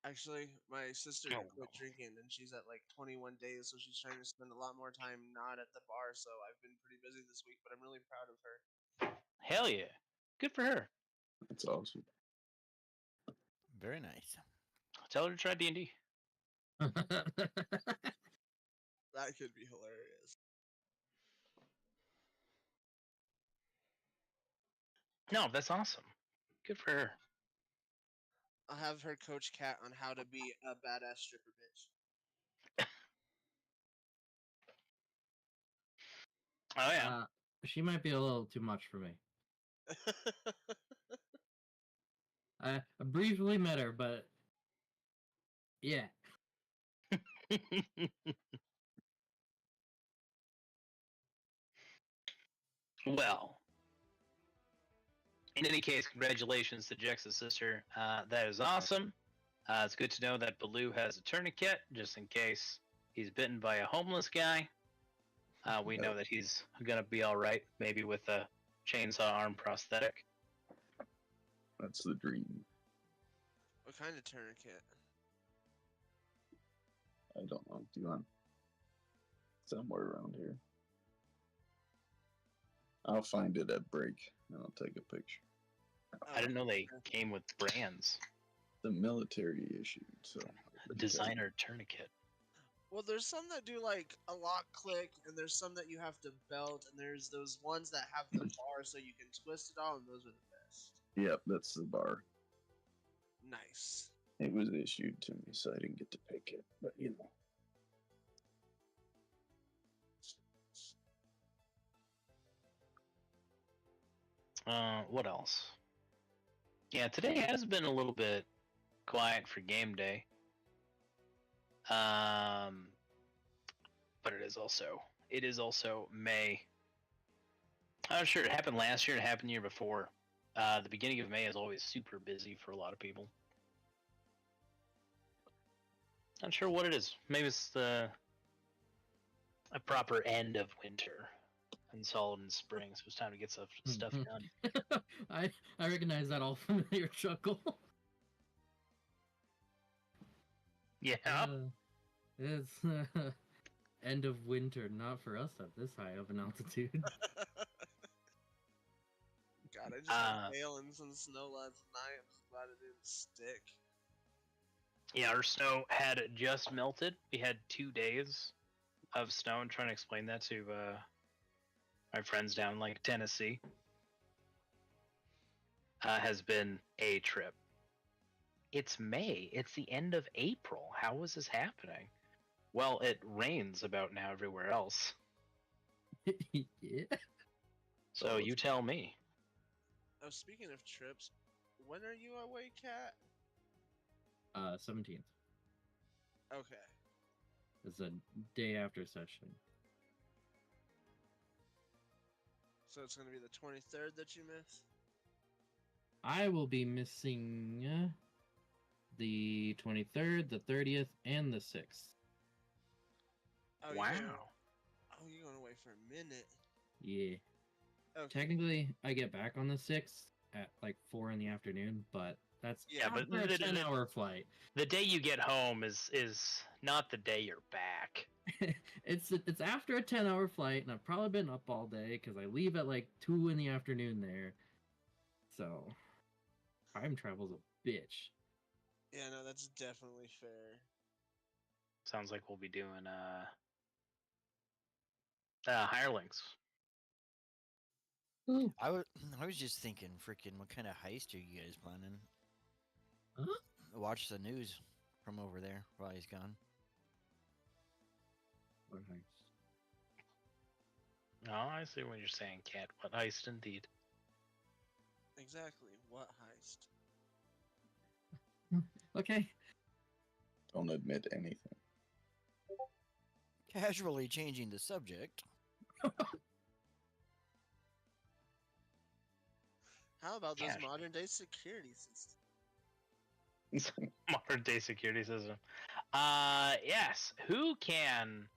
Actually, my sister Oh, quit drinking and she's at like 21 days, so she's trying to spend a lot more time not at the bar. So I've been pretty busy this week, but I'm really proud of her. hell yeah. Good for her. That's awesome. Very nice. Tell her to try D&D. That could be hilarious. No, that's awesome. Good for her. I'll have her coach Kat on how to be a badass stripper bitch. Oh, yeah. She might be a little too much for me. I briefly met her, but yeah. Well, in any case, congratulations to Jex's sister. That is awesome. It's good to know that Baloo has a tourniquet, just in case he's bitten by a homeless guy. We know that he's going to be all right, maybe with a chainsaw arm prosthetic. That's the dream. What kind of tourniquet? I don't know. Do you want somewhere around here? I'll find it at break and I'll take a picture. I didn't know they came with brands. The military issued, so Designer tourniquet. Well, there's some that do like a lock click, and there's some that you have to belt, and there's those ones that have the bar so you can twist it all, and those are the best. Yep, that's the bar. Nice. It was issued to me, so I didn't get to pick it, but you know. What else? Yeah, today has been a little bit quiet for game day. But it is also May. I'm sure it happened last year, it happened the year before. The beginning of May is always super busy for a lot of people. Not sure what it is. Maybe it's a proper end of winter and solid in spring, so it's time to get stuff done. I recognize that all familiar chuckle. Yeah. It's end of winter, not for us at this high of an altitude. God, I just had hail and some snow last night. I'm just glad it didn't stick. Yeah, our snow had just melted. We had 2 days of snow. I'm trying to explain that to my friends down in like Tennessee. Has been a trip. It's May. It's the end of April. How is this happening? Well, it rains about now everywhere else. Yeah. So you tell me. Oh, speaking of trips, when are you away, Kat? 17th. Okay. It's a day after session. So it's going to be the 23rd that you miss? I will be missing the 23rd, the 30th, and the 6th. Oh, Wow. You're going away for a minute. Yeah. Okay. Technically, I get back on the 6th at like 4 in the afternoon, but that's but after a 10-hour flight. The day you get home is not the day you're back. It's after a 10-hour flight, and I've probably been up all day because I leave at like 2 in the afternoon there. So, time travel's a bitch. Yeah, no, that's definitely fair. Sounds like we'll be doing hirelings. Ooh. I was just thinking, freaking, what kind of heist are you guys planning? Huh? Watch the news from over there while he's gone. What heist? Oh, I see what you're saying, Cat. What heist indeed. Exactly. What heist? Okay. Don't admit anything. Casually changing the subject. How about those modern day security systems? Modern day security system. Yes. Who can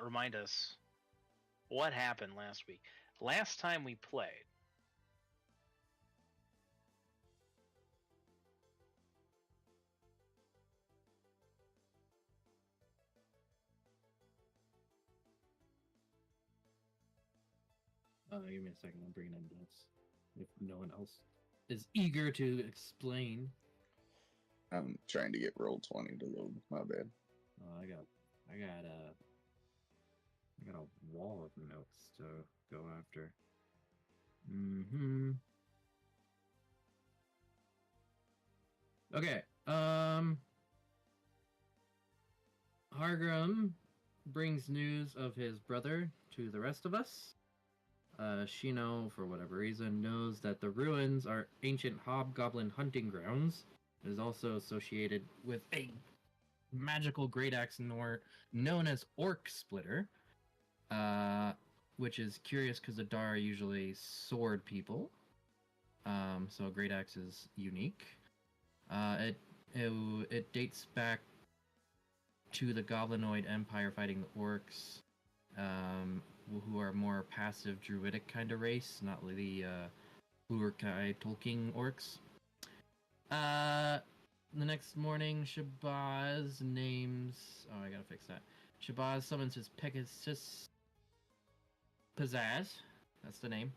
remind us what happened last week? Last time we played. Give me a second. I'm bringing in notes. If no one else is eager to explain. I'm trying to get Roll20 to load. My bad. I got a wall of notes to go after. Okay. Hargrim brings news of his brother to the rest of us. Shino, for whatever reason, knows that the ruins are ancient hobgoblin hunting grounds. It is also associated with a magical great axe known as Orc Splitter, which is curious because the Dar are usually sword people. So a great axe is unique. It dates back to the Goblinoid Empire fighting the orcs, who are more passive druidic kind of race, not the Uruk-hai Tolkien orcs. The next morning, Shabazz names... Oh, I gotta fix that. Shabazz summons his Pegasus Pizzazz, that's the name,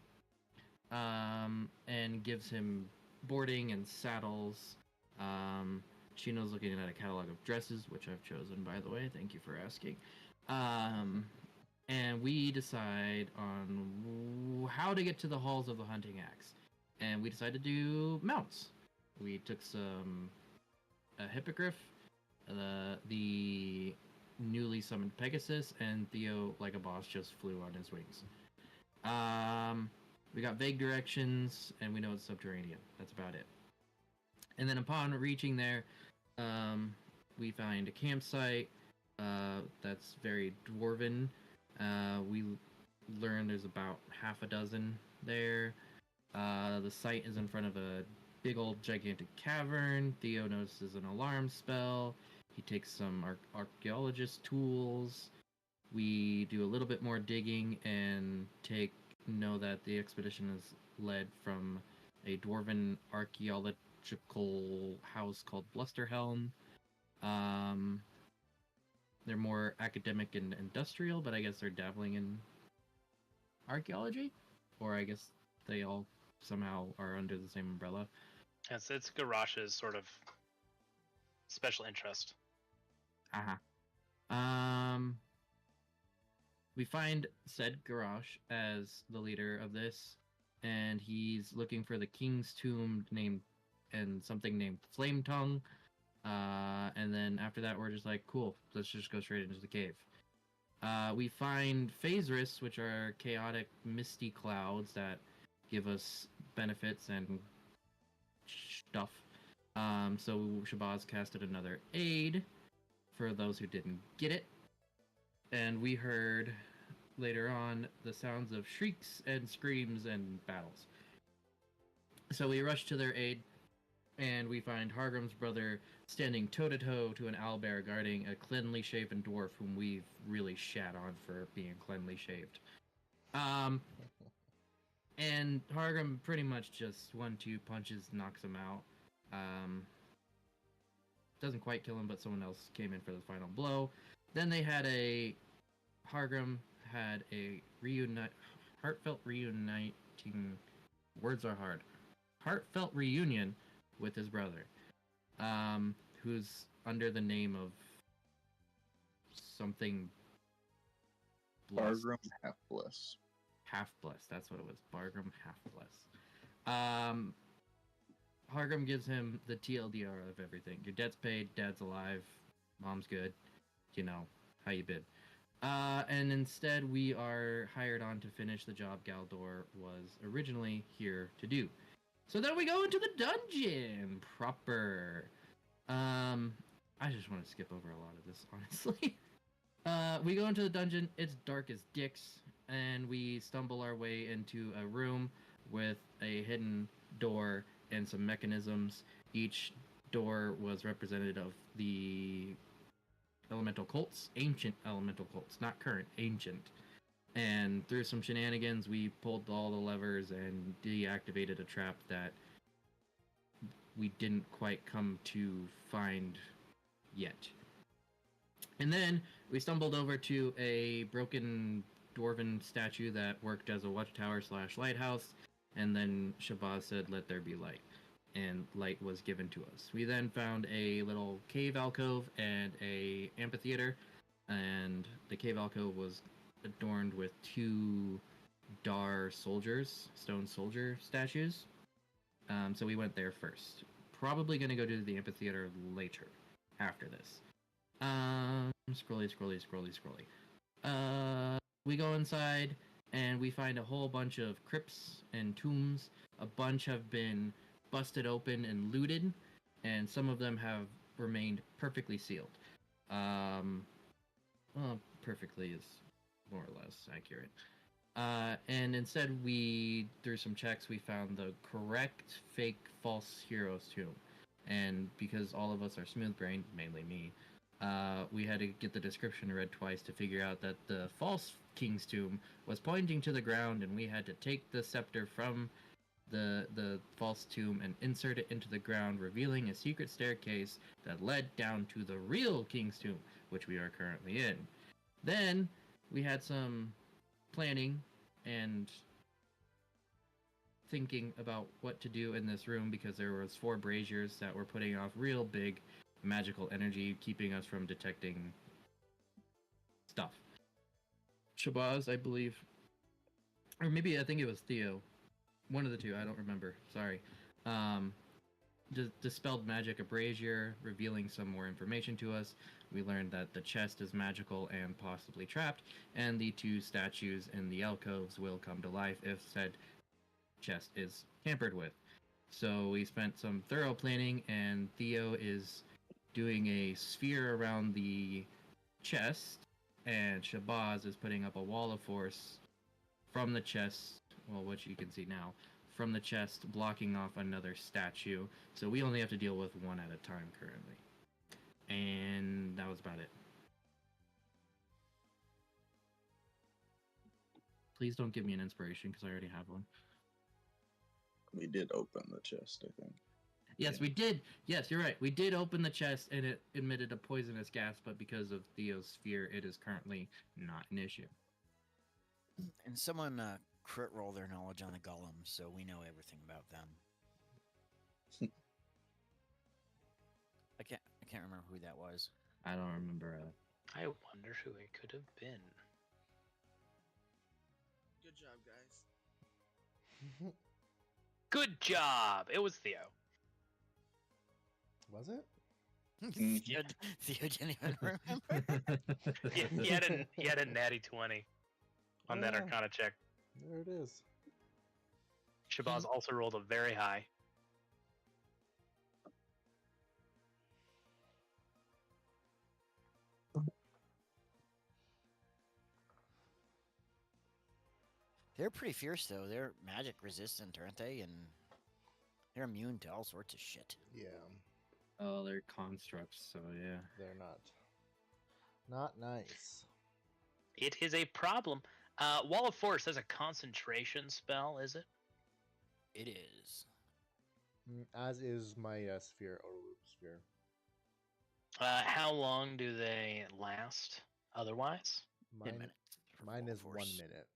and gives him boarding and saddles. Chino's looking at a catalog of dresses, which I've chosen, by the way. Thank you for asking. And we decide on how to get to the halls of the hunting axe. And we decided to do mounts. We took a hippogriff, the newly summoned Pegasus, and Theo, like a boss, just flew on his wings. We got vague directions, and we know it's subterranean. That's about it. And then upon reaching there, we find a campsite that's very dwarven. We learn there's about half a dozen there. The site is in front of a big old gigantic cavern. Theo notices an alarm spell. He takes some archaeologist tools. We do a little bit more digging and know that the expedition is led from a dwarven archaeological house called Blusterhelm. They're more academic and industrial, but I guess they're dabbling in archaeology, or I guess they all somehow are under the same umbrella. Yes, it's Garash's sort of special interest. We find said Garash as the leader of this, and he's looking for the king's tomb and something named Flame Tongue. And then after that, we're just like, cool, let's just go straight into the cave. We find Phaseris, which are chaotic, misty clouds that give us benefits and stuff. So Shabazz casted another aid for those who didn't get it. And we heard later on the sounds of shrieks and screams and battles. So we rush to their aid, and we find Hargrim's brother standing toe-to-toe to an owlbear guarding a cleanly shaven dwarf whom we've really shat on for being cleanly shaved. And Hargrim pretty much just 1-2 punches knocks him out. Doesn't quite kill him, but someone else came in for the final blow. Then Hargrim had a heartfelt reuniting, words are hard, heartfelt reunion with his brother, who's under the name of something blessed. Bargrim Half-Bless. Half-Bless, that's what it was. Bargrim Half-Bless. Hargrim gives him the TLDR of everything. Your debt's paid, dad's alive, mom's good, you know, how you been. And instead we are hired on to finish the job Galdor was originally here to do. So then we go into the dungeon proper. I just want to skip over a lot of this, honestly. We go into the dungeon, it's dark as dicks, and we stumble our way into a room with a hidden door and some mechanisms. Each door was representative of the elemental cults, ancient elemental cults, not current, ancient. And through some shenanigans, we pulled all the levers and deactivated a trap that we didn't quite come to find yet. And then we stumbled over to a broken dwarven statue that worked as a watchtower / lighthouse, and then Shabazz said, "Let there be light," and light was given to us. We then found a little cave alcove and a amphitheater, and the cave alcove was adorned with 2 Dar soldiers, stone soldier statues. So we went there first. Probably going to go to the amphitheater later, after this. Scrolly. We go inside, and we find a whole bunch of crypts and tombs. A bunch have been busted open and looted, and some of them have remained perfectly sealed. Well, perfectly is more or less accurate. And instead, through some checks, we found the correct fake false hero's tomb. And because all of us are smooth-brained, mainly me, we had to get the description read twice to figure out that the false king's tomb was pointing to the ground, and we had to take the scepter from the false tomb and insert it into the ground, revealing a secret staircase that led down to the real king's tomb, which we are currently in. Then we had some planning and thinking about what to do in this room, because there was 4 braziers that were putting off real big magical energy, keeping us from detecting stuff. Shabazz, I believe, or maybe I think it was Theo, one of the two, I don't remember, sorry, dispelled magic a brazier, revealing some more information to us. We learned that the chest is magical and possibly trapped, and the 2 statues in the alcoves will come to life if said chest is tampered with. So we spent some thorough planning, and Theo is doing a sphere around the chest, and Shabazz is putting up a wall of force from the chest, well, which you can see now, from the chest, blocking off another statue. So we only have to deal with 1 at a time currently. And that was about it. Please don't give me an inspiration, because I already have one. We did open the chest, I think. Yes, we did. Yes, you're right. We did open the chest, and it emitted a poisonous gas, but because of Theo's sphere, it is currently not an issue. And someone crit roll their knowledge on the golems, so we know everything about them. I can't remember who that was. I don't remember. I wonder who it could have been. Good job, guys. Good job! It was Theo. Was it? Theo didn't even remember. He had a natty 20 on that Yeah. Arcana check. There it is. Shabazz also rolled a very high. They're pretty fierce, though. They're magic resistant, aren't they? And they're immune to all sorts of shit. Yeah, Oh, they're constructs, so yeah. they're not nice. It is a problem. Wall of Force is a concentration spell, is it? It is. As is my sphere or root sphere. How long do they last otherwise? 10 Mine, minutes. for mine full is force. 1 minute.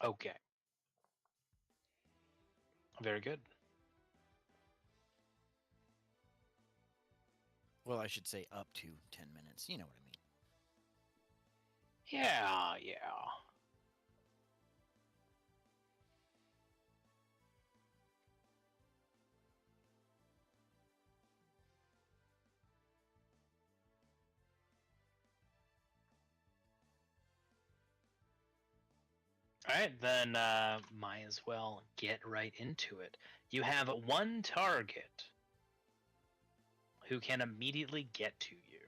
Okay. Very good. Well, I should say up to 10 minutes. You know what I mean. Yeah. Alright, then might as well get right into it. You have 1 target who can immediately get to you.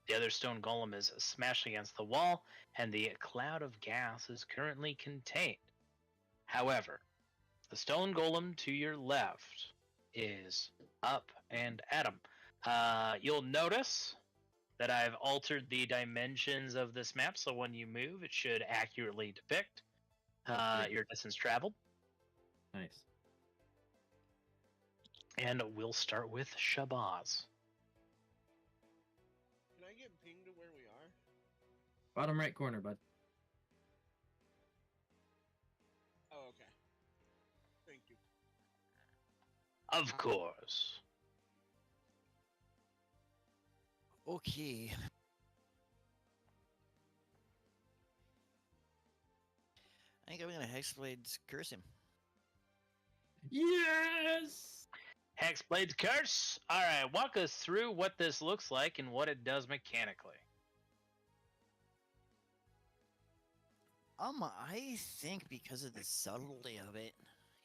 The other stone golem is smashed against the wall, and the cloud of gas is currently contained. However, the stone golem to your left is up and at him. You'll notice that I've altered the dimensions of this map, so when you move, it should accurately depict your distance traveled. Nice. And we'll start with Shabazz. Can I get pinged to where we are? Bottom right corner, bud. Oh, okay. Thank you. Of course. Okay. I think I'm gonna Hexblade's curse him. Yes! Hexblade's Curse. All right, walk us through what this looks like and what it does mechanically. I think because of the subtlety of it,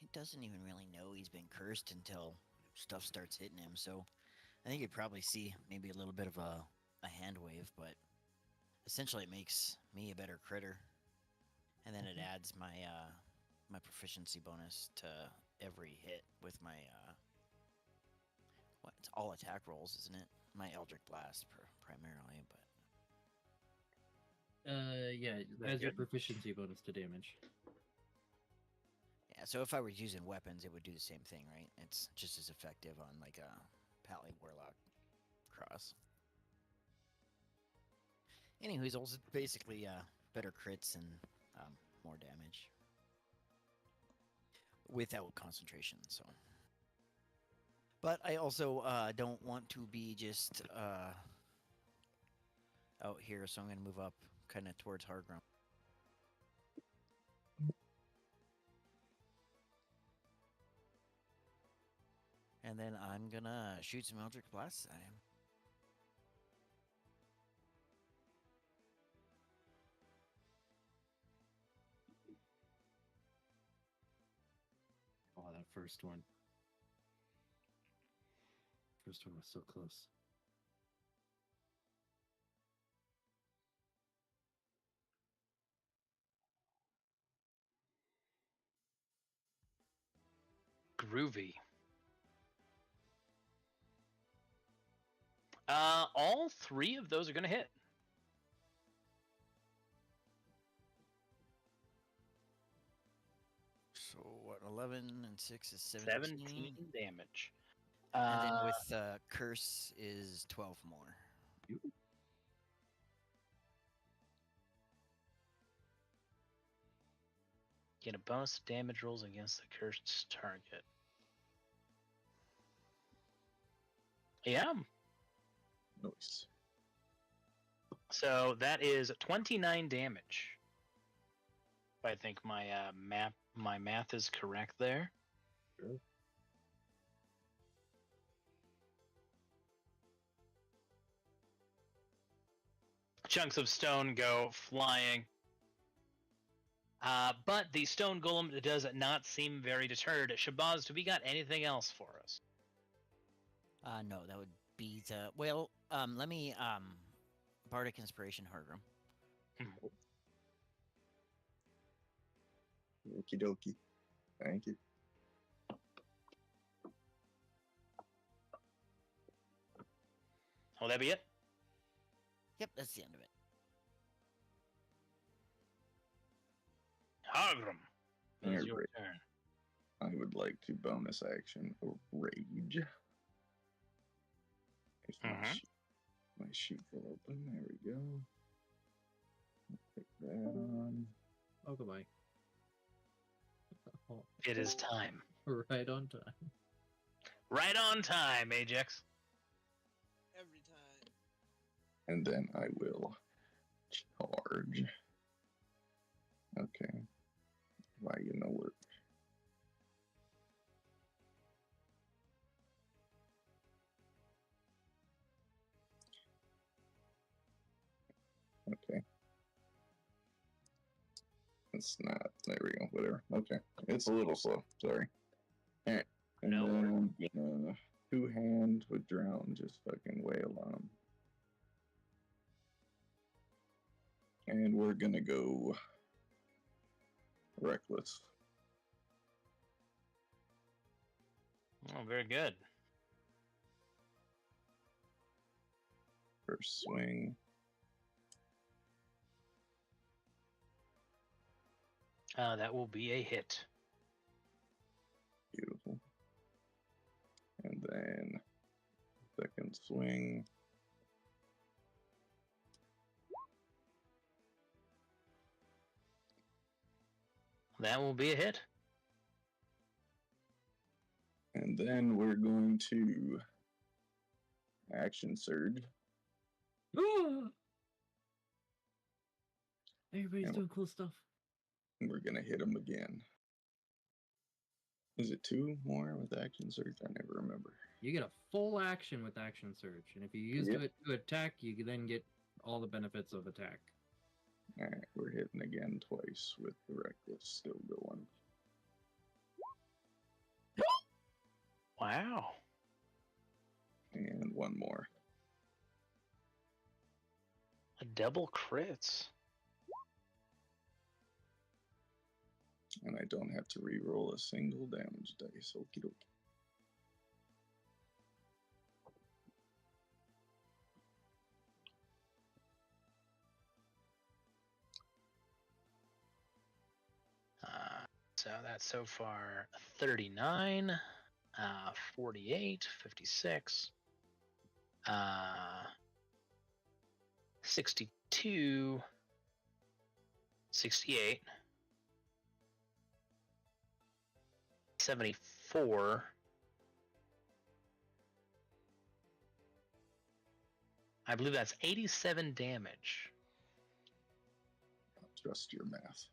he doesn't even really know he's been cursed until stuff starts hitting him. So I think you'd probably see maybe a little bit of a hand wave, but essentially it makes me a better critter, and then it adds my my proficiency bonus to every hit with my what? It's all attack rolls, isn't it? My Eldritch Blast primarily, but Yeah, Very as your good. proficiency bonus to damage. yeah. So if I were using weapons, it would do the same thing, right? It's just as effective on like a Pally Warlock cross. Anyways, also basically better crits and more damage without concentration. So, but I also don't want to be just out here, so I'm gonna move up kind of towards Hargrim. And then I'm gonna shoot some Eldritch Blasts at him. Oh, that first one. First one was so close. Groovy. All three of those are going to hit. So what? 11 and 6 is 17. 17 damage. And then with curse is 12 more. Get a bonus to damage rolls against the cursed target. Yeah. Nice. So that is 29 damage. I think my math is correct there. Sure. Chunks of stone go flying. But the stone golem does not seem very deterred. Shabazz, do we got anything else for us? No, that would be the well. Let me Bardic Inspiration Hargrim. Okie dokie. Thank you. Will that be it? Yep, that's the end of it. Hargrim, it is your Alright. turn. I would like to bonus action a rage. If my sheet will open. There we go. Pick that on. Oh, goodbye. Oh, It is time. right on time. Right on time, Ajax. Every time. And then I will charge. Okay. Why you know what? Okay. It's not. There we go. Whatever. Okay. It's a little slow. Sorry. Alright. And No then I'm gonna two-hand with drown, just fucking wail on him. And we're gonna go reckless. Oh, very good. First swing. That will be a hit. Beautiful. And then second swing. That will be a hit. And then we're going to action surge. Everybody's And- doing cool stuff. And we're gonna hit him again. Is it 2 more with action surge? I never remember. You get a full action with action surge, and if you use Yep. it to attack, you then get all the benefits of attack. Alright, we're hitting again twice with the reckless still going. Wow. And one more. A double crits. And I don't have to re-roll a single damage dice. Okie dokie. So that's so far 39, 48, 56, 62, 68, 74, I believe that's 87 damage. Trust your math.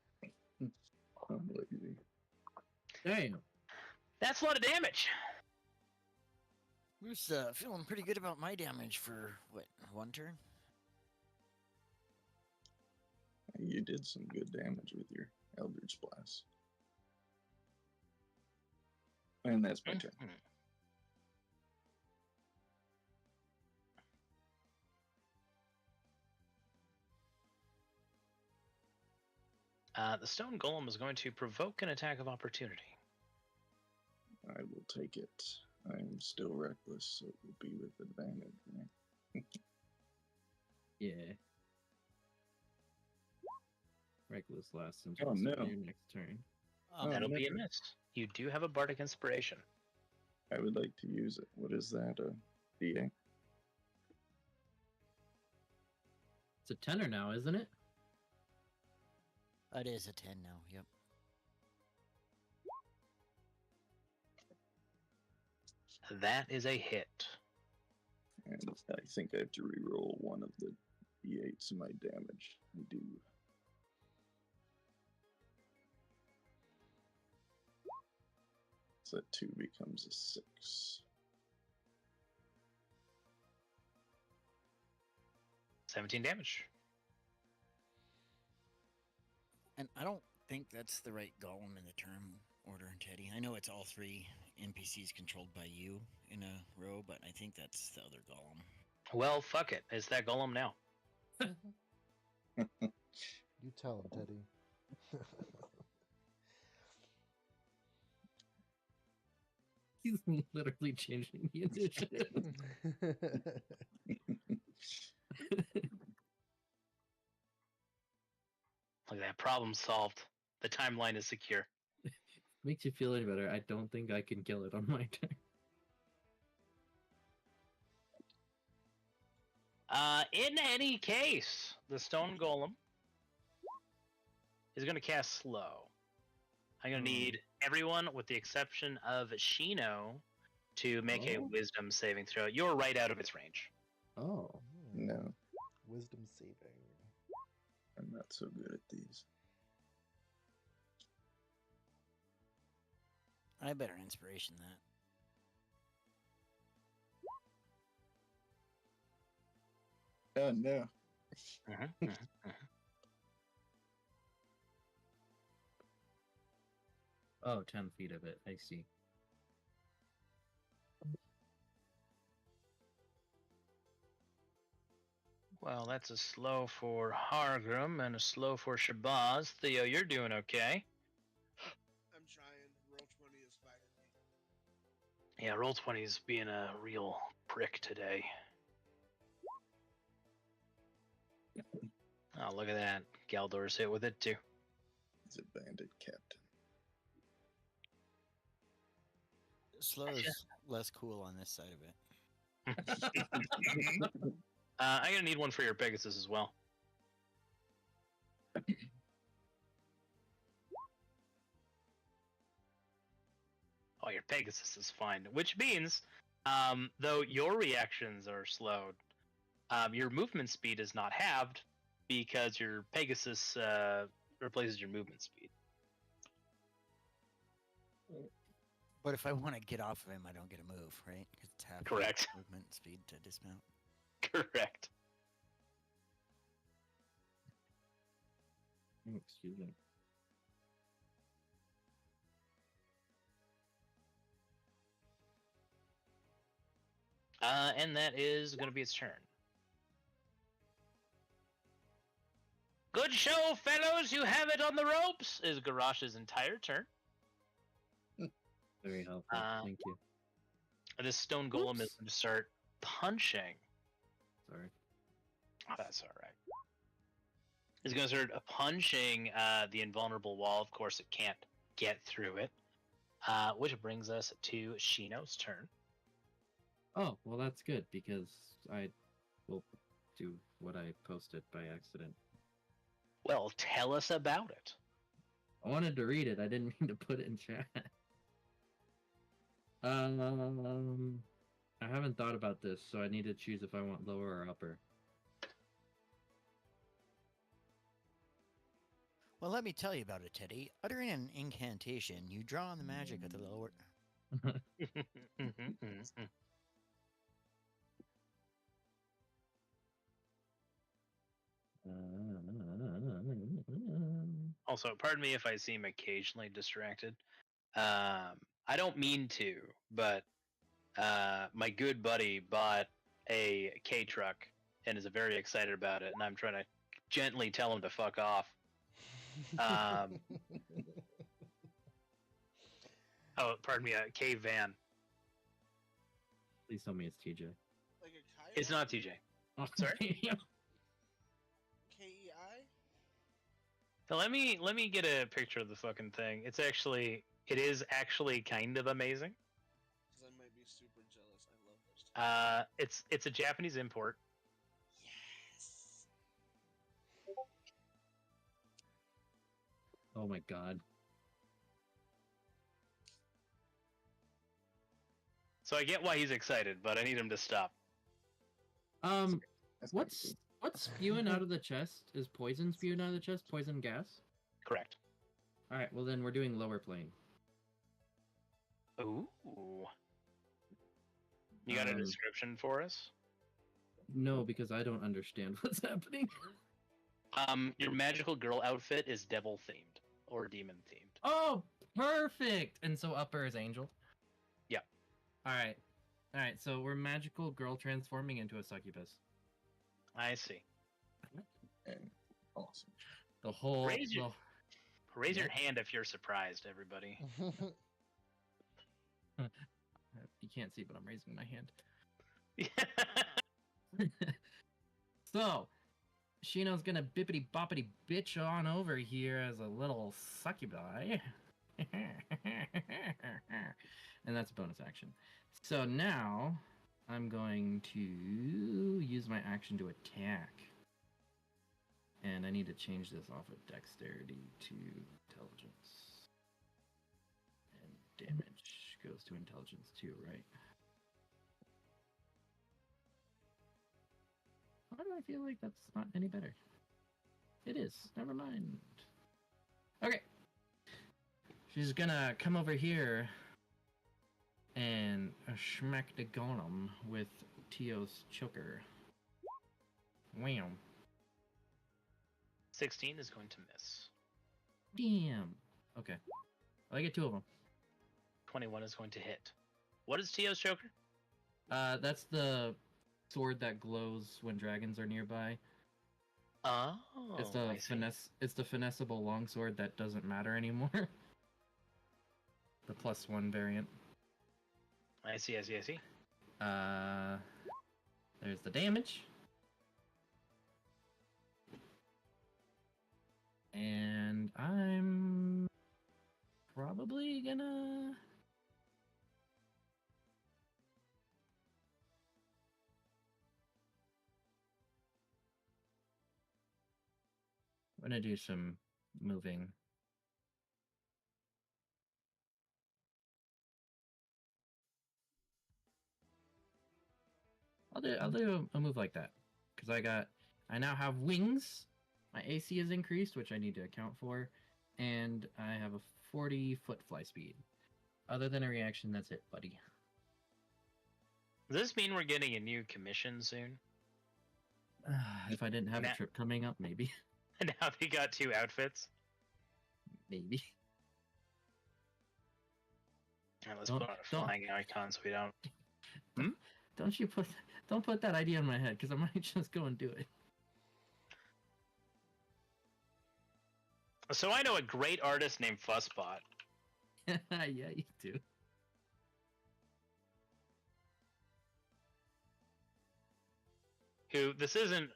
I'm lazy. Damn. That's a lot of damage. Who's feeling pretty good about my damage for what, 1 turn? You did some good damage with your Eldritch Blast. And that's my turn. The stone golem is going to provoke an attack of opportunity. I will take it. I'm still reckless, so it will be with advantage. Right? Yeah. Reckless lasts Oh, until no. your next turn. Oh, That'll be a never. miss. You do have a bardic inspiration. I would like to use it. What is that? D8? It's a tenor now, isn't it? It is a 10 now, yep. That is a hit. And I think I have to re-roll one of the D8s of my damage. I do. So that 2 becomes a 6. 17 damage. And I don't think that's the right golem in the turn order, Teddy. I know it's all 3 NPCs controlled by you in a row, but I think that's the other golem. Well, fuck it. It's that golem now. You tell him, Teddy. He's literally changing the initiative. Look at that. Problem solved. The timeline is secure. Makes you feel any better. I don't think I can kill it on my turn. In any case, the stone golem is going to cast slow. I'm going to need everyone, with the exception of Shino, to make a Oh. wisdom saving throw. You're right out of its range. Oh. No, Wisdom saving. I'm not so good at these. I better inspiration that. Oh, no. Oh, 10 feet of it. I see. Well, that's a slow for Hargrim and a slow for Shabazz. Theo, you're doing okay. I'm trying. Roll 20 is fighting me. Yeah, Roll20's being a real prick today. Oh, look at that. Galdor's hit with it too. He's a bandit captain. Slow Gotcha. is less cool on this side of it. I'm gonna need one for your Pegasus as well. Oh, your Pegasus is fine. Which means, though your reactions are slowed, your movement speed is not halved because your Pegasus replaces your movement speed. But if I want to get off of him, I don't get a move, right? Because it's half Correct. movement speed to dismount. Correct. Oh, excuse me. And that is going to be its turn. Good show, fellows! You have it on the ropes! Is Garrosh's entire turn. Very helpful. Thank you. This stone golem is going to start punching. Sorry. Oh, that's alright. He's going to start punching the invulnerable wall. Of course, it can't get through it. Which brings us to Shino's turn. Oh, well, that's good because I will do what I posted by accident. Well, tell us about it. I wanted to read it. I didn't mean to put it in chat. I haven't thought about this, so I need to choose if I want lower or upper. Well, let me tell you about it, Teddy. Uttering an incantation, you draw on the magic of the lower. Also, pardon me if I seem occasionally distracted. I don't mean to, but my good buddy bought a K truck and is very excited about it, and I'm trying to gently tell him to fuck off. Oh, pardon me, a K van. Please tell me it's TJ. Like a kayak? It's not TJ. Oh, Sorry? KEI? So let me get a picture of the fucking thing. It is actually kind of amazing. Because I might be super jealous. I love those. It's a Japanese import. Yes. Oh my god. So I get why he's excited, but I need him to stop. What's spewing out of the chest? Is poison spewing out of the chest? Poison gas? Correct. Alright, well then we're doing lower plane. Ooh. You got a description for us? No, because I don't understand what's happening. Your magical girl outfit is devil themed or demon themed. Oh, perfect! And so upper is angel? Yeah. Alright. Alright, so we're magical girl transforming into a succubus. I see. And awesome. The whole... Raise your hand if you're surprised, everybody. You can't see, but I'm raising my hand. So, Shino's gonna bippity boppity bitch on over here as a little succubi. And that's a bonus action. So now, I'm going to use my action to attack. And I need to change this off of dexterity to intelligence. And damage goes to intelligence too, right? Why do I feel like that's not any better? It is. Never mind. Okay. She's gonna come over here and smack the golem with Tio's choker. Wham. 16 is going to miss. Damn. Okay. I get two of them. 21 is going to hit. What is Tio's choker? That's the sword that glows when dragons are nearby. Oh, It's the I see. It's the finessable longsword that doesn't matter anymore. The +1 variant. I see. There's the damage. And I'm probably gonna... I'm gonna do some moving. I'll do a move like that because I now have wings. My AC is increased, which I need to account for, and I have a 40-foot fly speed. Other than a reaction, that's it, buddy. Does this mean we're getting a new commission soon? If I didn't have Nah. a trip coming up, maybe. And now they got 2 outfits. Maybe. Alright, let's Don't- put on a don't- flying icon so we don't. Don't put that idea in my head because I might just go and do it. So I know a great artist named Fussbot. Yeah, you do. Who this isn't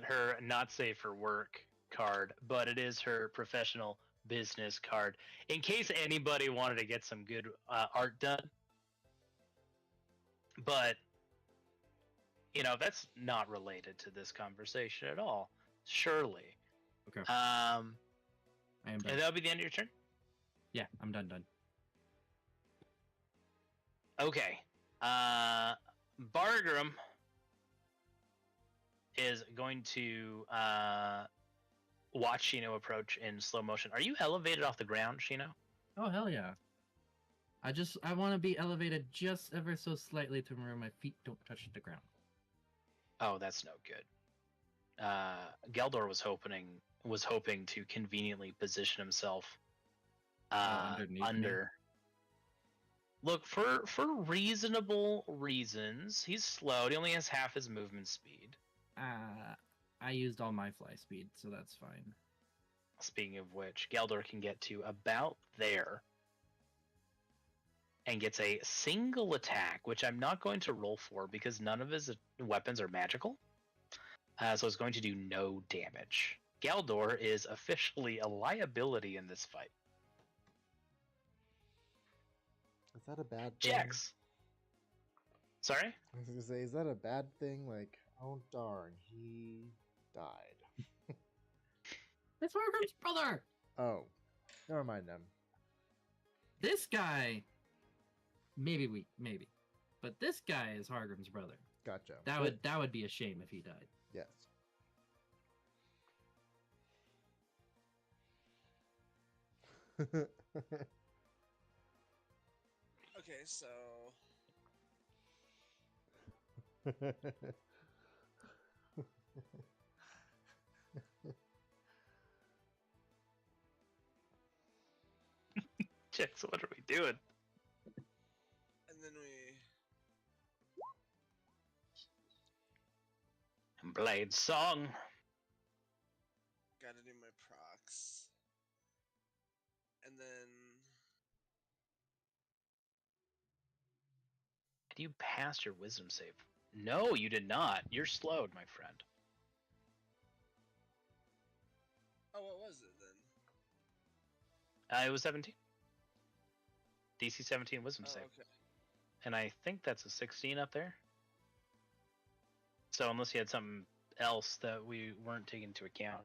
her not safe for work card, but it is her professional business card. In case anybody wanted to get some good art done. But that's not related to this conversation at all. Surely. Okay. I I am done. and that'll be the end of your turn. Yeah, I'm done. Okay. Bargram is going to watch Shino approach in slow motion. Are you elevated off the ground, Shino? Oh hell yeah! I want to be elevated just ever so slightly to where my feet don't touch the ground. Oh, that's no good. Geldor was hoping to conveniently position himself underneath me? under. Look, for reasonable reasons, he's slowed. He only has half his movement speed. I used all my fly speed, so that's fine. Speaking of which, Geldor can get to about there. And gets a single attack, which I'm not going to roll for because none of his weapons are magical. So it's going to do no damage. Geldor is officially a liability in this fight. Is that a bad thing? Jax. Sorry? I was gonna say, is that a bad thing? Like, oh darn, he died. It's Margaret's brother. Oh, never mind then. This guy, maybe, but this guy is Hargrim's brother. Gotcha. That would be a shame if he died. Yes. Okay, so Jax, what are we doing? and then we Blade Song. gotta do my procs, and then Did you pass your wisdom save? No, you did not. You're slowed, my friend. oh, what was it then? It was 17. DC 17 wisdom Oh, save. okay. And I think that's a 16 up there. So unless you had something else that we weren't taking into account.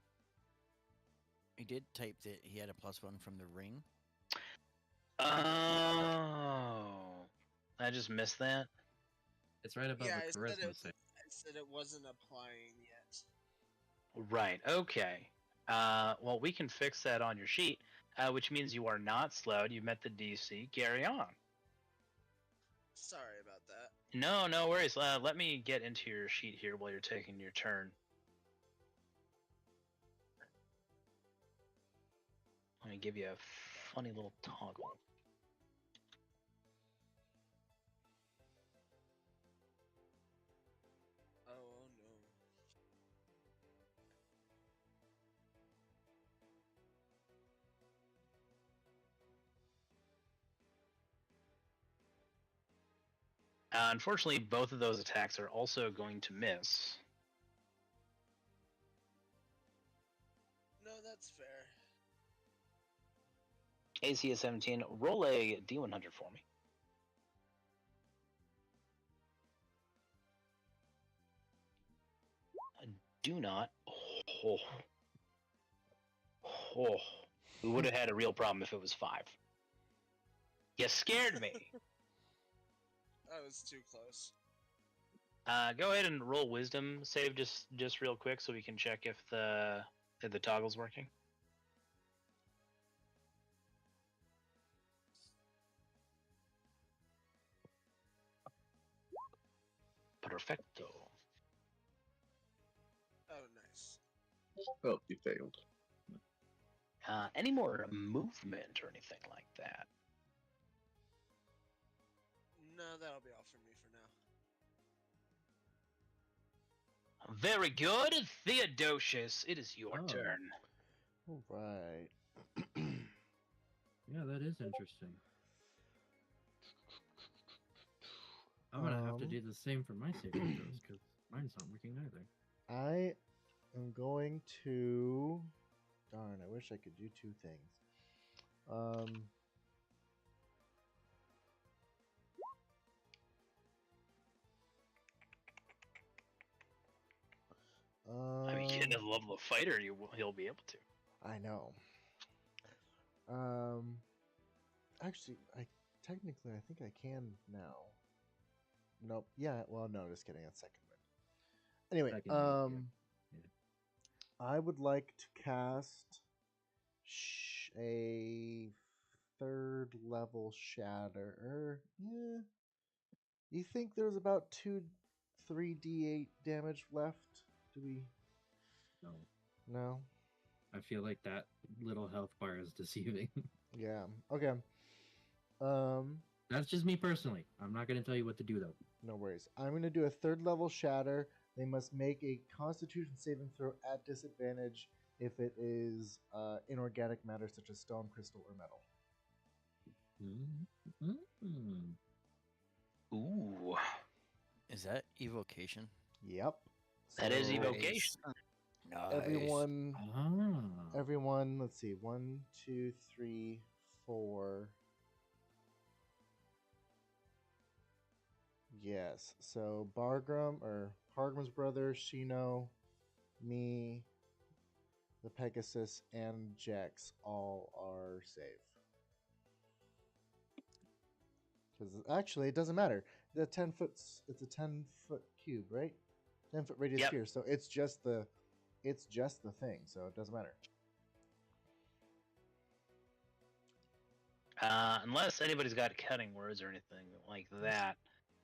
He did type that he had a +1 from the ring. Oh. I just missed that. It's right above Yeah, the I said charisma save. I said it wasn't applying yet. Right, okay. Well, we can fix that on your sheet, which means you are not slowed. You met the DC. Carry on. Sorry about that. No worries. Let me get into your sheet here while you're taking your turn. Let me give you a funny little toggle. Oh no. Unfortunately, both of those attacks are also going to miss. No, that's fair. AC is 17. Roll a D100 for me. Do not. We would have had a real problem if it was 5. You scared me. That was too close. Go ahead and roll wisdom save just real quick so we can check if the toggle's working. Perfecto. Oh, nice. Oh, you failed. Any more movement or anything like that? No, that'll be all for me for now. Very good, Theodosius. It is your Oh. turn. All right. Yeah, that is interesting. I'm gonna have to do the same for my saving throws because mine's not working either. I am going to. Darn, I wish I could do two things. I mean, getting a level of fighter, he'll be able to. I know. Actually, I technically I think I can now. Nope. Yeah. Well, no. Just kidding. That's second wind. Anyway, Second wind, I would like to cast a third level shatter. Yeah. You think there's about 3d8 damage left? Do we? No. No. I feel like that little health bar is deceiving. Yeah. Okay. That's just me personally. I'm not gonna tell you what to do though. No worries. I'm gonna do a third level shatter. They must make a Constitution saving throw at disadvantage if it is inorganic matter such as stone, crystal, or metal. Mm-hmm. Ooh, Is that evocation? Yep. that is So evocation. Nice. Everyone. Let's see. 1, 2, 3, 4. Yes. So Bargram's brother, Shino, me, the Pegasus, and Jax all are safe. Because actually, it doesn't matter. It's a 10-foot cube, right? 10-foot radius Yep. sphere. So it's just the thing. So it doesn't matter. Unless anybody's got cutting words or anything like that,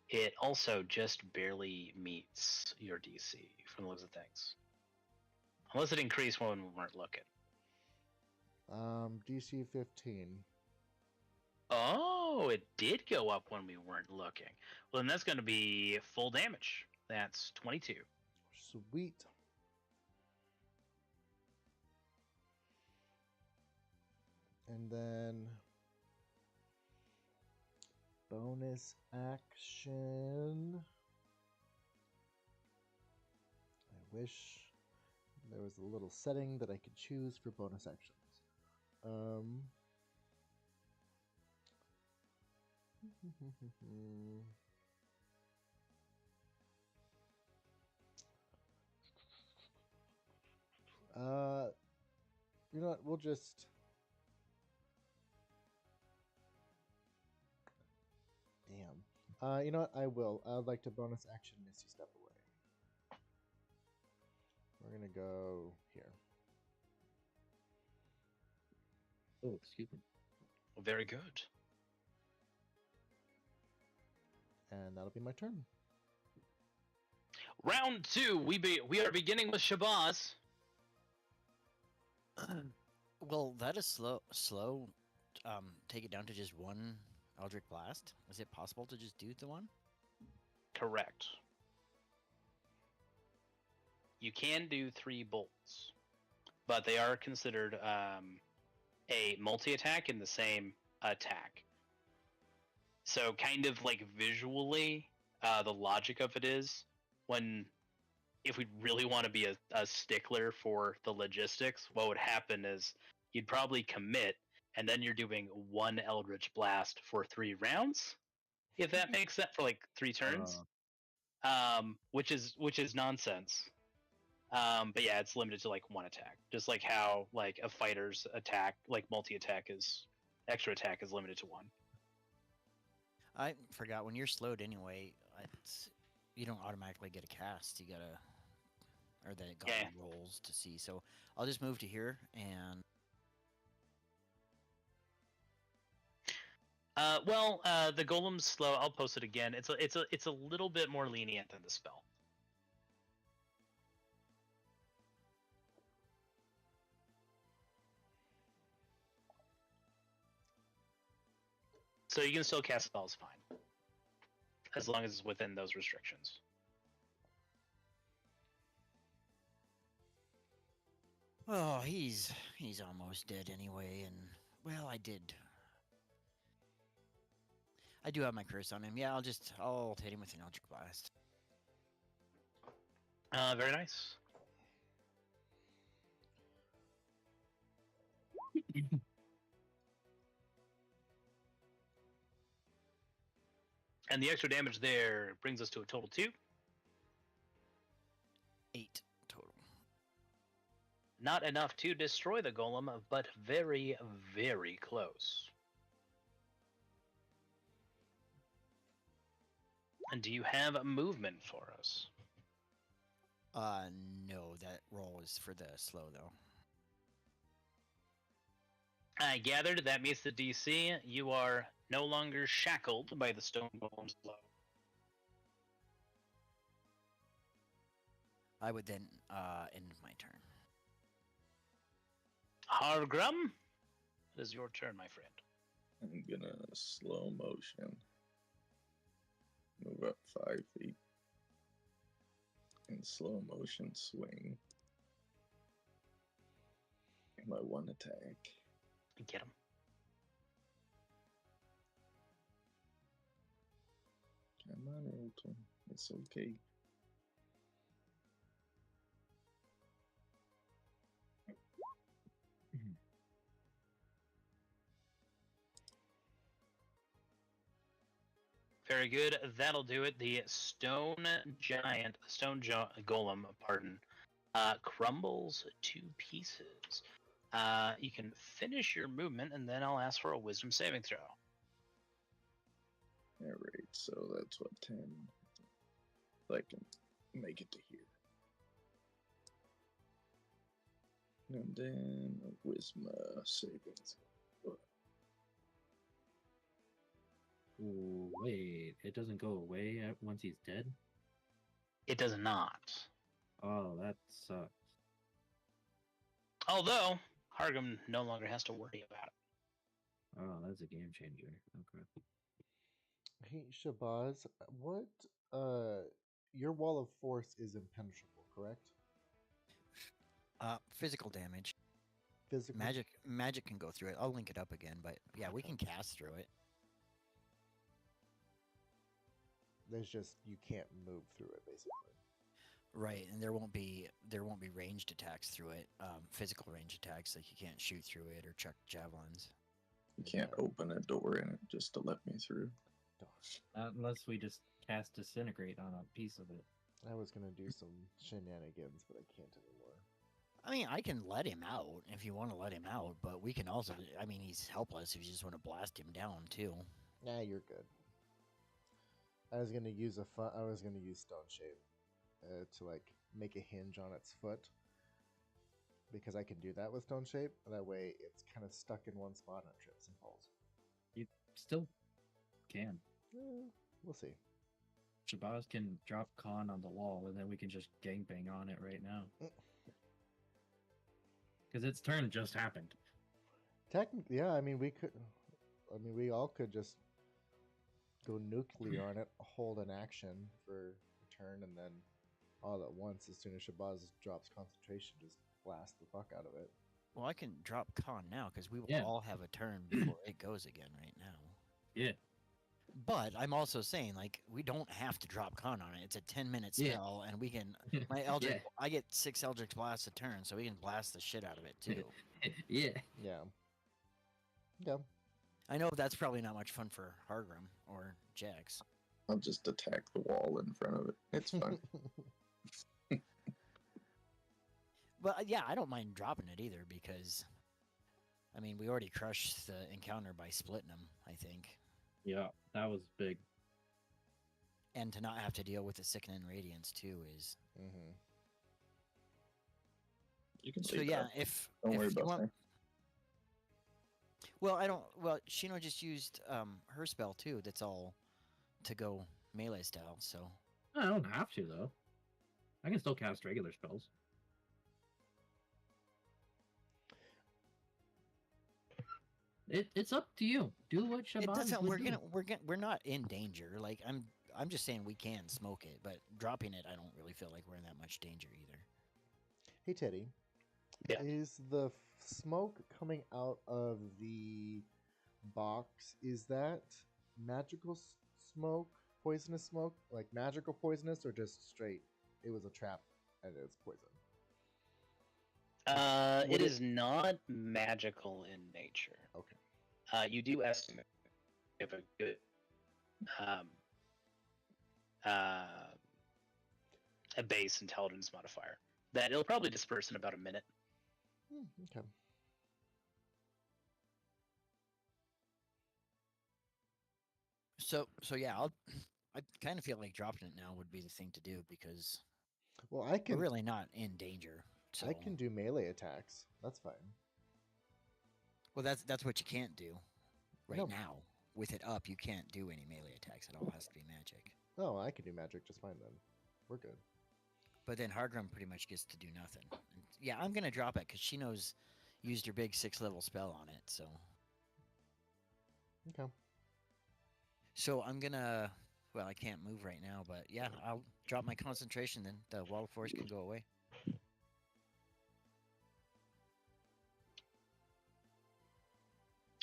it also just barely meets your DC from the looks of things. Unless it increased when we weren't looking. DC 15. Oh, it did go up when we weren't looking. Well, then that's going to be full damage. That's 22. Sweet. And then bonus action. I wish there was a little setting that I could choose for bonus actions. You know what? We'll just. Damn. You know what? I will. I'd like to bonus action Misty Step away. We're gonna go here. Oh, excuse me. Very good. And that'll be my turn. Round 2. We are beginning with Shabazz. Well, that is slow. Take it down to just one Eldritch Blast. Is it possible to just do the one? Correct. You can do 3 bolts, but they are considered a multi-attack in the same attack. So kind of like visually, the logic of it is if we really want to be a stickler for the logistics, what would happen is you'd probably commit, and then you're doing 1 Eldritch Blast for 3 rounds, if that makes sense, for like 3 turns, which is nonsense. But yeah, it's limited to like 1 attack, just like how like a fighter's attack, like multi-attack extra attack is limited to 1. I forgot when you're slowed anyway. you don't automatically get a cast. You gotta, or that it got Yeah. rolls to see. So I'll just move to here and The golem's slow. I'll post it again. It's a little bit more lenient than the spell. So you can still cast spells fine, as long as it's within those restrictions. oh, he's almost dead anyway. And well, I do have my curse on him. Yeah, I'll hit him with an Eldritch Blast. Very nice. And the extra damage there brings us to a total 2. 8 total. Not enough to destroy the golem, but very, very close. And do you have movement for us? No, that roll is for the slow though. I gathered that meets the DC. You are no longer shackled by the stone golem's blow. I would then end my turn. Hargrim, it is your turn, my friend. I'm gonna slow motion. Move up 5 feet. In slow motion swing. My one attack. Get him. Come on, Alton. It's okay. Very good. That'll do it. The stone golem, pardon, crumbles to pieces. You can finish your movement, and then I'll ask for a wisdom saving throw. Alright, so that's what, 10. I can make it to here. And then a wisdom saving throw. Ooh, wait, it doesn't go away once he's dead? It does not. Oh, that sucks. Although, Hargrim no longer has to worry about it. Oh, that's a game changer. Okay. Hey, Shabazz, what, your wall of force is impenetrable, correct? Physical damage. Physical Magic can go through it. I'll link it up again, but yeah, we can cast through it. There's just, you can't move through it, basically. Right, and there won't be ranged attacks through it. Physical range attacks, like you can't shoot through it or chuck javelins. You can't open a door in it just to let me through. Unless we just cast Disintegrate on a piece of it. I was gonna do some shenanigans, but I can't anymore. I mean, I can let him out if you want to let him out, but we can also. I mean, he's helpless if you just want to blast him down too. Nah, you're good. I was gonna use Stone Shape to like make a hinge on its foot, because I can do that with Stone Shape. That way, it's kind of stuck in one spot and it trips and falls. You still can. We'll see. Shabazz can drop Khan on the wall, and then we can just gangbang on it right now. Because its turn just happened. Technically, yeah. I mean, we could. I mean, we all could just go nuclear on it, hold an action for a turn, and then all at once, as soon as Shabazz drops concentration, just blast the fuck out of it. Well, I can drop Khan now because we will all have a turn before it goes again right now. Yeah. But I'm also saying, like, we don't have to drop Khan on it. It's a 10-minute spell, and we can. My Eldritch, I get 6 Eldritch blasts a turn, so we can blast the shit out of it too. Yeah. Yeah. I know that's probably not much fun for Hargrim or Jax. I'll just attack the wall in front of it. It's fine. But yeah, I don't mind dropping it either because, I mean, we already crushed the encounter by splitting them, I think. Yeah, that was big. and to not have to deal with the sickening radiance too is. Mm-hmm. You can So take yeah, that. if Don't if worry you about want, that. well, I don't. Well, Shino just used her spell too. That's all to go melee style. So I don't have to though. I can still cast regular spells. It's up to you. Do what it Shabazz doesn't. would do. We're not in danger. Like I'm just saying we can smoke it, but dropping it, I don't really feel like we're in that much danger either. Hey Teddy, Yeah. is the smoke coming out of the box? Is that magical smoke, poisonous smoke, like magical poisonous, or just straight? It was a trap and it's poison. It Would it- is not magical in nature. Okay. You do estimate you have a good um, uh, a base intelligence modifier that it'll probably disperse in about a minute. Okay. So yeah, I kind of feel like dropping it now would be the thing to do because Well, I we're can really not in danger. So I can do melee attacks. That's fine. well, that's what you can't do right No. now. With it up, you can't do any melee attacks. It all has to be magic. Oh, I can do magic just fine then. We're good. But then Hardrum pretty much gets to do nothing. And yeah, I'm gonna drop it because Shino's used her big 6-level spell on it. Okay. So I'm gonna. Well, I can't move right now, but yeah, I'll drop my concentration. Then the wall of force can go away.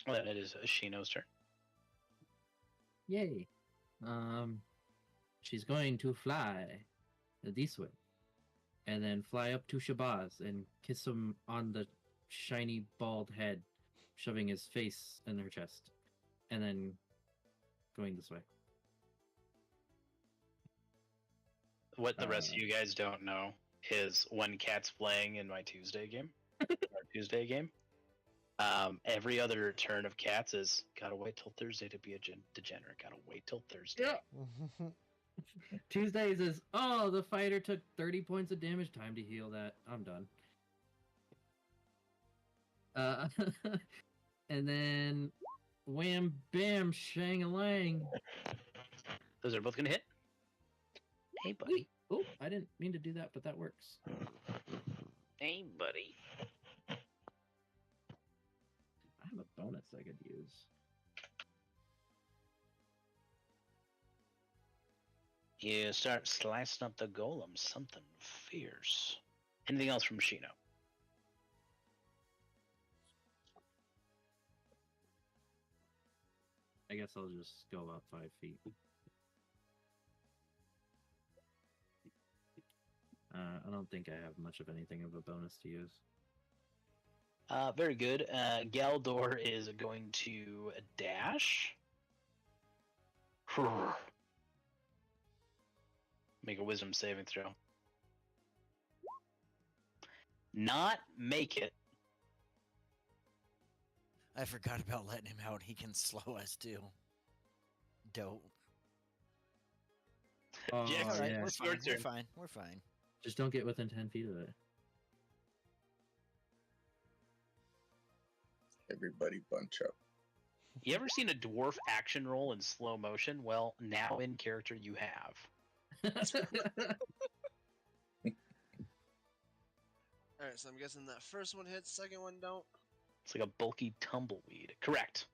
Well, then it is Shino's turn. Yay. She's going to fly this way, and then fly up to Shabazz and kiss him on the shiny bald head, shoving his face in her chest, and then going this way. What the rest of you guys don't know is when Cat's playing in my Tuesday game, every other turn of Cat's is gotta wait till Thursday to be a degenerate. Gotta wait till Thursday. Yeah. Tuesdays is, oh, the fighter took 30 points of damage. Time to heal that. I'm done. And then wham, bam, shang-a-lang. Those are both gonna hit. Hey, buddy. Oh, I didn't mean to do that, but that works. Hey, buddy. I have a bonus I could use. You start slicing up the golem. Something fierce. Anything else from Shino? I guess I'll just go about 5 feet. I don't think I have much of anything of a bonus to use. Very good. Galdor is going to dash. Make a wisdom saving throw. Not make it. I forgot about letting him out. He can slow us too. Dope. Oh, Jax, All right, yeah. we're it's your fine. We're turn. fine. We're fine. Just don't get within 10 feet of it. Everybody bunch up. You ever seen a dwarf action roll in slow motion? Well, now in character you have. Alright, so I'm guessing that first one hits, second one don't. It's like a bulky tumbleweed. Correct.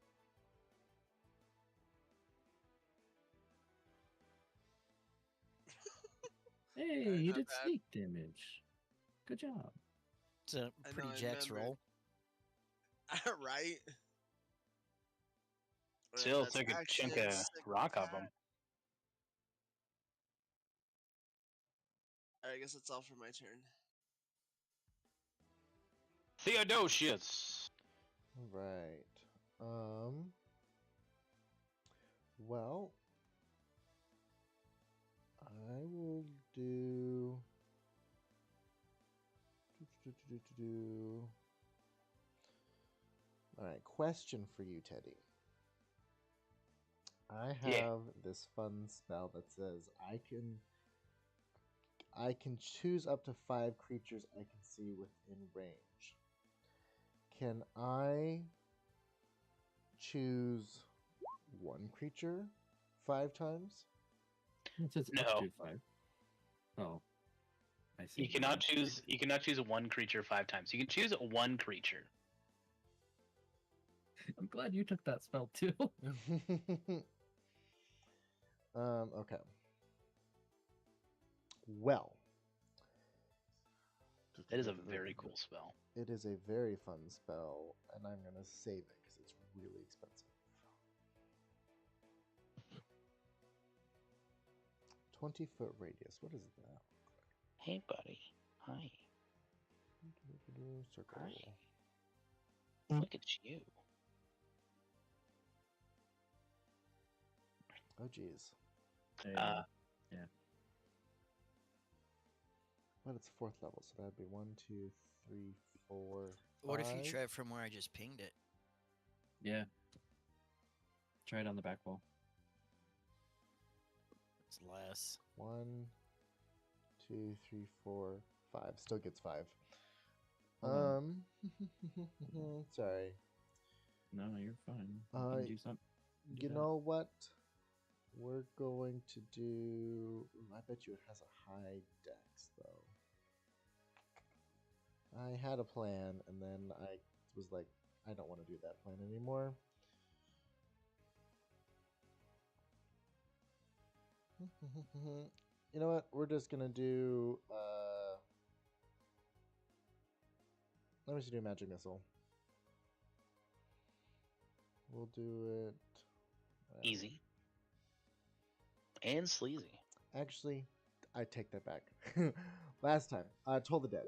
Hey, Alright, you not did bad. sneak damage. Good job. It's a I know, pretty I Jax remembered. roll. Right? Alright, Still that's took a action, chunk of second rock off attack. him. Alright, I guess that's all for my turn. Theodosius. All right. Well, I will do. All right. Question for you, Teddy. I Yeah. have this fun spell that says I can choose up to 5 creatures I can see within range. Can I choose 1 creature 5 times? It says No. up to 5. Oh. I see. You cannot choose one creature 5 times. You can choose 1 creature. I'm glad you took that spell too. Okay. Well, That is a very cool spell. it is a very fun spell, and I'm gonna save it because it's really expensive. 20-foot radius. What is that? Hey, buddy. Hi. Circle. Hi. Look at you. Oh, geez. Uh, But it's 4th level, so that'd be 1, 2, 3, 4. What if you 5. try it from where I just pinged it? Yeah. Try it on the back wall. It's less. 1, 2, 3, 4, 5. Still gets 5. Hold Sorry. No, you're fine. You can do something. You know what? We're going to do. I bet you it has a high dex, though. I had a plan, and then I was like, I don't want to do that plan anymore. You know what? We're just gonna do. Let me just do a magic missile. We'll do it. easy. And sleazy. Actually, I take that back. Last time, Toll the Dead,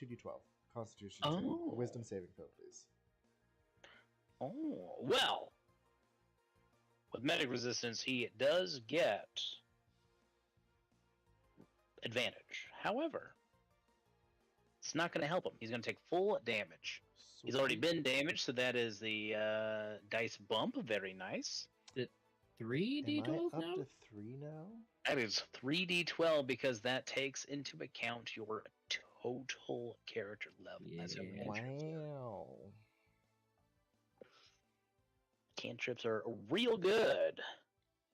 2d12, Constitution saving, Oh. Wisdom saving throw, please. Oh, well. With magic resistance, he does get advantage. However, it's not going to help him. He's going to take full damage. He's already Sweet. been damaged, so that is the dice bump. Very nice. 3d12 Am I up now? to 3 now? That is 3d12 because that takes into account your total character level. That's how Yeah. cantrips work. Wow. Cantrips are real good,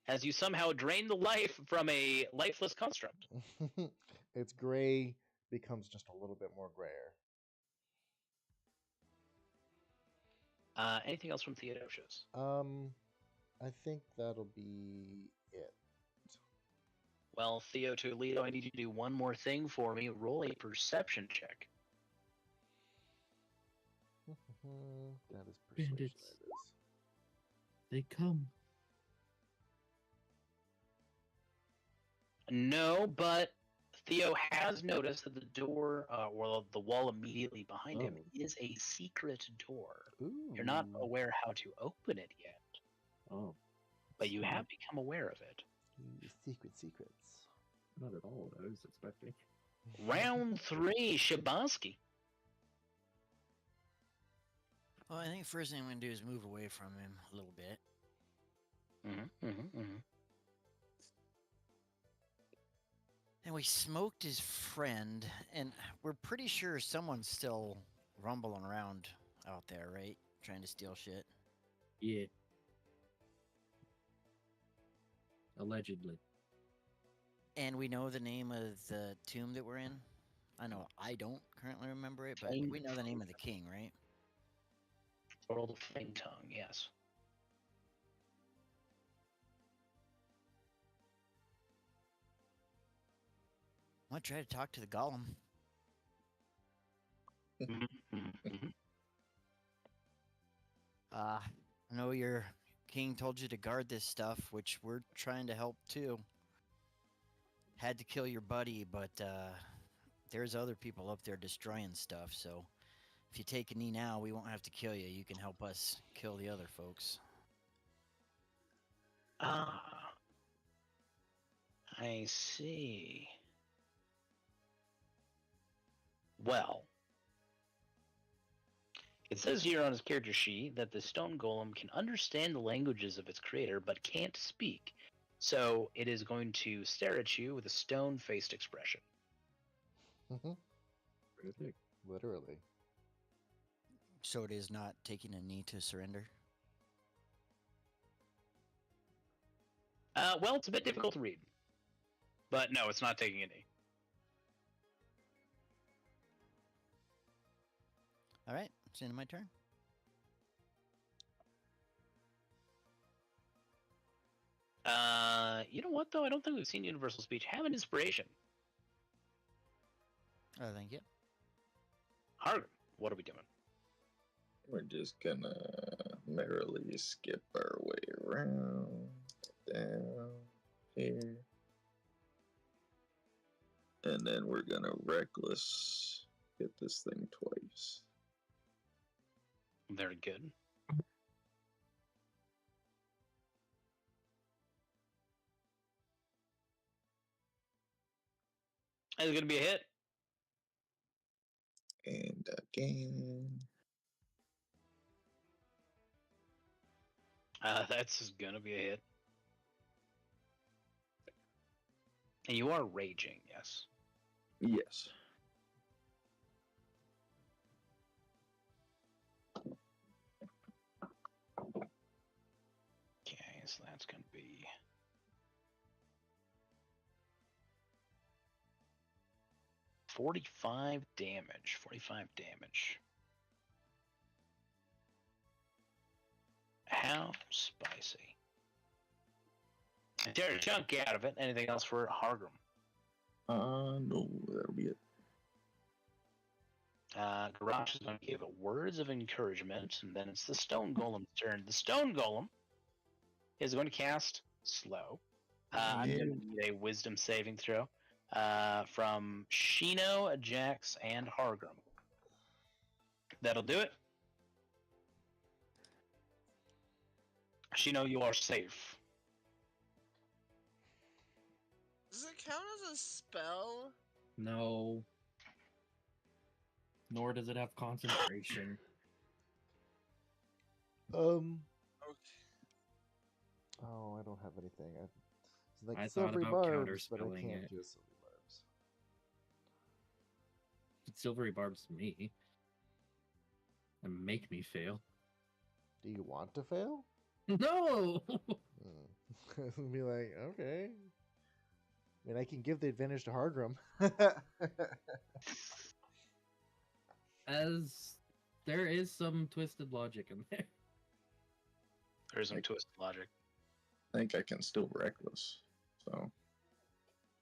as you somehow drain the life from a lifeless construct. Its gray becomes just a little bit more grayer. Anything else from Theodosius? I think that'll be it. Well, Theo Toledo, I need you to do one more thing for me. Roll a perception check. That is persuasion. Bandits. That is. They come. No, but Theo has noticed that the door, or the wall immediately behind him, Oh. is a secret door. Ooh. You're not aware how to open it yet, Oh, but you have become aware of it. Ooh, secrets. not at all what I was expecting. Round 3, Shabansky. Well, I think first thing I'm going to do is move away from him a little bit. And we smoked his friend, and we're pretty sure someone's still rumbling around out there, right? Trying to steal shit. Yeah. Allegedly. And we know the name of the tomb that we're in. I know I don't currently remember it, but Flame we know the name of the king, right? World of Flame Tongue, yes. I'm gonna try to talk to the golem. I know your king told you to guard this stuff, which we're trying to help too. Had to kill your buddy, but there's other people up there destroying stuff, so if you take a knee now, we won't have to kill you. You can help us kill the other folks. Ah, I see. Well, It says here on his character sheet that the stone golem can understand the languages of its creator but can't speak. So it is going to stare at you with a stone-faced expression. Really? Literally. So it is not taking a knee to surrender. Well, it's a bit difficult to read. But no, it's not taking a knee. All right, it's the end of my turn. You know what, though? I don't think we've seen universal speech. Have an inspiration. Oh, thank you. Hargrim, what are we doing? We're just gonna merrily skip our way around, down here. And then we're gonna reckless hit this thing twice. Very good. It's going to be a hit. And again. That's going to be a hit. And you are raging, yes. Yes. Okay, so that's going to be... $45 damage. 45 damage. How spicy. Tear a chunk out of it. Anything else for Hargrim? No, that'll be it. Garrosh is going to give words of encouragement, and then it's the Stone Golem's turn. The Stone Golem is going to cast Slow. I'm going to need a Wisdom saving throw from Shino, Jax, and Hargrim. That'll do it. Shino, you are safe. Does it count as a spell? No. Nor does it have concentration. Okay. Oh, I don't have anything. It's like I thought silvery about barbs, but I counterspelling can't it. do silvery barbs. Silvery barbs to me. And make me fail. Do you want to fail? No! Be like, okay. I mean, I can give the advantage to Hargrim. As there is some twisted logic in there. There's some twisted logic. I think I can still reckless. So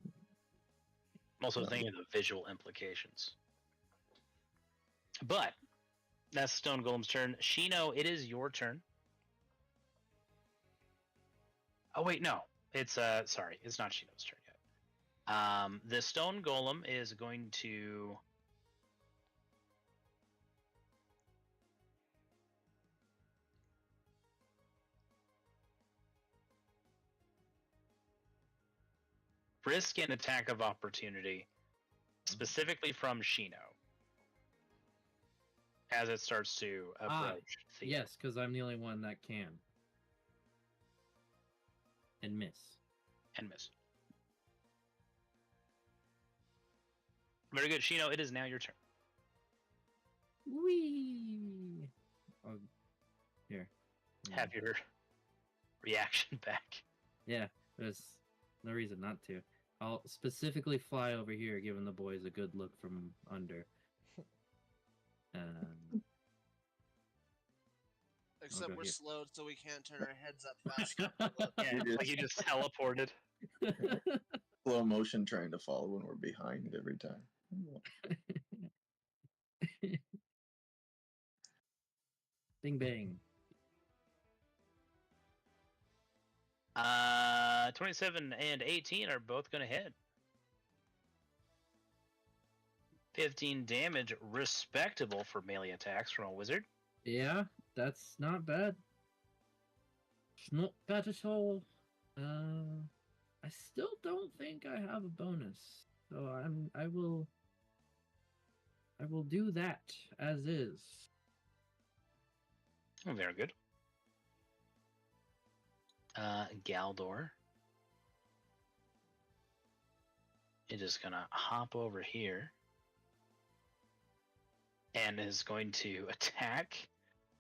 I'm also thinking of the visual implications. But that's Stone Golem's turn. Shino, it is your turn. Oh wait, no. It's sorry, it's not Shino's turn yet. The Stone Golem is going to risk an attack of opportunity, specifically from Shino, as it starts to approach. Thea. Yes, because I'm the only one that can. And miss. And miss. Very good, Shino. It is now your turn. Whee! Oh, here. Have your reaction back. Yeah, there's no reason not to. I'll specifically fly over here, giving the boys a good look from under. Except go we're here. slowed, so we can't turn our heads up fast. Yeah, like you just teleported. slow motion trying to follow when we're behind every time. Bing bang. 27 and 18 are both going to hit. 15 damage, respectable for melee attacks from a wizard. Yeah, that's not bad. It's not bad at all. I still don't think I have a bonus, so I will do that as is. Oh, very good. Galdor is just gonna hop over here and is going to attack,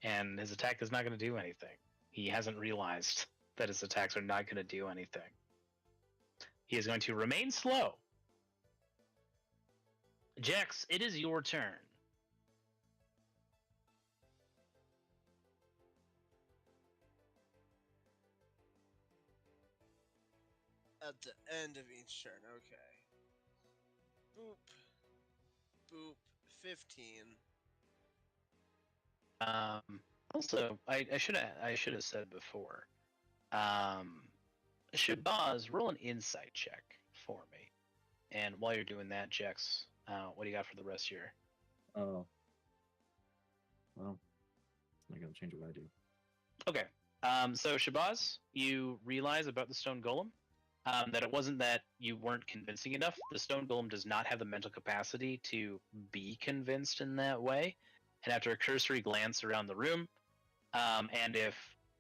and his attack is not going to do anything. He hasn't realized that his attacks are not going to do anything. He is going to remain slow. Jax, it is your turn. At the end of each turn, okay. Boop. Boop. 15. Also, I should have said before. Shabazz, roll an insight check for me. And while you're doing that, Jax, what do you got for the rest of your? Oh. Well, it's not gonna change what I do. Okay. So Shabazz, you realize about the stone golem that it wasn't that you weren't convincing enough. The stone golem does not have the mental capacity to be convinced in that way. And after a cursory glance around the room, and if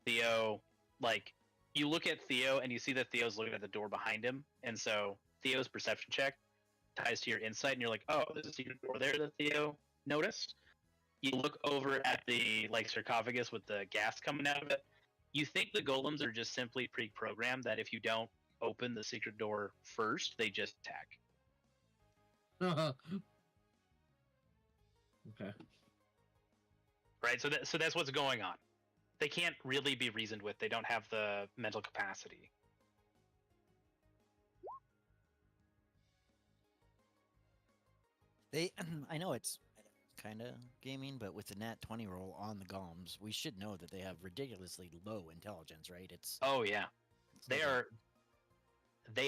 Theo, like, you look at Theo and you see that Theo's looking at the door behind him, and so Theo's perception check ties to your insight, and you're like, oh, there's a secret door there that Theo noticed. You look over at the sarcophagus with the gas coming out of it. You think the golems are just simply pre-programmed that if you don't open the secret door first, they just attack. Okay. Right? So that's what's going on. They can't really be reasoned with. They don't have the mental capacity. I know it's kind of gaming, but with the nat 20 roll on the golems, we should know that they have ridiculously low intelligence, right? Oh yeah, it's they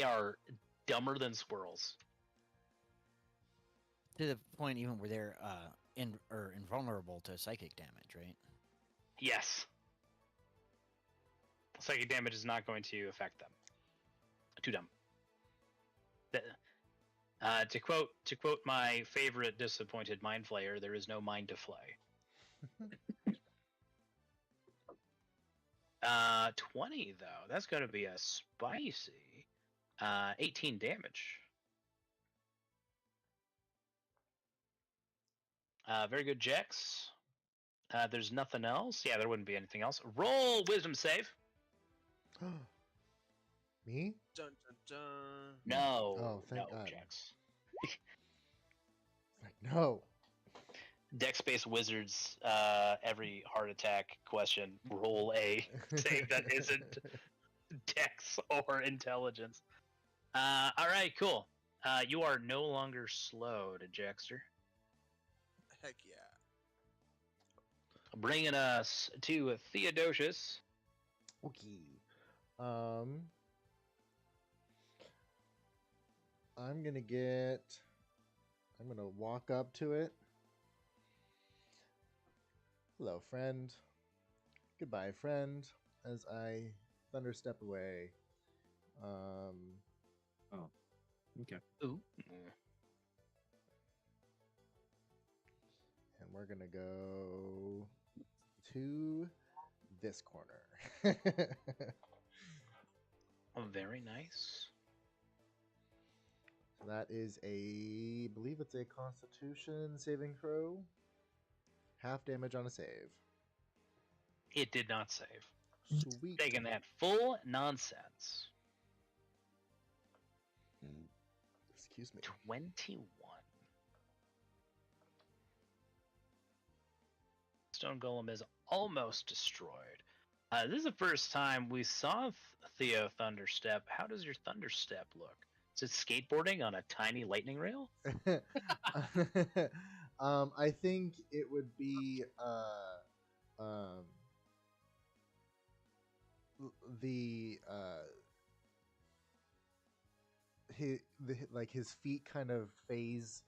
like are dumber than squirrels. to the point even where they're invulnerable to psychic damage, right? Yes. Psychic damage is not going to affect them. Too dumb. To quote my favorite disappointed mind flayer, there is no mind to flay. 20 though. That's going to be a spicy 18 damage. Very good, Jax. There's nothing else. Yeah, there wouldn't be anything else. Roll wisdom save. Me? Dun dun dun. No. Oh, thank no, God. Jax. Like, no. Dex-based wizards, every heart attack question, roll a save that isn't Dex or intelligence. All right, cool. You are no longer slowed, Jaxter. Heck yeah. Bringing us to Theodosius. Okay. I'm gonna walk up to it. Hello, friend. Goodbye, friend. As I thunderstep away. Okay. Ooh. And we're gonna go to this corner. Oh, very nice. So that is I believe it's a Constitution saving throw. Half damage on a save. It did not save. Sweet. Taking that full nonsense. Excuse me. 21. Stone Golem is almost destroyed. This is the first time we saw Theo Thunderstep. How does your Thunderstep look? Is it skateboarding on a tiny lightning rail? I think it would be his feet kind of phase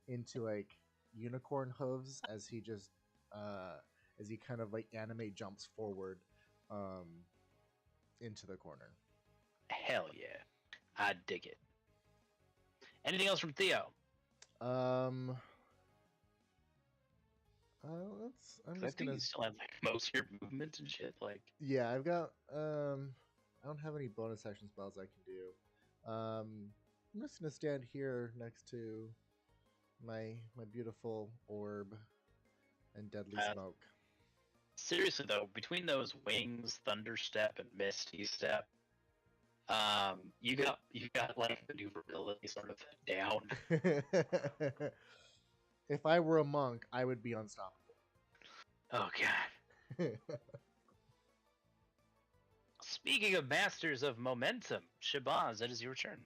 into like unicorn hooves as he just as he kind of like anime jumps forward into the corner. Hell yeah. I dig it. Anything else from Theo? I'm 'Cause I just think gonna. you still have like most of your movement and shit. Like, Yeah, I've got. I don't have any bonus action spells I can do. I'm just gonna stand here next to my beautiful orb and deadly Uh, smoke. seriously though, between those wings, Thunder Step, and Misty Step, you got like maneuverability sort of down. If I were a monk, I would be unstoppable. Oh god. Speaking of masters of momentum, Shabazz, it is your turn.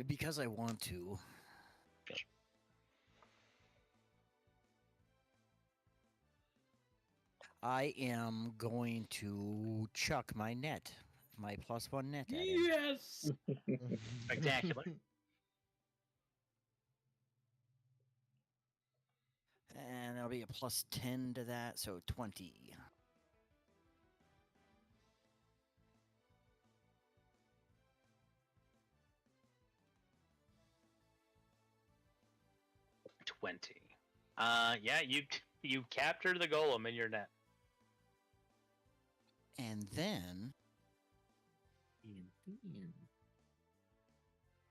Because I want to. I am going to chuck my net, my +1 net at him. Yes. Spectacular. And that'll be a +10 to that, so 20. 20. Yeah, you capture the golem in your net. And then,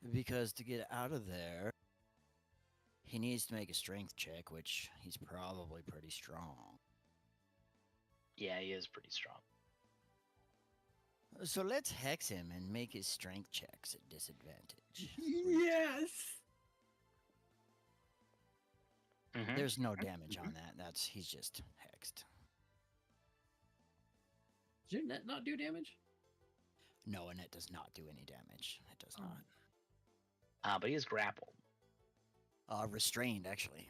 And because to get out of there, he needs to make a strength check, which he's probably pretty strong. Yeah, he is pretty strong. So let's hex him and make his strength checks at disadvantage. yes. Mhm. There's no damage on that. He's just hexed. Does your net not do damage? No, and it does not do any damage. It does Oh. not. But he is grappled, Restrained, actually.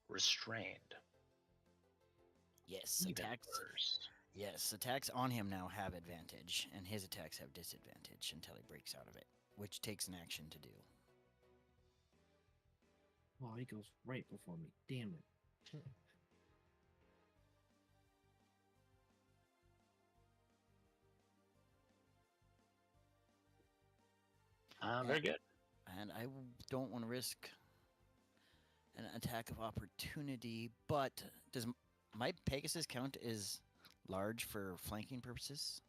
restrained. Yes, Even attacks. worse. Yes, attacks on him now have advantage, and his attacks have disadvantage until he breaks out of it, which takes an action to do. Oh, he goes right before me. Damn it. Very good. And I don't want to risk an attack of opportunity, but does my Pegasus count as large for flanking purposes?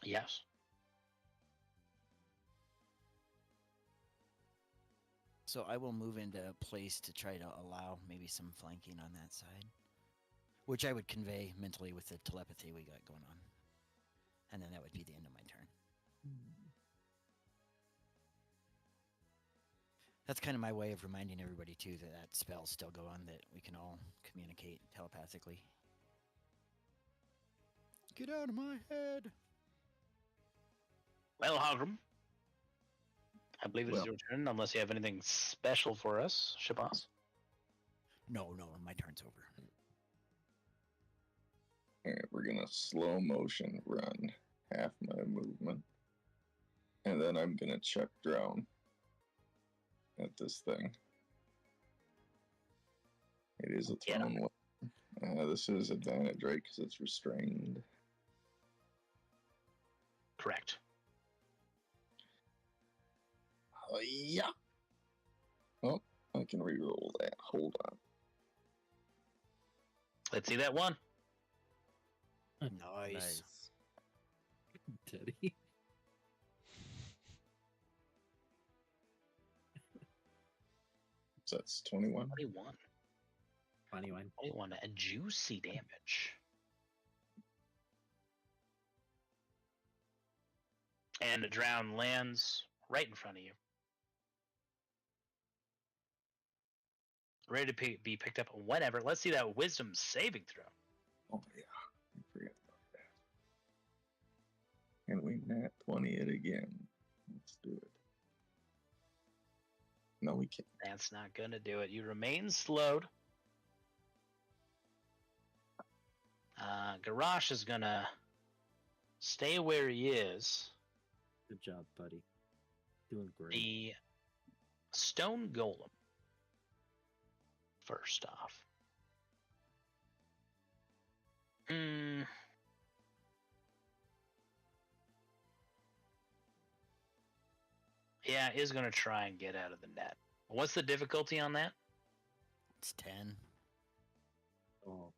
Yes. So I will move into place to try to allow maybe some flanking on that side, which I would convey mentally with the telepathy we got going on. And then that would be the end of my turn. That's kind of my way of reminding everybody, too, that spells still go on, that we can all communicate telepathically. Get out of my head! Well, Hagram, I believe it is Well. your turn, unless you have anything special for us, Shabazz. No, my turn's over. Alright, we're gonna slow motion run half my movement. And then I'm gonna check drown at this thing. It is a Yeah. thrown weapon. This is advantage, right? Because it's restrained. Correct. Yeah. Oh, I can reroll that. Hold on. Let's see that one. Nice. Teddy. So that's 21. 21. Funny one. 21. A juicy damage. And the drown lands right in front of you. Ready to be picked up whenever. Let's see that wisdom saving throw. Oh, yeah. I forgot about that. And we nat 20 it again. Let's do it. No, we can't. That's not going to do it. You remain slowed. Garrosh is going to stay where he is. Good job, buddy. Doing great. The stone golem, first off. Yeah, is going to try and get out of the net. What's the difficulty on that? It's 10. Oh.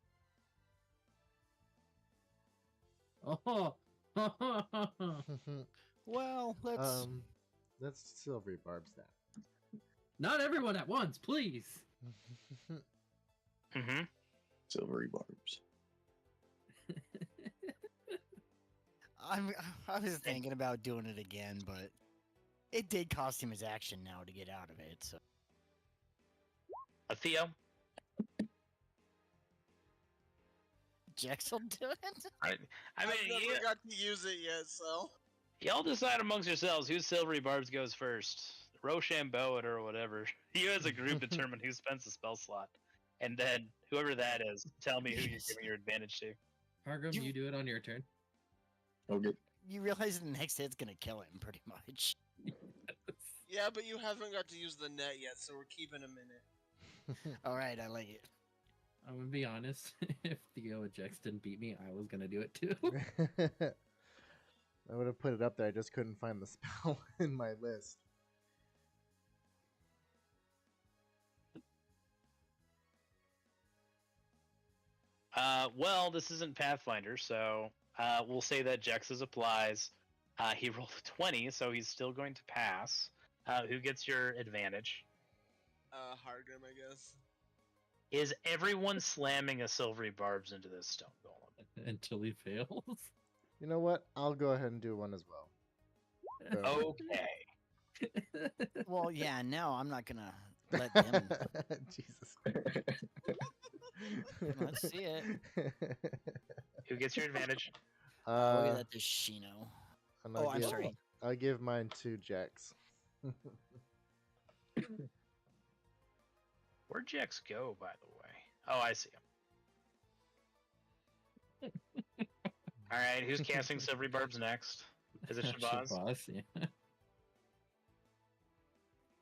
Oh. Well, let's. Let's silvery barbs that. Not everyone at once, please. Mm-hmm. Silvery barbs. I was thinking about doing it again, but it did cost him his action now to get out of it. So Theo? Jax will do it. I mean, I've never got to use it yet, so. y'all decide amongst yourselves whose silvery barbs goes first. Rochambeau it or whatever. You as a group determine who spends the spell slot. And then, whoever that is, tell me who you're Yes. giving your advantage to. Hargrim, You- you do it on your turn. Okay. You realize the next hit's gonna kill him, pretty much. Yeah, but you haven't got to use the net yet, so we're keeping a minute. All right, I like it. I'm gonna be honest. If Theo and Jax didn't beat me, I was gonna do it too. I would have put it up there. I just couldn't find the spell in my list. Well, this isn't Pathfinder, so we'll say that Jex's applies. He rolled a 20, so he's still going to pass. Who gets your advantage? Hargrim, I guess. Is everyone slamming a silvery barbs into this stone golem? Until he fails. You know what? I'll go ahead and do one as well. Boom. Okay. Well, yeah. Now I'm not gonna let him. Jesus. Let's see it. Who gets your advantage? Look Uh, at that, the Shino. and Oh, I'll I'm give- sorry. I'll give mine to Jax. Where'd Jex go, by the way? Oh, I see him. All right, who's casting silvery barbs next? Is it Shabazz? Shabazz, yeah.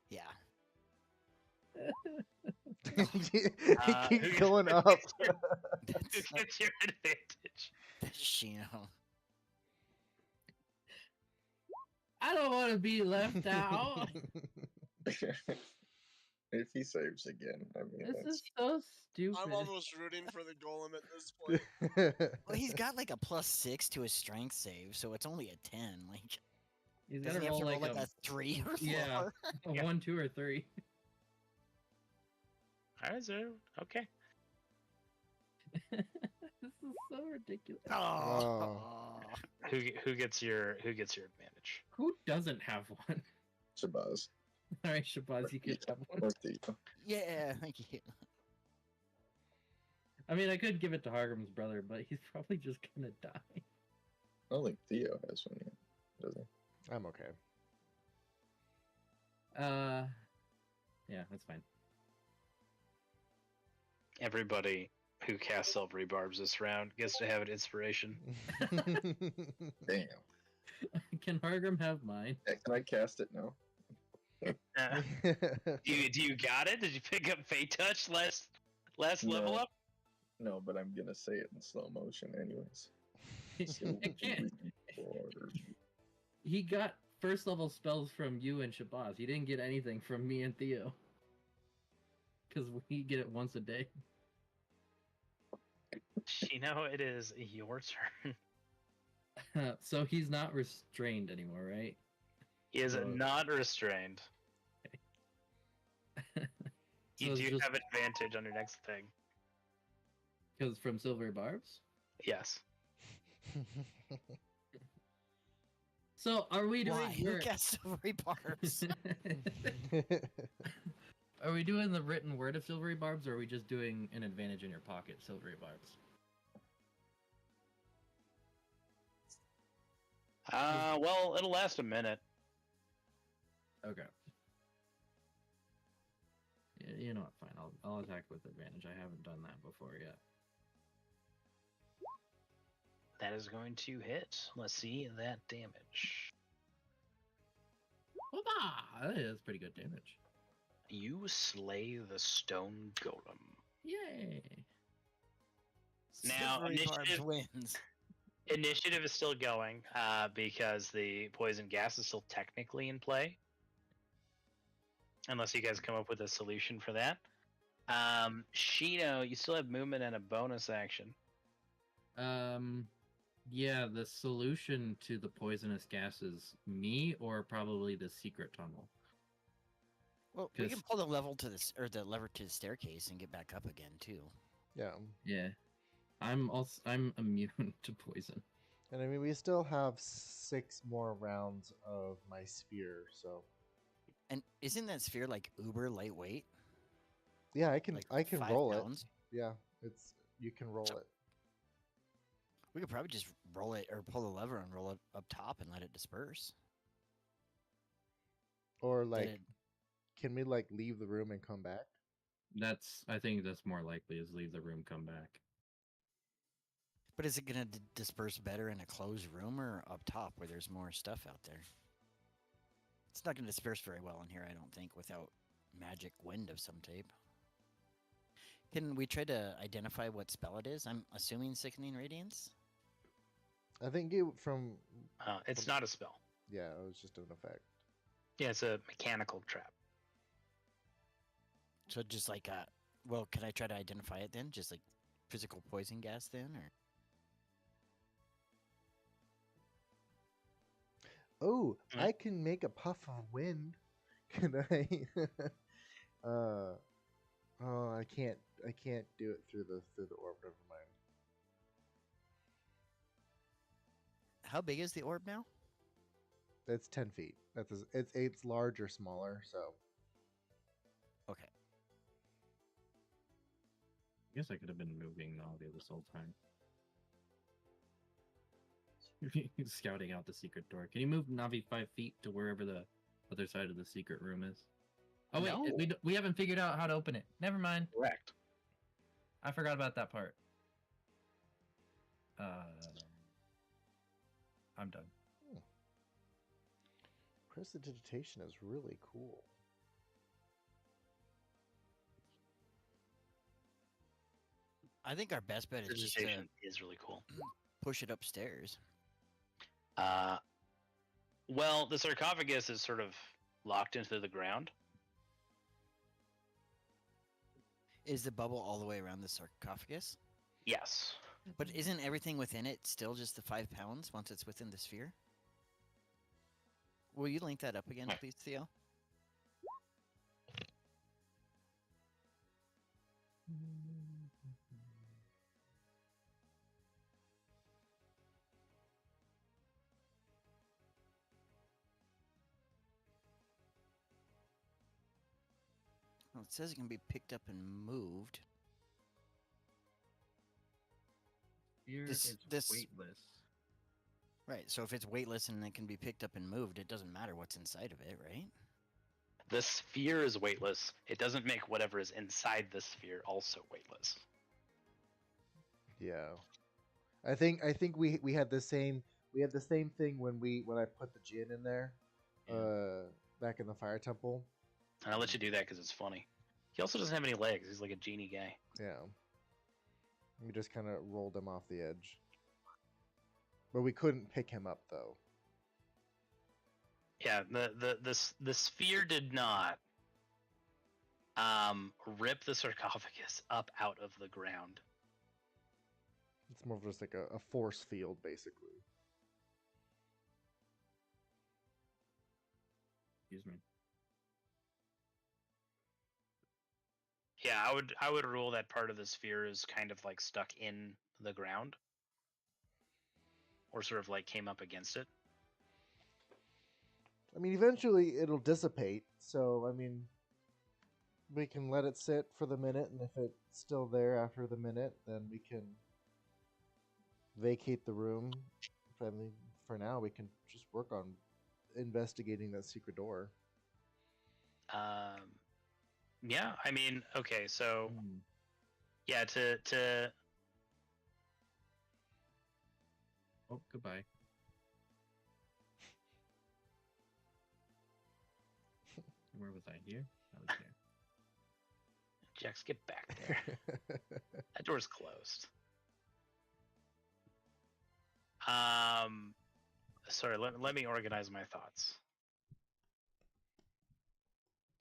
Yeah. He keeps who- going up. Who That's gets your advantage? the Shino. I don't want to be left out. If he saves again, I mean, This that's is so stupid. I'm almost rooting for the golem at this point. Well, he's got like a +6 to his strength save, so it's only a 10. Like, He's doesn't gotta he have roll to roll like like a 3 or 4? yeah. a Yeah. 1, 2, or 3. All right, so okay. This is so ridiculous. Oh. Who gets your advantage? Who doesn't have one? Shabazz. All right, Shabazz, you could have one. Or Theo. Yeah, thank you. I mean, I could give it to Hargrim's brother, but he's probably just gonna die. I don't think Theo has one yet, does he? I'm okay. Yeah, that's fine. Everybody who casts silvery barbs this round gets to have an inspiration. Damn. Can Hargrim have mine? Yeah, can I cast it now? Do you got it? Did you pick up Fate Touch last level No. up? No, but I'm gonna say it in slow motion anyways. I can't. Or- He got first level spells from you and Shabazz. He didn't get anything from me and Theo. Because we get it once a day. You know, it is your turn. So he's not restrained anymore, right? He is Oh. not restrained. You So it's do just- have advantage on your next thing. Because from Silvery Barbs? Yes. So are we doing Why? Who gets silvery barbs? Are we doing the written word of Silvery Barbs, or are we just doing an advantage in your pocket Silvery Barbs? Well, it'll last a minute. Okay. Yeah, you know what? Fine. I'll attack with advantage. I haven't done that before yet. That is going to hit. Let's see that damage. That is pretty good damage. You slay the stone golem. Yay! Now, Silvery barbs initiative- wins. Initiative is still going because the poison gas is still technically in play. Unless you guys come up with a solution for that. Shino, you still have movement and a bonus action. Yeah, the solution to the poisonous gas is me or probably the secret tunnel. Well, we can 'Cause- pull the level to the lever to the staircase and get back up again too. Yeah. Yeah. I'm immune to poison. And I mean, we still have 6 more rounds of my sphere, so And isn't that sphere like uber lightweight? yeah, I can Like I can 5 roll pounds? it. Yeah, you can roll it. We could probably just roll it or pull the lever and roll it up top and let it disperse. Or Did like, it- can we like leave the room and come back? I think that's more likely is leave the room, come back. But is it going to disperse better in a closed room or up top where there's more stuff out there? It's not going to disperse very well in here, I don't think, without magic wind of some type. Can we try to identify what spell it is? I'm assuming Sickening Radiance? I think it from It's not a spell. yeah, it was just an effect. Yeah, it's a mechanical trap. So just like, well, can I try to identify it then? Just like physical poison gas then, or? Oh, Mhm. I can make a puff of wind. Can I? Oh, I can't do it through the orb. Never mind. How big is the orb now? It's 10 feet. It's large or smaller. So Okay. I guess I could have been moving Navi this whole time. Scouting out the secret door. Can you move Navi 5 feet to wherever the other side of the secret room is? Oh wait, No. we haven't figured out how to open it. Never mind. Correct. I forgot about that part. I'm done. prestidigitation is really cool. I think our best bet is just to Prestidigitation is really cool. push it upstairs. Well, the sarcophagus is sort of locked into the ground. Is the bubble all the way around the sarcophagus? Yes. But isn't everything within it still just the 5 pounds once it's within the sphere? Will you link that up again, please, Theo? Well, it says it can be picked up and moved. Here This- it's this- weightless. Right, so if it's weightless and it can be picked up and moved, it doesn't matter what's inside of it, right? The sphere is weightless. It doesn't make whatever is inside the sphere also weightless. Yeah, I think we had the same thing when I put the djinn in there, back in the fire temple. And I'll let you do that because it's funny. He also doesn't have any legs. He's like a genie guy. Yeah, we just kind of rolled him off the edge, but we couldn't pick him up though. Yeah, the sphere did not rip the sarcophagus up out of the ground. It's more of just like a force field, basically. Excuse me. Yeah, I would rule that part of the sphere is kind of like stuck in the ground. Or sort of like came up against it. I mean, eventually it'll dissipate. So, I mean, we can let it sit for the minute, and if it's still there after the minute, then we can vacate the room. I mean, for now, we can just work on investigating that secret door. Yeah, I mean, okay, so Hmm. yeah, to Oh, goodbye. Where was I? Here? I was here. Jax, get back there. That door's closed. Sorry, let me organize my thoughts.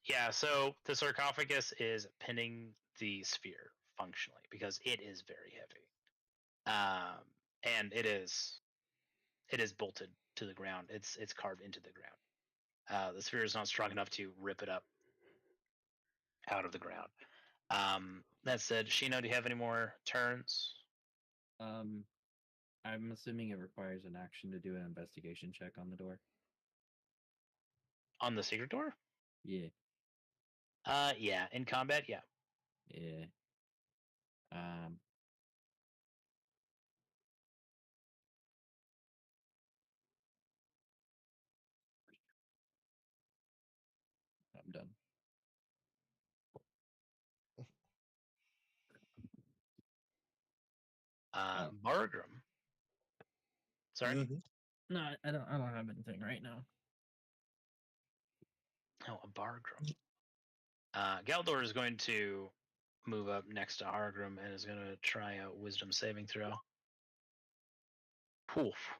Yeah, so the sarcophagus is pinning the sphere functionally because it is very heavy, and it is bolted to the ground. It's carved into the ground. The sphere is not strong enough to rip it up out of the ground. That said, Shino, do you have any more turns? I'm assuming it requires an action to do an investigation check on the door. On the secret door? Yeah. Yeah. In combat, yeah. Yeah. I'm done. Bargram. Sorry. Mhm. No, I don't have anything right now. Oh, a Bargram. Galdor is going to move up next to Hargrim and is going to try a Wisdom saving throw. Poof.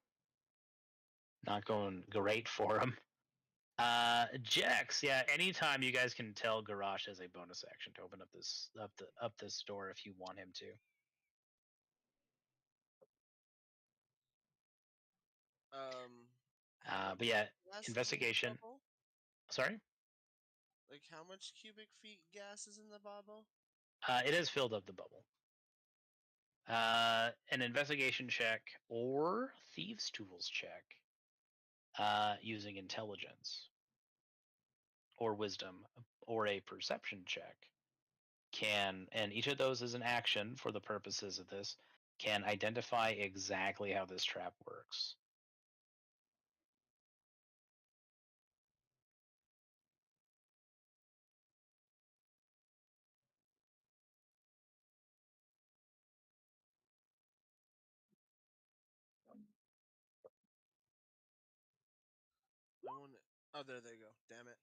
Not going great for him. Jex, yeah. Anytime you guys can tell Garrosh has a bonus action to open up this door if you want him to. But yeah, Gas is in the investigation. bubble? Sorry. Like how much cubic feet gas is in the bubble? It has filled up the bubble. An investigation check or thieves' tools check, using intelligence or wisdom or a perception check and each of those is an action for the purposes of this, can identify exactly how this trap works. I want it. Oh, there they go. Damn it.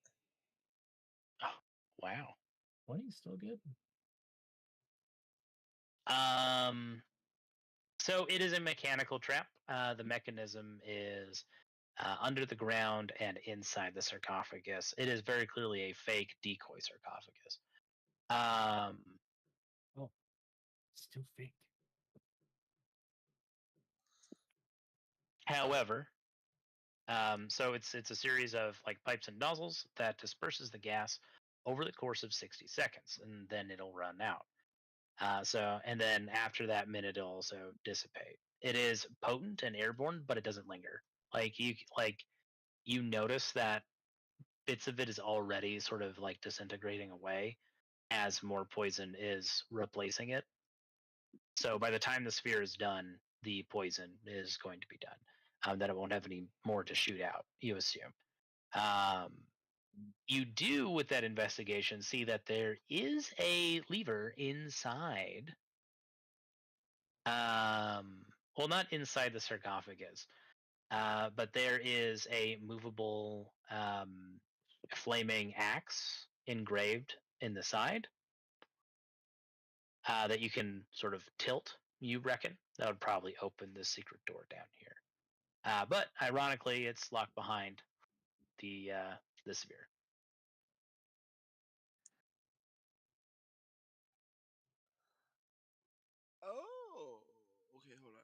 Oh, wow. 20's still good. So it is a mechanical trap. The mechanism is under the ground and inside the sarcophagus. It is very clearly a fake decoy sarcophagus. Oh, still fake. However, so it's a series of like pipes and nozzles that disperses the gas over the course of 60 seconds, and then it'll run out. And then after that minute, it'll also dissipate. It is potent and airborne, but it doesn't linger. You notice that bits of it is already sort of like disintegrating away as more poison is replacing it. So by the time the sphere is done, the poison is going to be done. That it won't have any more to shoot out, you assume. You do, with that investigation, see that there is a lever inside. Well, not inside the sarcophagus, but there is a movable flaming axe engraved in the side that you can sort of tilt. You reckon that would probably open the secret door down here. But ironically, it's locked behind the sphere. Oh. Okay, hold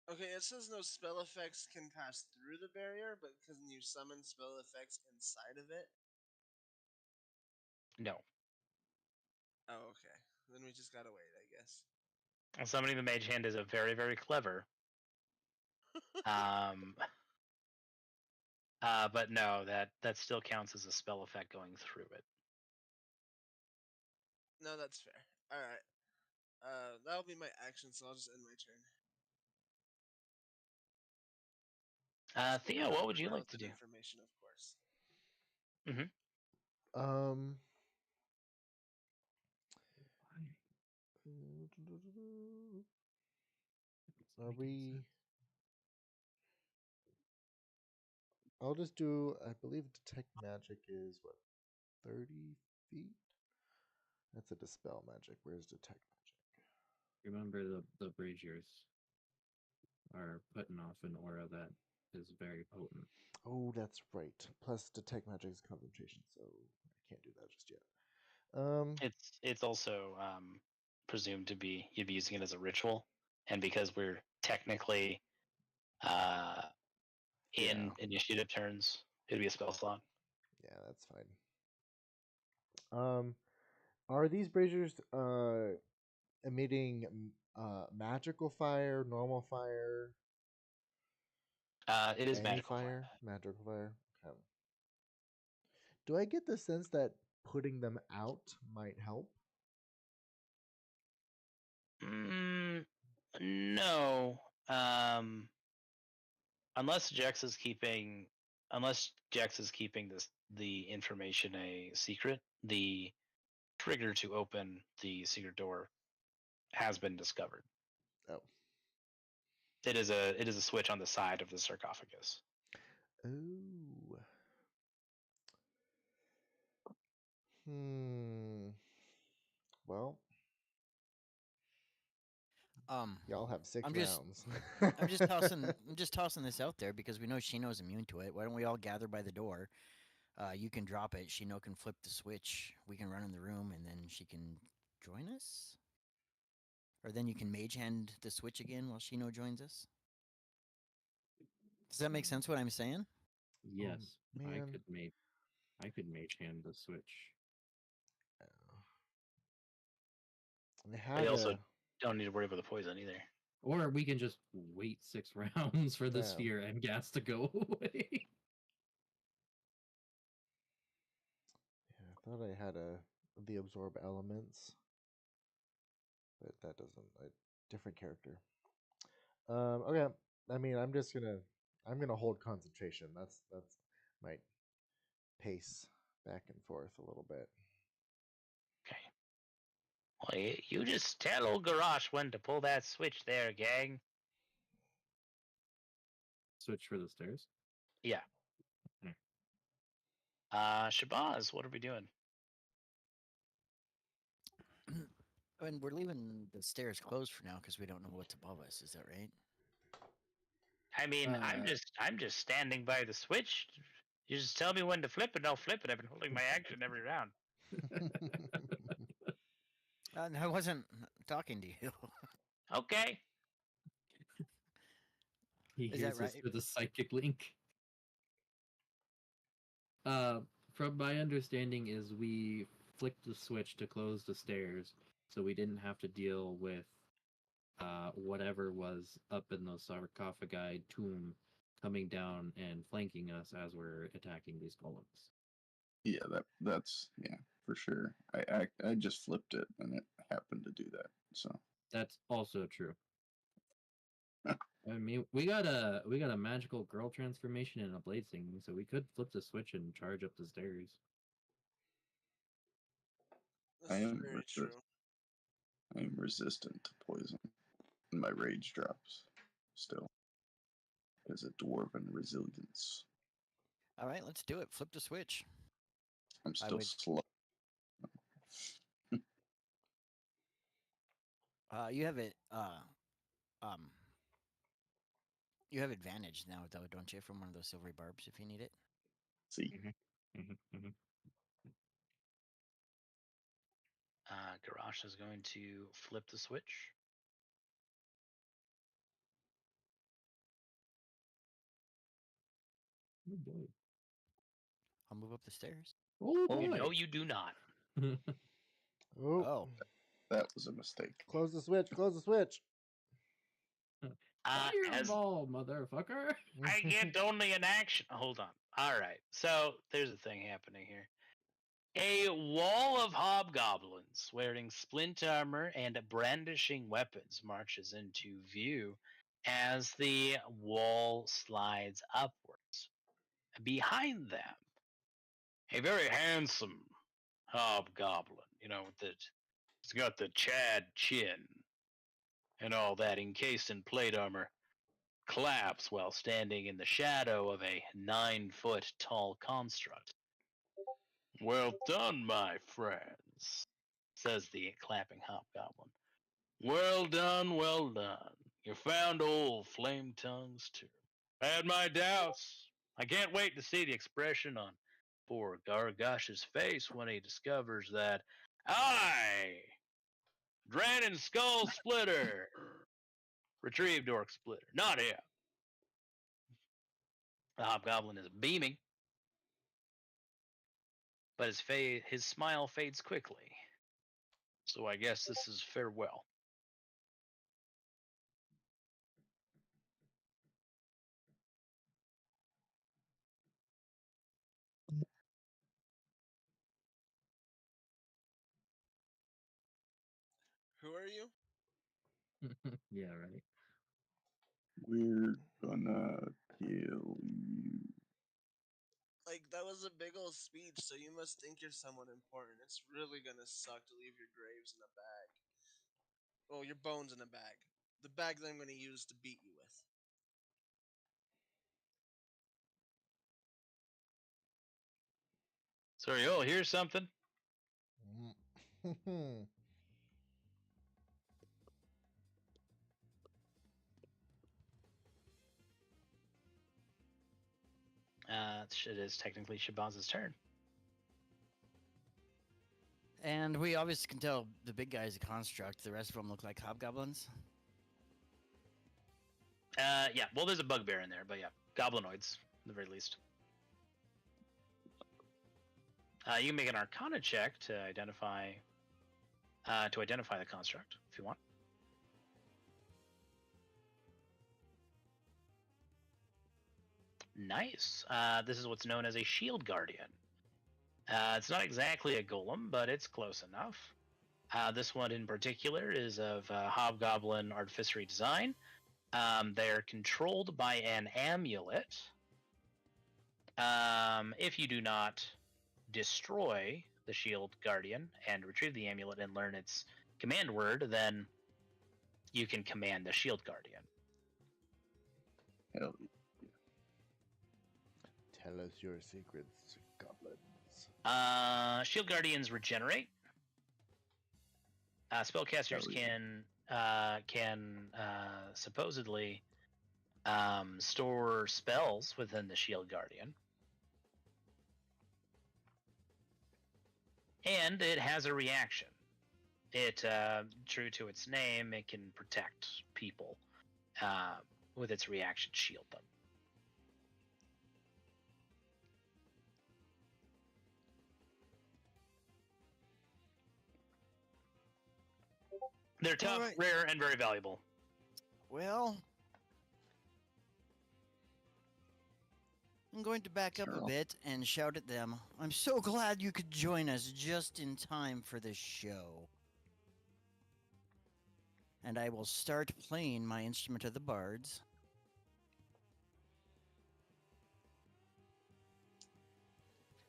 on. Okay, it says no spell effects can pass through the barrier, but can you summon spell effects inside of it? No. Oh, okay. Then we just gotta wait, I guess. Summoning the mage hand is a very, very clever. But no, that still counts as a spell effect going through it. No, that's fair. Alright. That'll be my action, so I'll just end my turn. Theo, what would you like to That do? information, of course. Um. Are we? I'll just do. I believe detect magic is what, 30 feet. That's a dispel magic. Where's detect magic? Remember the braziers. are putting off an aura that is very potent. Oh, that's right. Plus detect magic is concentration, so I can't do that just yet. It's also presumed to be you'd be using it as a ritual, and because we're technically in Yeah. initiative turns, it'd be a spell slot. Yeah, that's fine. Are these braziers emitting magical fire, normal fire, It is any magical fire? Magical fire. Okay. Do I get the sense that putting them out might help? No, unless Jex is keeping the information a secret, the trigger to open the secret door has been discovered. Oh. It is a switch on the side of the sarcophagus. Oh. Hmm. Well, y'all have 6 I'm just rounds. I'm just tossing this out there because we know Shino's immune to it. Why don't we all gather by the door? You can drop it. Shino can flip the switch. We can run in the room, and then she can join us. Or then you can mage hand the switch again while Shino joins us. Does that make sense? What I'm saying? Yes, man. I could mage hand the switch. I They had also a don't need to worry about the poison either. Or we can just wait 6 rounds for the Yeah. sphere and gas to go away. yeah, I thought I had the absorb elements, but that doesn't a different character. Okay. I mean, I'm gonna hold concentration. That's might pace back and forth a little bit. Okay. Well, you just tell old Garrosh when to pull that switch there, gang. Switch for the stairs. Yeah. Hmm. Shabazz, what are we doing? And we're leaving the stairs closed for now because we don't know what's above us. Is that right? I mean, Uh, I'm just standing by the switch. You just tell me when to flip it, I'll flip it. I've been holding my action every round. I wasn't talking to you. Okay. He Is hears that this right? with a psychic link. From my understanding, is we flicked the switch to close the stairs, so we didn't have to deal with whatever was up in the sarcophagi tomb coming down and flanking us as we're attacking these golems. Yeah, that's for sure. I just flipped it and it happened to do that. So That's also true. I mean, we got a magical girl transformation and a blade singing, so we could flip the switch and charge up the stairs. I That's am very true. I am resistant to poison. And my rage drops still. Is a dwarven resilience. All right, let's do it. Flip the switch. I'm still would- slow. You have it. You have advantage now, though, don't you? From one of those silvery barbs, if you need it. See, Garrosh is going to flip the switch. Oh boy. I'll move up the stairs. Oh boy. No, you do not. Oh, Oh, that was a mistake. close the switch. Close the switch. As Fireball, motherfucker! I get only an action. Hold on. All right. So there's a thing happening here. A wall of hobgoblins wearing splint armor and brandishing weapons marches into view as the wall slides upwards. Behind them, a very handsome hobgoblin, he's got the Chad chin and all that, encased in plate armor, claps while standing in the shadow of a 9-foot tall construct. Well done, my friends, says the clapping hobgoblin. Well done, well done. You found old Flame Tongue's tomb. I had my doubts. I can't wait to see the expression on poor Gargosh's face when he discovers that I, Drannon Skull Splitter, retrieved Orc Splitter, not him. The Hobgoblin is beaming, but his smile fades quickly. So I guess this is farewell. Who are you? Yeah, right. We're gonna kill you. Like, that was a big old speech, so you must think you're someone important. It's really gonna suck to leave your graves in a bag. Well, your bones in a bag. The bag that I'm gonna use to beat you with. So you all hear something? It is technically Shabaz's turn. And we obviously can tell the big guy is a construct. The rest of them look like hobgoblins. Yeah, well, there's a bugbear in there, but yeah, goblinoids, at the very least. You can make an Arcana check to identify the construct, if you want. Nice. This is what's known as a Shield Guardian. It's not exactly a golem, but it's close enough. This one in particular is of Hobgoblin artificery design. They're controlled by an amulet. If you do not destroy the Shield Guardian and retrieve the amulet and learn its command word, then you can command the Shield Guardian. Hell yeah. Tell us your secrets, goblins. Shield Guardians regenerate. Spellcasters can supposedly store spells within the Shield Guardian. And it has a reaction. It, true to its name, it can protect people with its reaction, shield them. They're tough, Alright. rare, and very valuable. Well, I'm going to back up a Sure. bit and shout at them. I'm so glad you could join us just in time for this show. And I will start playing my instrument of the bards.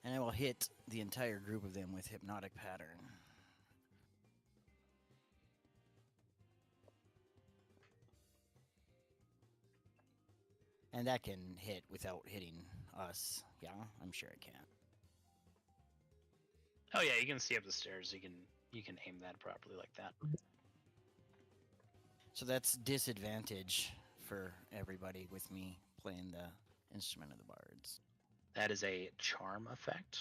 And I will hit the entire group of them with Hypnotic Pattern. And that can hit without hitting us. Yeah, I'm sure it can. Oh yeah, you can see up the stairs. You can aim that properly like that. So that's disadvantage for everybody with me playing the instrument of the bards. That is a charm effect.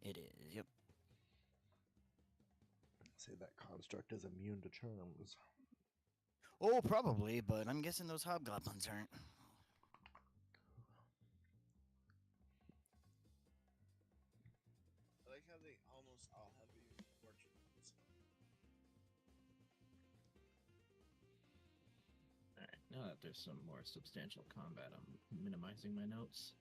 It is, yep. Say that construct is immune to charms. Oh, probably, but I'm guessing those hobgoblins aren't. I like how they almost all have you portraits. Alright, now that there's some more substantial combat, I'm minimizing my notes.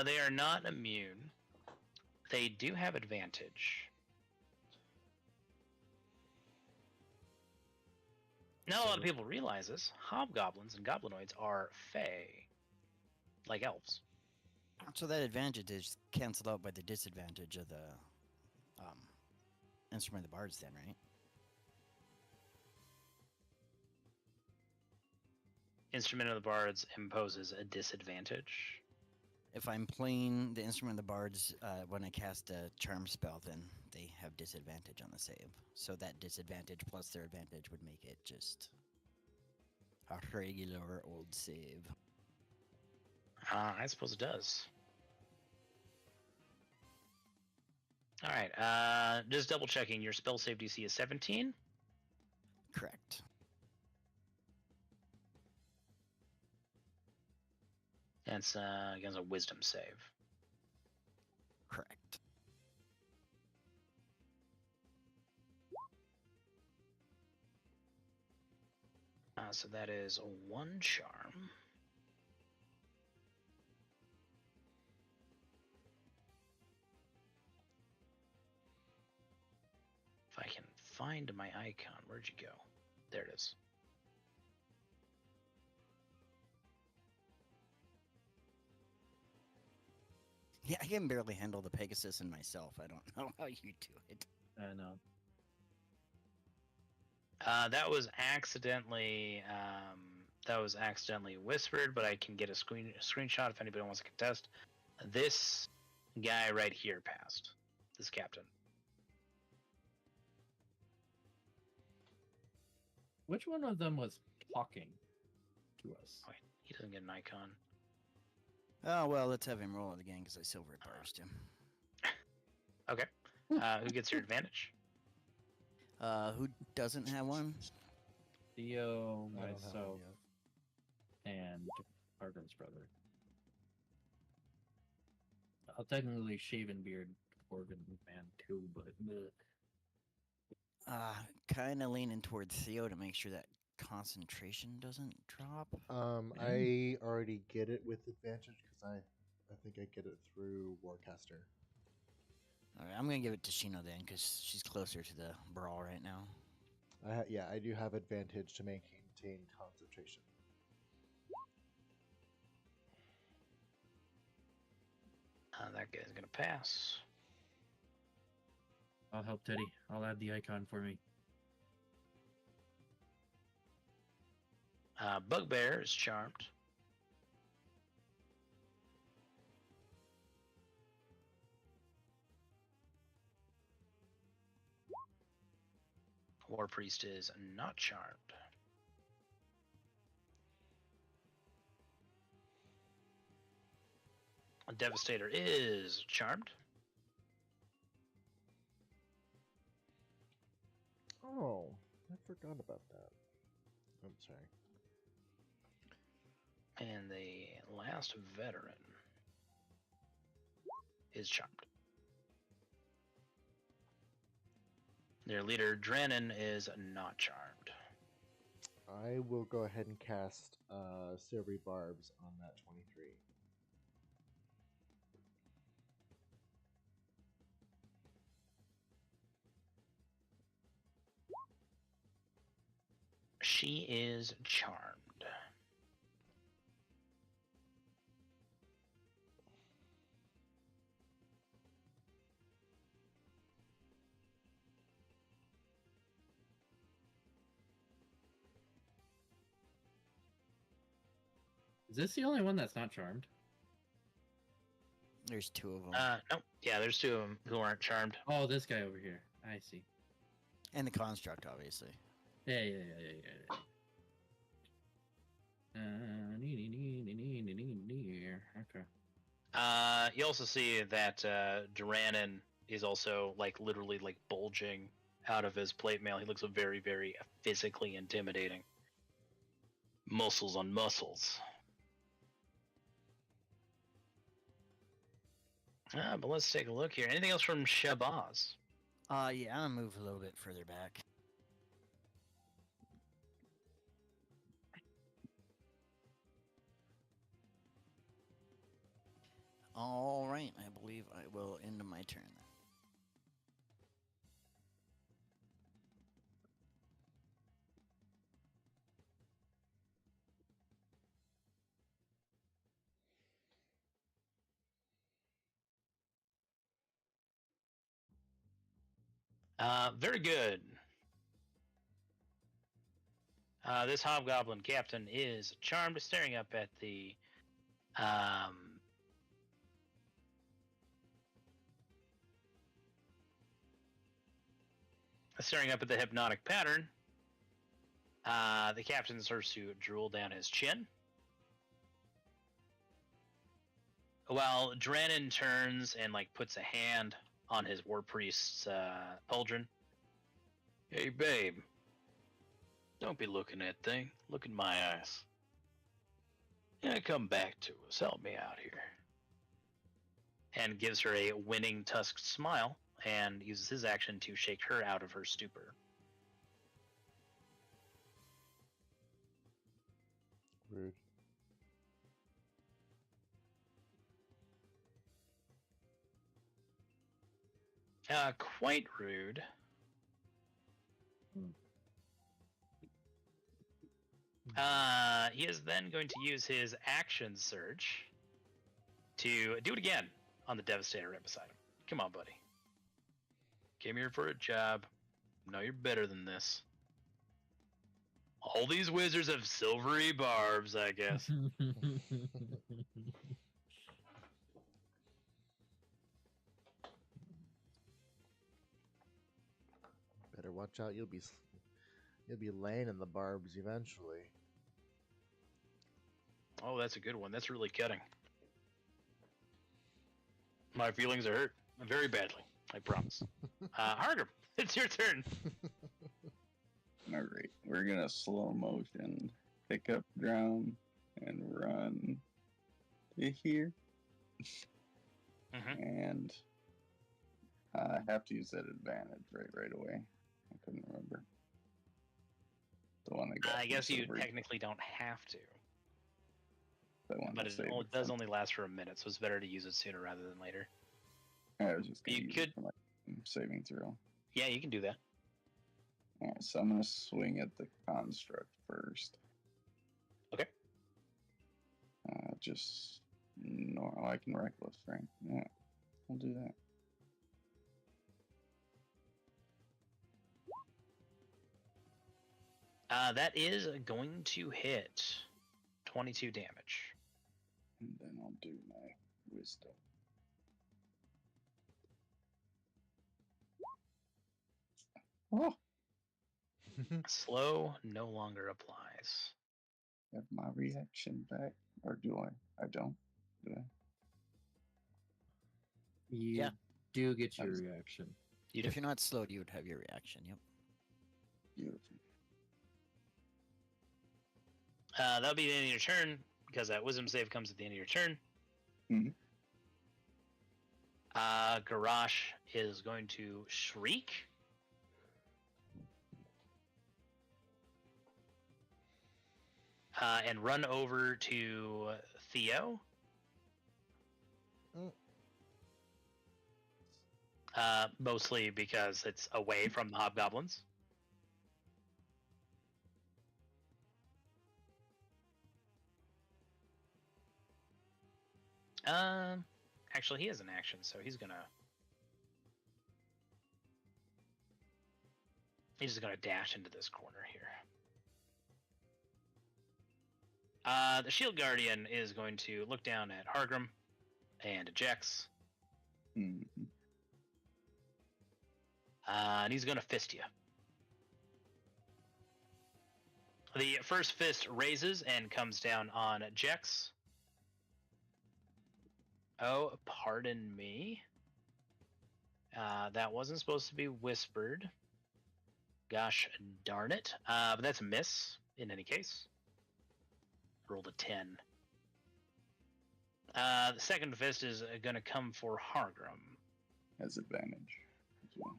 They are not immune. They do have advantage. Not a lot of people realize this. Hobgoblins and goblinoids are fey, like elves. So that advantage is canceled out by the disadvantage of the instrument of the bards then, right? Instrument of the Bards imposes a disadvantage. If I'm playing the Instrument of the Bards, when I cast a charm spell, then they have disadvantage on the save. So that disadvantage plus their advantage would make it just a regular old save. I suppose it does. All right. Just double checking. Your spell save DC is 17. Correct. And it's against a Wisdom save. Correct. So that is 1 charm. If I can find my icon, where'd you go? There it is. Yeah, I can barely handle the Pegasus and myself. I don't know how you do it. I know. That was accidentally whispered, but I can get a screenshot if anybody wants to contest. This guy right here passed. This captain. Which one of them was talking to us? Wait, he doesn't get an icon. Oh, well, let's have him roll it again because I silver embarrassed him. Okay. Who gets your advantage? Who doesn't have one? Theo, I don't have one myself, yet. and Argon's brother. I'll technically shave and beard Organ man too, but Kind of leaning towards Theo to make sure that concentration doesn't drop. I already get it with advantage because I think I get it through Warcaster. All right, I'm gonna give it to Shino then because she's closer to the brawl right now. Yeah, I do have advantage to maintain concentration. That guy's gonna pass. I'll help Teddy. I'll add the icon for me. Bugbear is charmed. War Priest is not charmed. Devastator is charmed. Oh, I forgot about that. I'm sorry. And the last veteran is charmed. Their leader, Drannon, is not charmed. I will go ahead and cast Silvery Barbs on that 23. She is charmed. Is this the only one that's not charmed? There's 2 of them, No, yeah, there's 2 of them who aren't charmed. Oh, this guy over here. I see. and the construct, obviously. Yeah. Okay. You also see that Drannon is also like literally like bulging out of his plate mail. He looks very, very physically intimidating. Muscles on muscles. But let's take a look here. Anything else from Shabazz? Yeah, I'm gonna move a little bit further back. All right, I believe I will end my turn then. Very good. This hobgoblin captain is charmed, staring up at the staring up at the hypnotic pattern, the captain starts to drool down his chin. While Drannon turns and puts a hand on his war priest's pauldron. Hey, babe. Don't be looking at thing. Look in my eyes. Yeah, come back to us. Help me out here. And gives her a winning tusked smile and uses his action to shake her out of her stupor. Rude. Quite rude. He is then going to use his action surge to do it again on the Devastator right beside him. Come on, buddy. Came here for a job. Know you're better than this. All these wizards have silvery barbs, I guess. Better watch out. You'll be laying in the barbs eventually. Oh, that's a good one. That's really cutting. My feelings are hurt very badly. I promise. Hargrim, it's your turn. Alright, we're gonna slow motion, pick up Drown, and run to here. And I have to use that advantage right away. I couldn't remember. The one I got. I guess you silver. technically don't have to. But it it does only last for a minute, so it's better to use it sooner rather than later. I was just gonna You use could- it for my saving throw. Yeah, you can do that. Alright, so I'm gonna swing at the construct first. Okay. Just normal. I can reckless, right? Yeah, I'll do that. That is going to hit 22 damage. And then I'll do my wisdom. Oh, Slow no longer applies. have my reaction back, or do I? I don't. Do I? You Yeah. do get your That was- reaction. You If do. you're not slowed, you would have your reaction. Yep. Beautiful. That'll be the end of your turn, because that wisdom save comes at the end of your turn. Mhm. Garrosh is going to shriek. And run over to Theo. Mm. Mostly because it's away from the hobgoblins. Actually, he has an action, so he's just gonna dash into this corner here. The Shield Guardian is going to look down at Hargrim and ejects, Mhm. and he's gonna fist you. The first fist raises and comes down on Jex. Oh, pardon me. That wasn't supposed to be whispered. Gosh darn it. But that's a miss in any case. Rolled a 10. The second fist is going to come for Hargrim. Has advantage as well.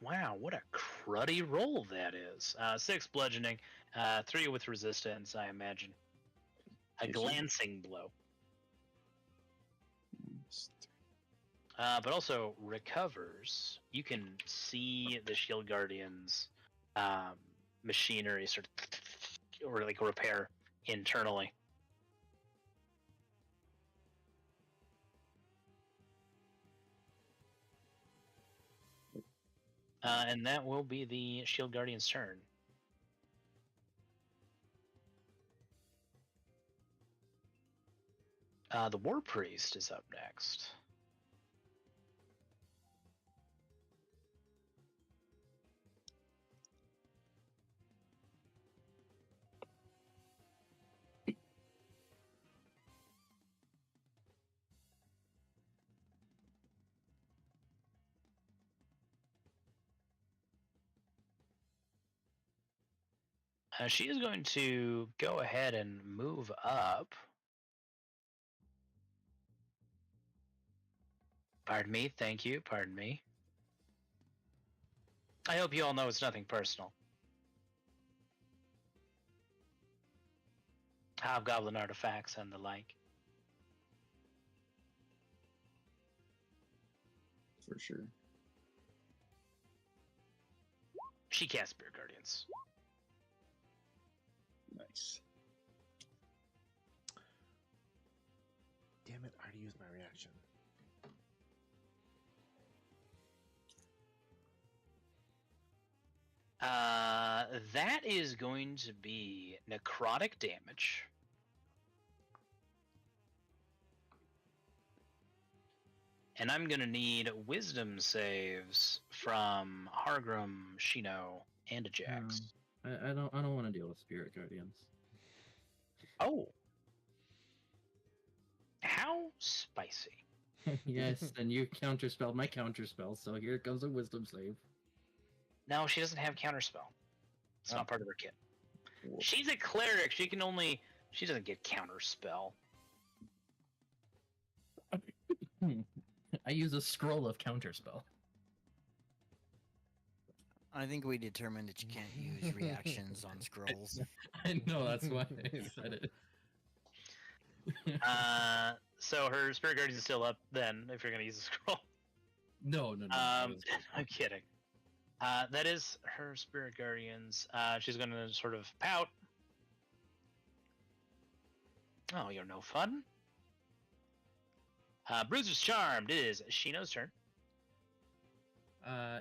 Wow, what a cruddy roll that is. 6 bludgeoning, 3 with resistance, I imagine. A Yes, sir. glancing blow. It's But also recovers. You can see the Shield Guardian's machinery sort of, or like repair internally. And that will be the Shield Guardian's turn. The War Priest is up next. She is going to go ahead and move up. Pardon me, thank you, pardon me. I hope you all know it's nothing personal. Hobgoblin artifacts and the like. For sure. She casts Spirit Guardians. Nice. Damn it! I already used my reaction. That is going to be necrotic damage. And I'm gonna need wisdom saves from Hargrim, Shino, and Ajax. I don't want to deal with Spirit Guardians. Oh. How spicy. Yes, and you counterspelled my counterspell, so here comes a wisdom save. No, she doesn't have counterspell. It's not part of her kit. Whoop. She's a cleric. She doesn't get counterspell. I use a scroll of counterspell. I think we determined that you can't use reactions on scrolls. I know, that's why I said it. So her Spirit Guardians is still up then, if you're going to use a scroll. No. I'm kidding. That is her Spirit Guardians. She's going to sort of pout. Oh, you're no fun. Bruiser's Charmed is Shino's turn.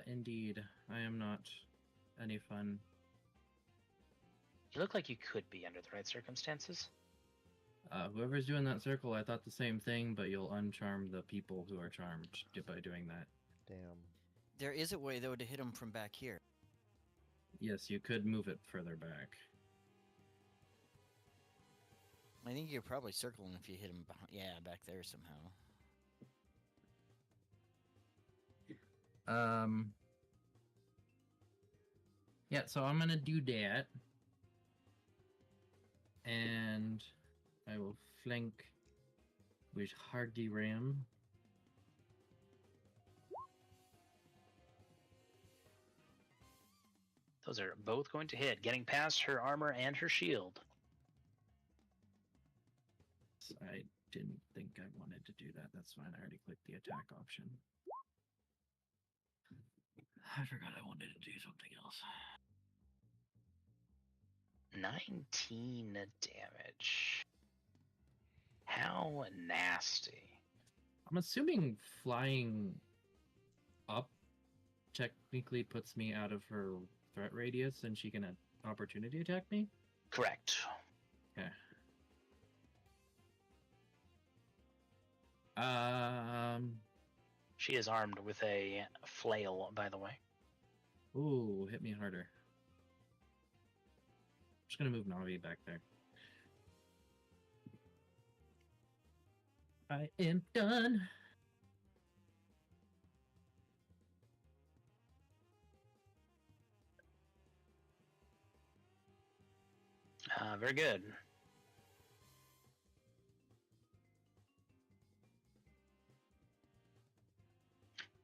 Indeed. I am not any fun. You look like you could be under the right circumstances. Whoever's doing that circle, I thought the same thing, but you'll uncharm the people who are charmed by doing that. Damn. There is a way, though, to hit him from back here. Yes, you could move it further back. I think you're probably circling if you hit him behind, back there somehow. Yeah, so I'm gonna do that. And I will flank with Hardy Ram. Those are both going to hit, getting past her armor and her shield. I didn't think I wanted to do that. That's fine. I already clicked the attack option. I forgot I wanted to do something else. 19 damage. How nasty. I'm assuming flying up technically puts me out of her threat radius and she can opportunity attack me? Correct. Okay. She is armed with a flail, by the way. Ooh, hit me harder. I'm just gonna move Navi back there. I am done. Very good.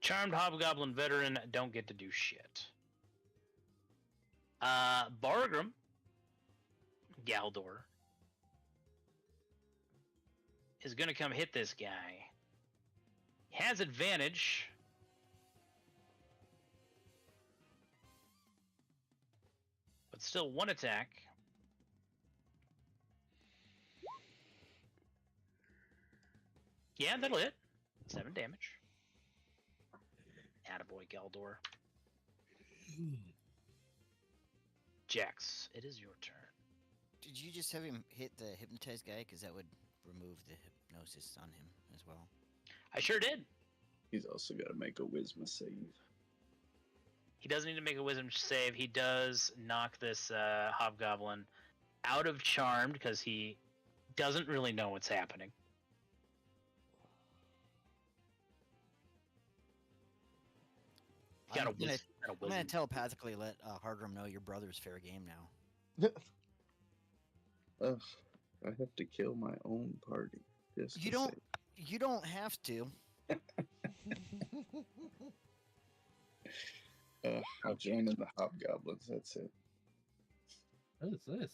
Charmed Hobgoblin Veteran don't get to do shit. Bargrim, Galdor, is going to come hit this guy. He has advantage. But still one attack. Yeah, that'll hit. 7 damage. Attaboy, Galdor. Jax, it is your turn. Did you just have him hit the hypnotized guy? Because that would remove the hypnosis on him as well. I sure did. He's also got to make a wisdom save. He doesn't need to make a wisdom save. He does knock this hobgoblin out of charmed because he doesn't really know what's happening. I'm gonna telepathically let Hardrum know your brother's fair game now. Ugh, I have to kill my own party. Just You to don't. save. You don't have to. I'll join in the hobgoblins. That's it. What is this?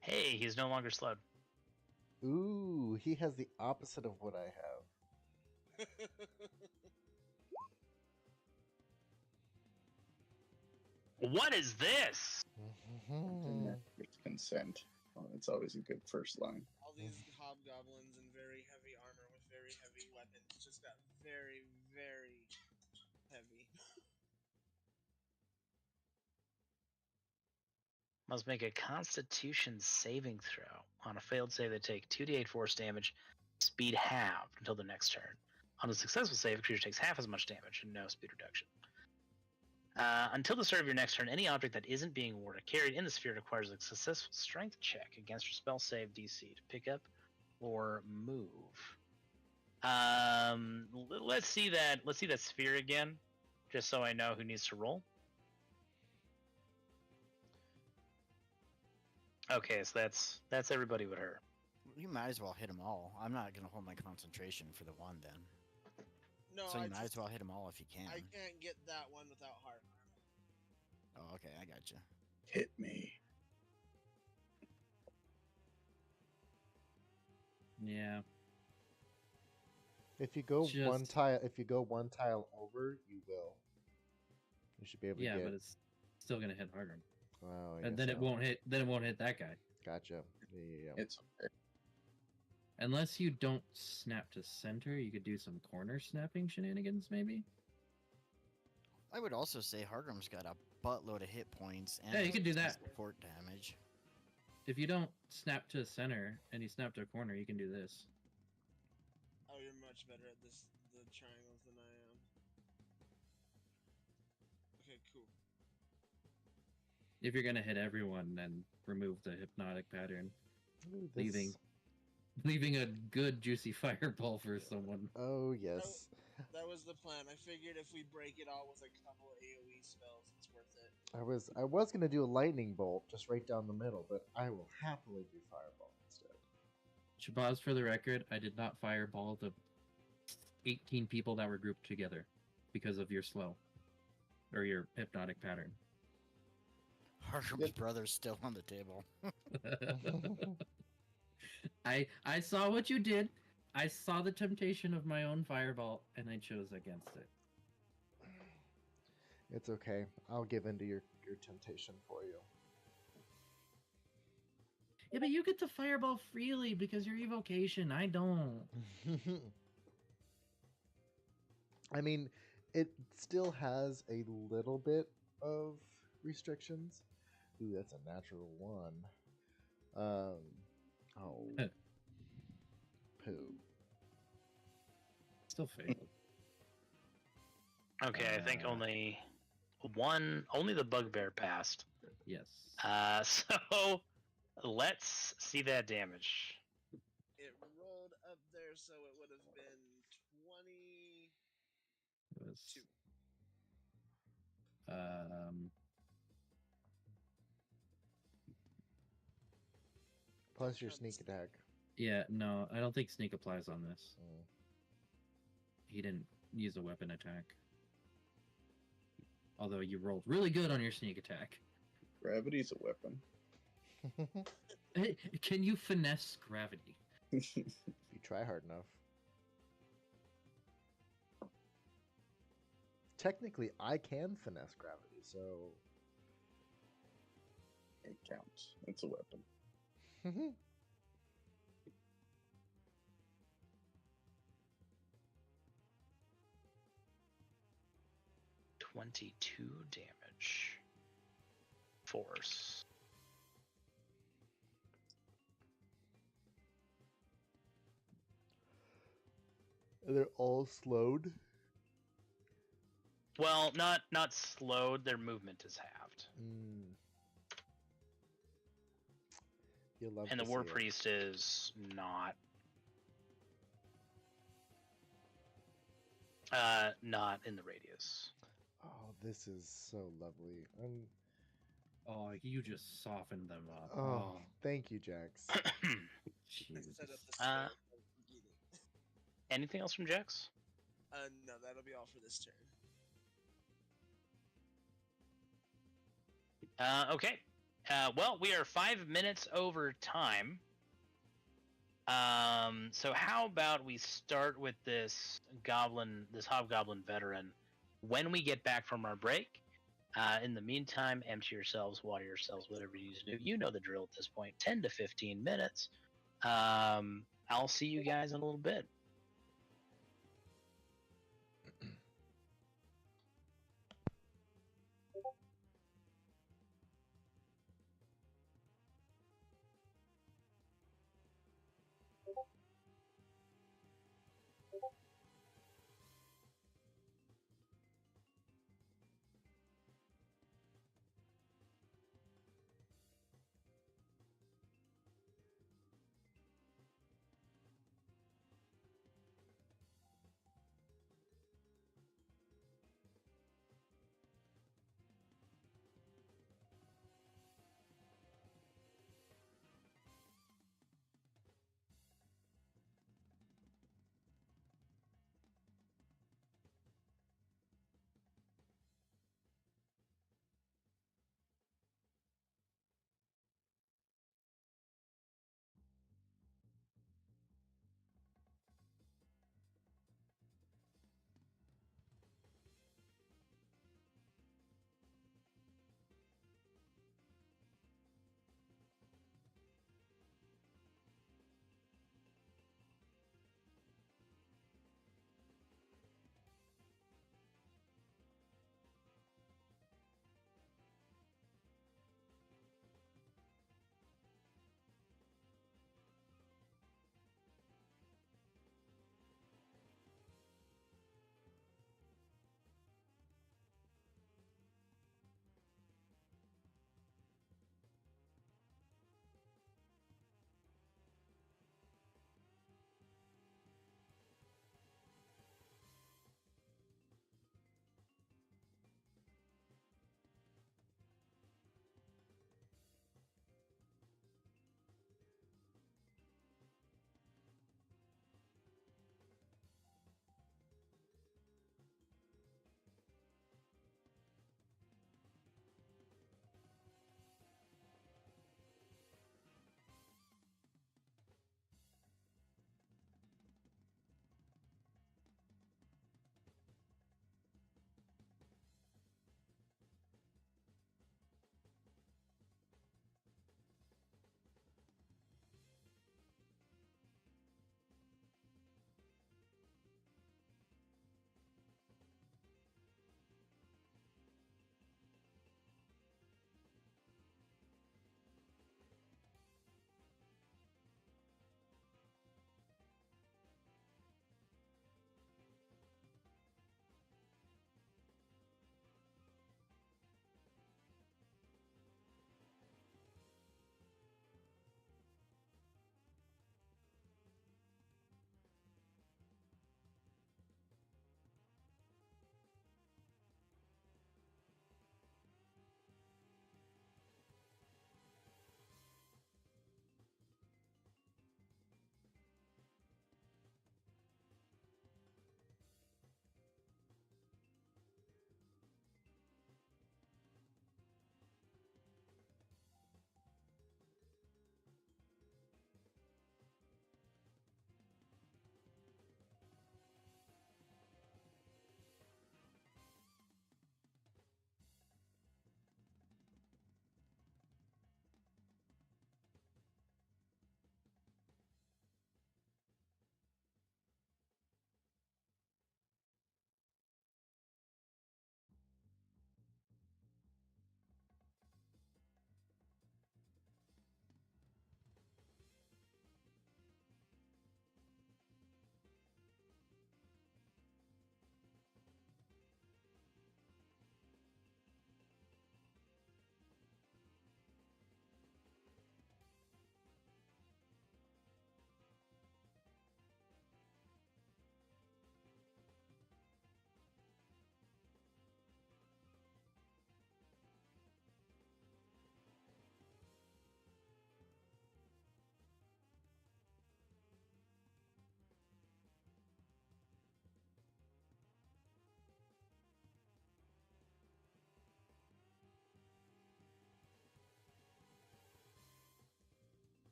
Hey, he's no longer slowed. Ooh, he has the opposite of what I have. What is this? It's consent. Well, it's always a good first line. All these hobgoblins in very heavy armor with very heavy weapons just got very, very heavy. Must make a Constitution saving throw. On a failed save, they take 2d8 force damage, speed halved until the next turn. On a successful save, the creature takes half as much damage and no speed reduction. Until the start of your next turn, any object that isn't being warded or carried in the sphere requires a successful strength check against your spell save DC to pick up or move. Let's see that. Let's see that sphere again, just so I know who needs to roll. Okay, so that's everybody but her. You might as well hit them all. I'm not gonna hold my concentration for the one then. No, So you might as well hit them all if you can. I can't get that one without heart. Oh, okay, I got you. Hit me. Yeah. If you go one Just- tile, over, you will. You should be able to Yeah, get. but it's still gonna hit harder. Oh, I And guess then it so. won't hit. Then it won't hit that guy Gotcha. Yeah. It's okay. unless you don't snap to center. You could do some corner snapping shenanigans, maybe. I would also say Hardrum's got a buttload of hit points and Yeah, you could do some that. support damage. If you don't snap to center and you snap to a corner, you can do this. Oh, you're much better at the triangles than I am. Okay, cool. If you're gonna hit everyone, then remove the hypnotic pattern, Ooh, leaving a good juicy fireball for someone. Oh yes. That was the plan. I figured if we break it all with a couple of AoE spells, it's worth it. I was gonna do a lightning bolt just right down the middle, but I will happily do fireball instead. Shabazz, for the record, I did not fireball the 18 people that were grouped together because of your slow or your hypnotic pattern. Hardrum's brother's still on the table. I saw what you did. I saw the temptation of my own fireball, and I chose against it. It's okay. I'll give in to your temptation for you. Yeah, but you get to fireball freely because you're evocation. I don't. I mean, it still has a little bit of restrictions. Ooh, that's a natural one. Oh. Poo. Still failed. Okay, I think only the bugbear passed. Yes. So let's see that damage. It rolled up there, so it would have been 20. It was. Two. Plus your sneak attack. Yeah, no, I don't think sneak applies on this. Mm. He didn't use a weapon attack. Although you rolled really good on your sneak attack. Gravity's a weapon. Hey, can you finesse gravity? If you try hard enough. Technically, I can finesse gravity, so. It counts. It's a weapon. 22 damage. Force. They're all slowed. Well, not slowed. Their movement is halved, Mm. You'll love and to the war see it. priest is not in the radius. Oh, this is so lovely. Oh, you just softened them up. Oh, thank you, Jax. I Jesus. set up the stone. Anything else from Jax? No, that'll be all for this turn. Okay. Well, we are 5 minutes over time. So how about we start with this hobgoblin veteran when we get back from our break. In the meantime, empty yourselves, water yourselves, whatever you need to do. You know the drill at this point. 10 to 15 minutes. I'll see you guys in a little bit.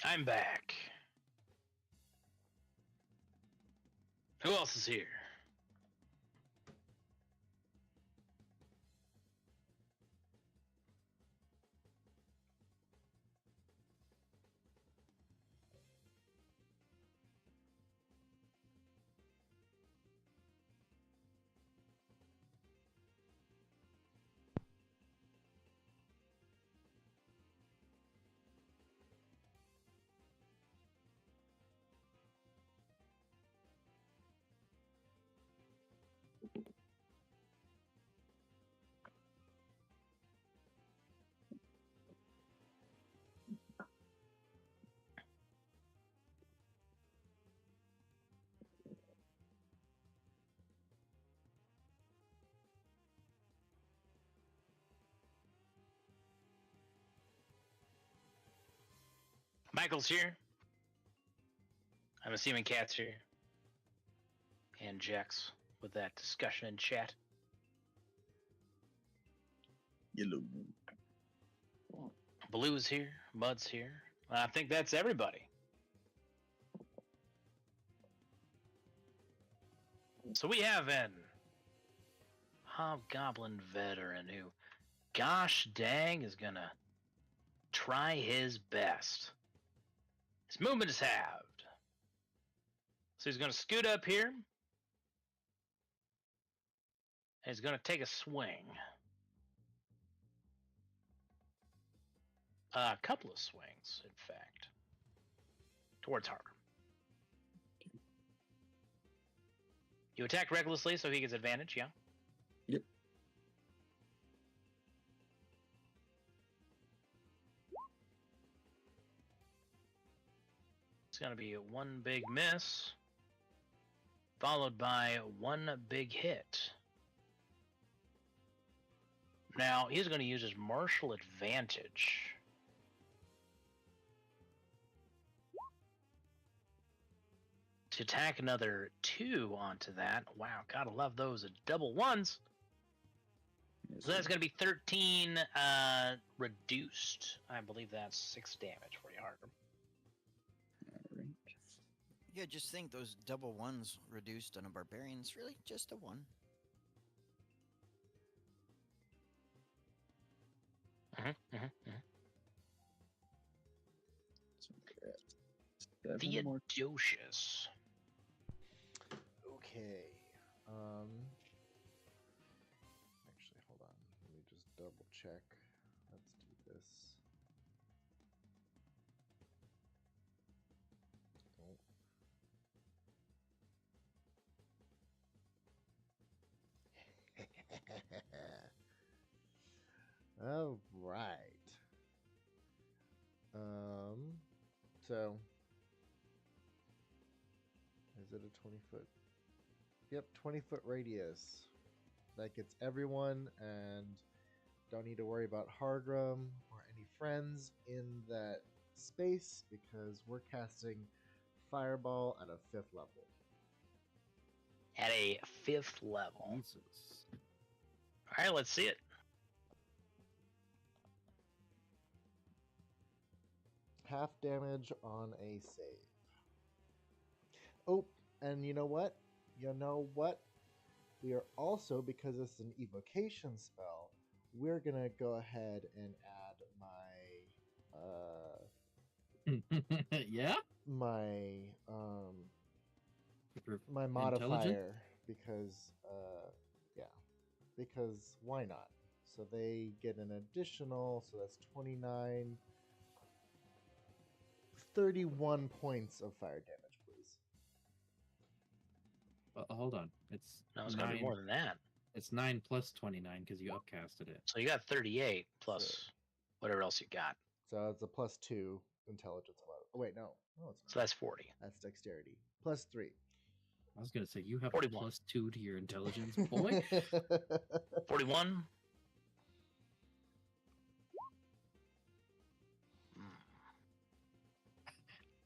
I'm back. Who else is here? Michael's here. I'm assuming Cat's here. And Jax with that discussion in chat. Yellow. Blue's here. Mud's here. I think that's everybody. So we have an Hobgoblin veteran who, gosh dang, is gonna try his best. His movement is halved. So he's gonna scoot up here. And he's gonna take a swing. A couple of swings, in fact, towards Harker. You attack recklessly, so he gets advantage, yeah? Yep. It's going to be one big miss, followed by one big hit. Now, he's going to use his martial advantage. To tack another 2 onto that. Wow, gotta love those double ones. Yes, So that's sir. going to be 13 reduced. I believe that's 6 damage for you, Harker. Alright. Yeah, just think those double ones reduced on a barbarian's really just a 1. So we're at 7 more. Theodosius. Okay. Actually, hold on. Let me just double check. Let's do this. Oh. All right. So is it a 20-foot? Yep, 20-foot radius. That gets everyone, and don't need to worry about Hargrim or any friends in that space because we're casting Fireball at a 5th level. At a 5th level. Jesus. All right, let's see it. Half damage on a save. Oh, and you know what? We are also, because it's an evocation spell, we're gonna go ahead and add Yeah? my Intelligent? modifier because because why not? So they get an additional, so that's 29, 31 points of fire damage, please. Hold on. It's No, it's going to be more than that. It's 9 plus 29 because you upcasted it. So you got 38 plus So- whatever else you got. So it's a +2 intelligence. Oh wait, no, it's So that's 40. that's dexterity. +3. I was gonna say you have 41. a +2 to your intelligence, boy. 41.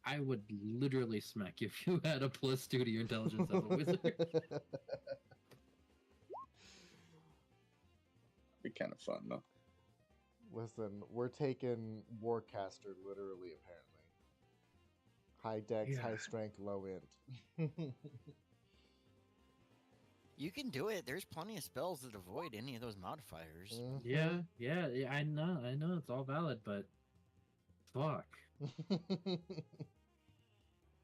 I would literally smack you if you had a +2 to your intelligence as a wizard. Be kind of fun though. Listen, we're taking Warcaster literally, apparently. High dex, Yeah. high strength, low int. You can do it. There's plenty of spells that avoid any of those modifiers. Yeah, I know, it's all valid, but fuck.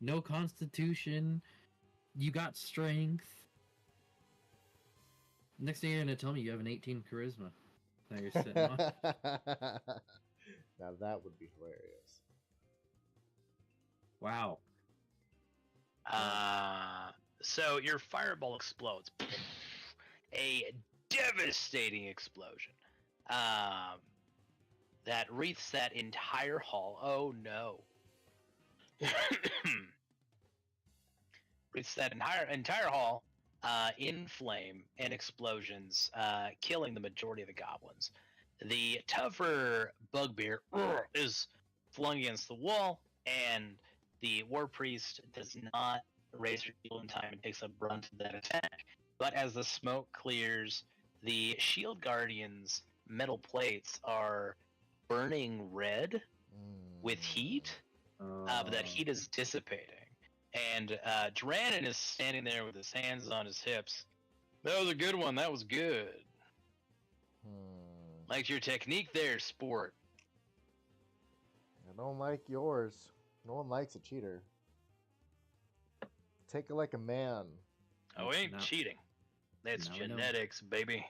No constitution. You got strength. Next thing you're gonna tell me you have an 18 charisma that you're sitting on. Now that would be hilarious. Wow. So your fireball explodes. A devastating explosion. That wreaths that entire hall. Oh no. Wreaths that entire hall in flame and explosions, killing the majority of the goblins. The tougher bugbear is flung against the wall, and the war priest does not raise her shield in time and takes a brunt of that attack. But as the smoke clears, the shield guardian's metal plates are burning red with heat, but that heat is dissipating. And Dranon is standing there with his hands on his hips. That was a good one. That was good. Liked your technique there, sport. I don't like yours. No one likes a cheater. Take it like a man. Oh, it ain't No. cheating. That's Now we know. genetics, baby.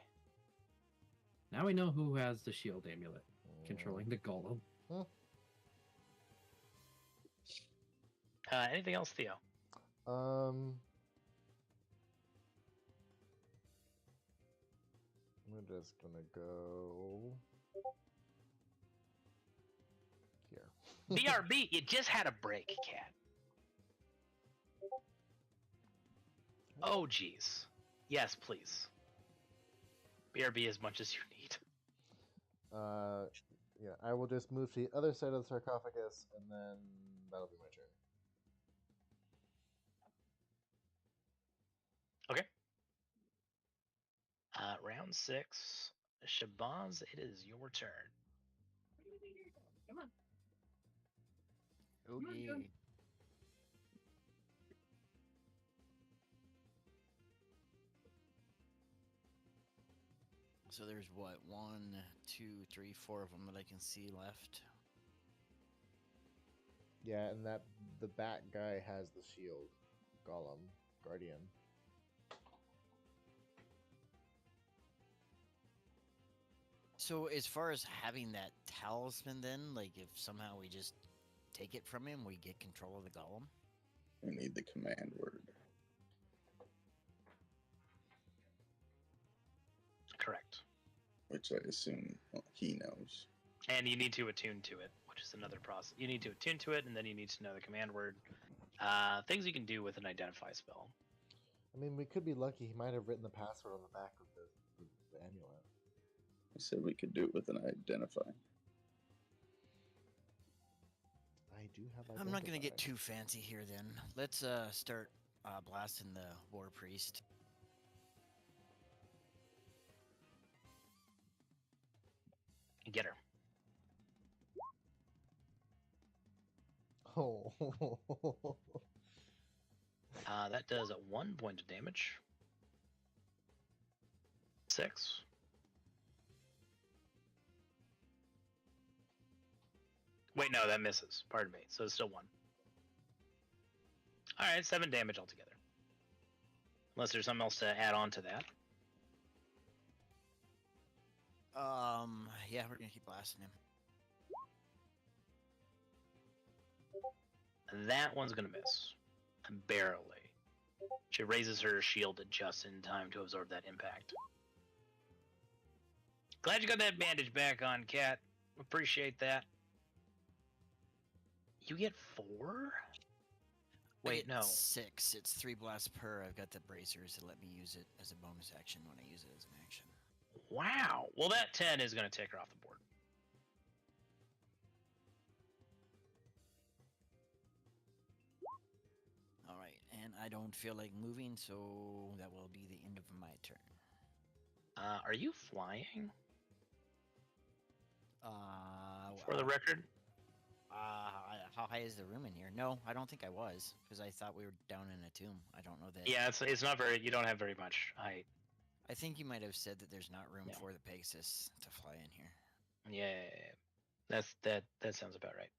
Now we know who has the shield amulet controlling the golem. Anything else, Theo? We're just gonna go here. BRB, you just had a break, cat. Oh, jeez. Yes, please. BRB as much as you need. Yeah, I will just move to the other side of the sarcophagus, and then that'll be my turn. Okay. Round 6. Shabazz, it is your turn. Come on. Oh, Come on, yeah. go. So there's what, 1, 2, 3, 4 of them that I can see left. Yeah, and that the bat guy has the shield. Golem. Guardian. So as far as having that talisman then, like if somehow we just take it from him, we get control of the golem? We need the command word. Correct. Which I assume he knows. And you need to attune to it, which is another process. You need to attune to it, and then you need to know the command word. Things you can do with an identify spell. I mean, we could be lucky. He might have written the password on the back of the amulet. I said we could do it with an identify. I do have. I'm not gonna get identify. too fancy here then. Let's start blasting the war priest. Get her. Oh. That does 1 point of damage. 6. Wait, no, that misses. Pardon me. So it's still 1. Alright, 7 damage altogether. Unless there's something else to add on to that. Yeah, we're gonna keep blasting him. That one's gonna miss. Barely. She raises her shield just in time to absorb that impact. Glad you got that bandage back on, Cat. Appreciate that. You get 4? I Wait, get no. 6. It's 3 blasts per. I've got the bracers to let me use it as a bonus action when I use it as an action. Wow. Well, that 10 is going to take her off the board. All right, and I don't feel like moving, so that will be the end of my turn. Are you flying? Uh, For the record? how high is the room in here? No, I don't think I was, because I thought we were down in a tomb. I don't know that. Yeah, it's not very. You don't have very much height. I think you might have said that there's not room Yeah. for the Pegasus to fly in here. Yeah. That sounds about right.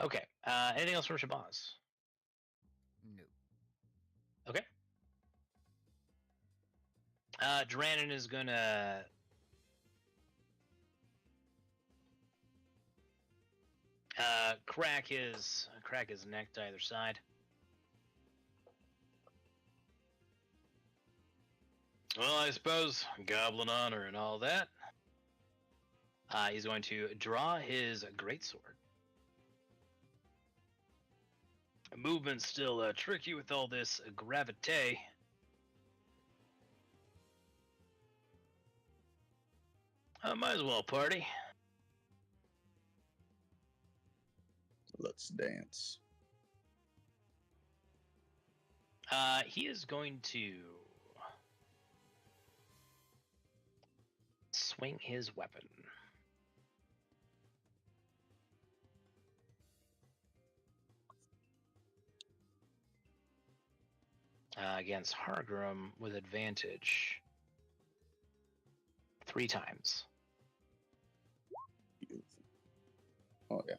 Okay. Anything else from Shabazz? No. Okay. Dranon is gonna crack his neck to either side. Well, I suppose goblin honor and all that. He's going to draw his greatsword. Movement's still tricky with all this gravite. Might as well party. Let's dance. He is going to swing his weapon. Against Hargrim with advantage 3 times. Beautiful. Oh yeah.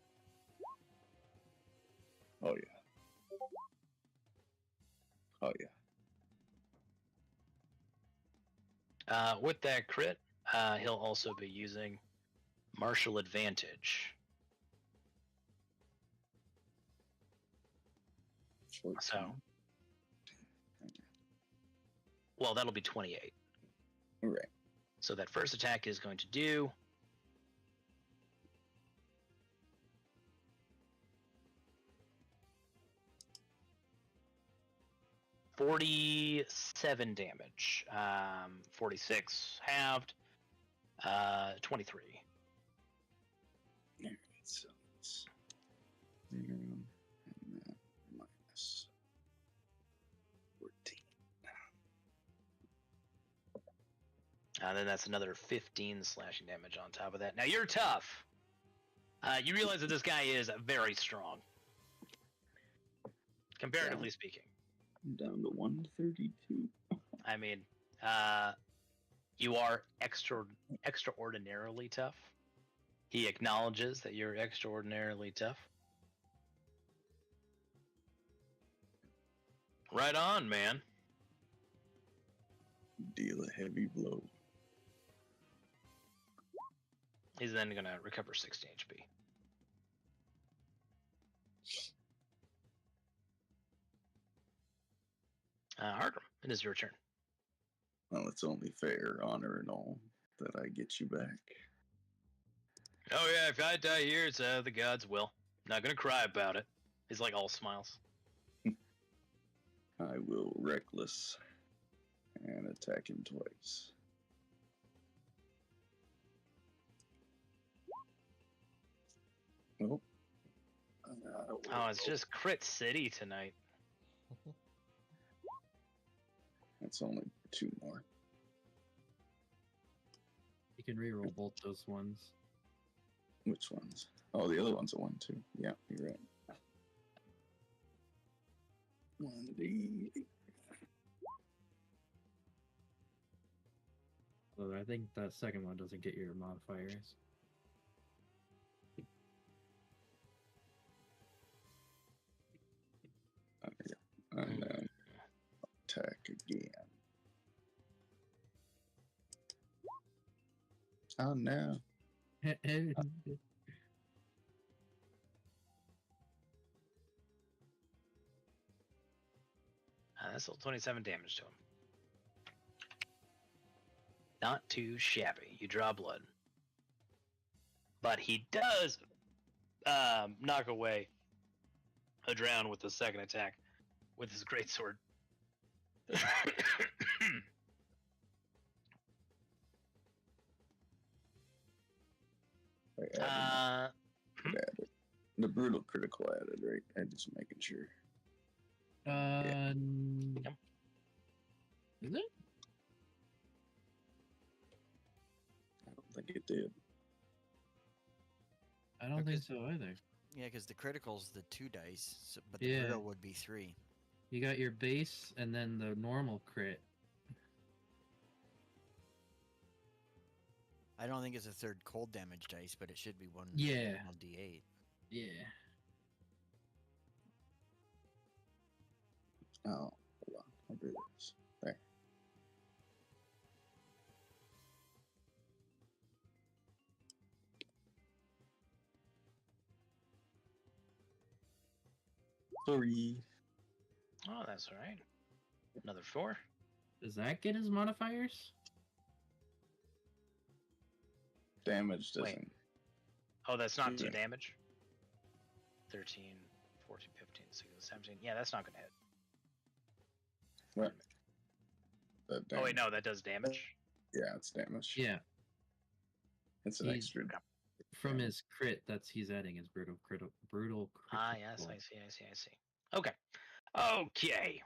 Oh yeah. Oh yeah. With that crit, he'll also be using martial advantage. 14. So, well, that'll be 28. Right. So that first attack is going to do 47 damage. 46 halved. 23. Alright, so it's 0 and then minus 14. And then that's another 15 slashing damage on top of that. Now you're tough. You realize that this guy is very strong, comparatively speaking. I'm down to 132. I mean, you are extraordinarily tough. He acknowledges that you're extraordinarily tough. Right on, man. Deal a heavy blow. He's then going to recover 60 HP. Hargrim, it is your turn. Well, it's only fair, honor and all, that I get you back. Oh yeah, if I die here, it's the gods' will. Not gonna cry about it. He's like all smiles. I will reckless and attack him twice. Nope. Oh, it's just crit city tonight. That's only 2 more. You can reroll both those ones. Which ones? Oh, the other one's a 1 too. Yeah, you're right. 1d8. So I think that second one doesn't get your modifiers. Yeah. And then attack again. Oh no. That's still 27 damage to him. Not too shabby. You draw blood. But he does knock away a drown with the second attack with his greatsword. Added. The brutal critical added, right? I'm just making sure. Yeah. Is it? I don't think it did. I don't think so either. Yeah, because the critical's the 2 dice, so, but the Yeah. brutal would be 3. You got your base and then the normal crit. I don't think it's a third cold damage dice, but it should be one Yeah. normal D8. Yeah. Oh, hold on. I'll do this. There. Sorry. Oh, that's all right. Another 4. Does that get his modifiers? Damage Wait. doesn't. Oh, that's not Yeah. to damage. 13, 14, 15, 16, 17. Yeah, that's not going to hit. What? That Oh wait, damage. no, that does damage. Yeah, it's damage. Yeah. It's an He's- extra. From his crit, he's adding his brutal critical. Ah, yes, I see. Okay. Okay.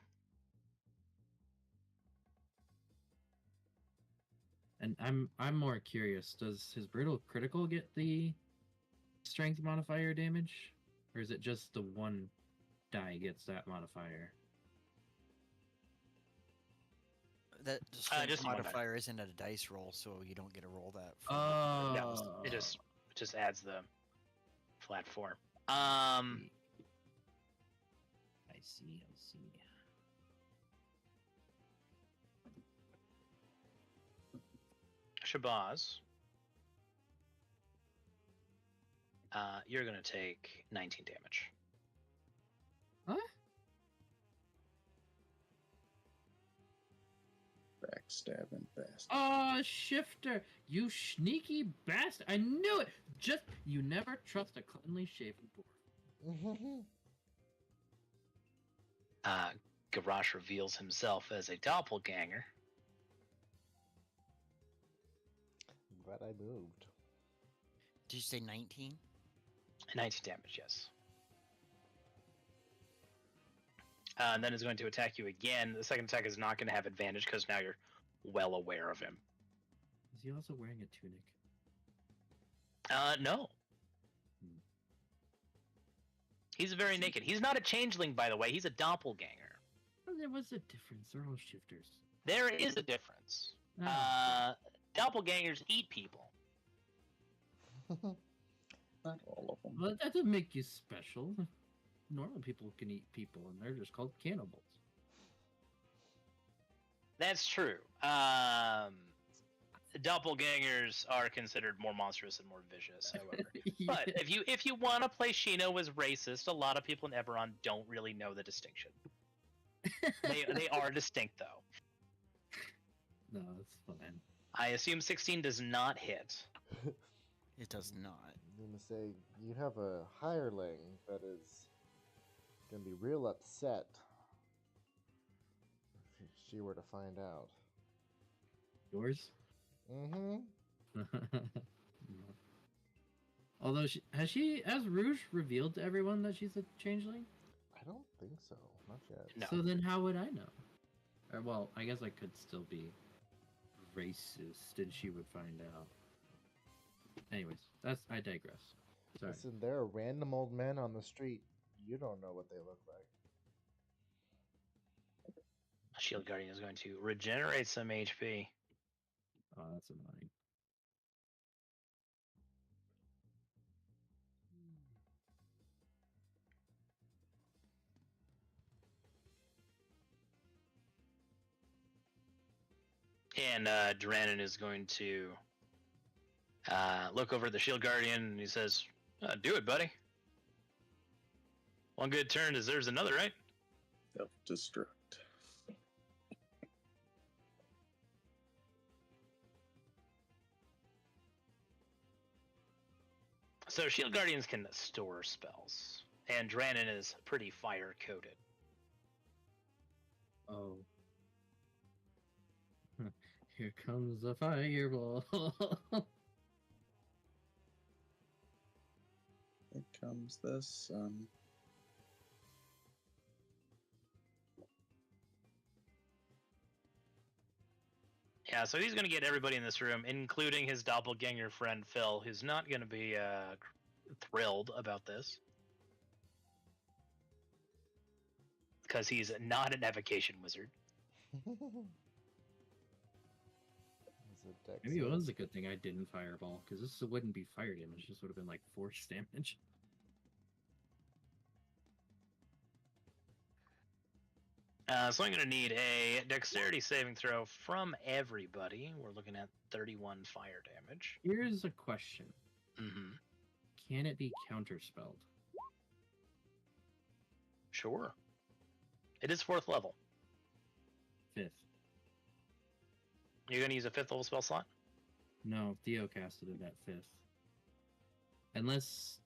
And I'm more curious. Does his brutal critical get the strength modifier damage, or is it just the one die gets that modifier? That the strength just one die. modifier isn't a dice roll, so you don't get to roll that. Oh, No, it just adds the flat 4. I see. Shabazz, you're gonna take 19 damage. Huh? Backstabbing bastard. Oh, shifter! You sneaky bastard! I knew it. Just you never trust a cleanly shaven board. Garrosh reveals himself as a doppelganger. Glad I moved. Did you say 19? 19 damage, yes. And then is going to attack you again. The second attack is not going to have advantage because now you're well aware of him. Is he also wearing a tunic? No. He's very naked. He's not a changeling, by the way. He's a doppelganger. Oh, there was a difference. They're all shifters. There is a difference. Oh. Doppelgangers eat people. Not all of them. Well, that doesn't make you special. Normal people can eat people, and they're just called cannibals. That's true. Doppelgangers are considered more monstrous and more vicious, however. But if you want to play Shino as racist, a lot of people in Eberron don't really know the distinction. They are distinct, though. No, it's fine. I assume 16 does not hit. It does not. I'm gonna say you have a hireling that is gonna be real upset if she were to find out. Yours? Mm-hmm. Although has Rouge revealed to everyone that she's a changeling? I don't think so. Not yet. No. So then how would I know? Or, well, I guess I could still be racist and she would find out. Anyways, I digress. Sorry. Listen, there are random old men on the street. You don't know what they look like. Shield Guardian is going to regenerate some HP. Oh, that's annoying. And Duranin is going to look over at the Shield Guardian and he says, do it, buddy. One good turn deserves another, right? Self-destruct. So Shield Guardians can store spells. And Duranin is pretty fire-coated. Oh. Here comes the fireball. Here comes the sun. Yeah, so he's going to get everybody in this room, including his doppelganger friend Phil, who's not going to be thrilled about this. because he's not an evocation wizard. Is it dex Maybe it save? was a good thing I didn't fireball, because this wouldn't be fire damage. This would have been like force damage. So I'm going to need a dexterity saving throw from everybody. We're looking at 31 fire damage. Here's a question. Mm-hmm. Can it be counterspelled? Sure. It is 4th level. 5th. You're going to use a 5th level spell slot? No, Theo casted it at 5th. Unless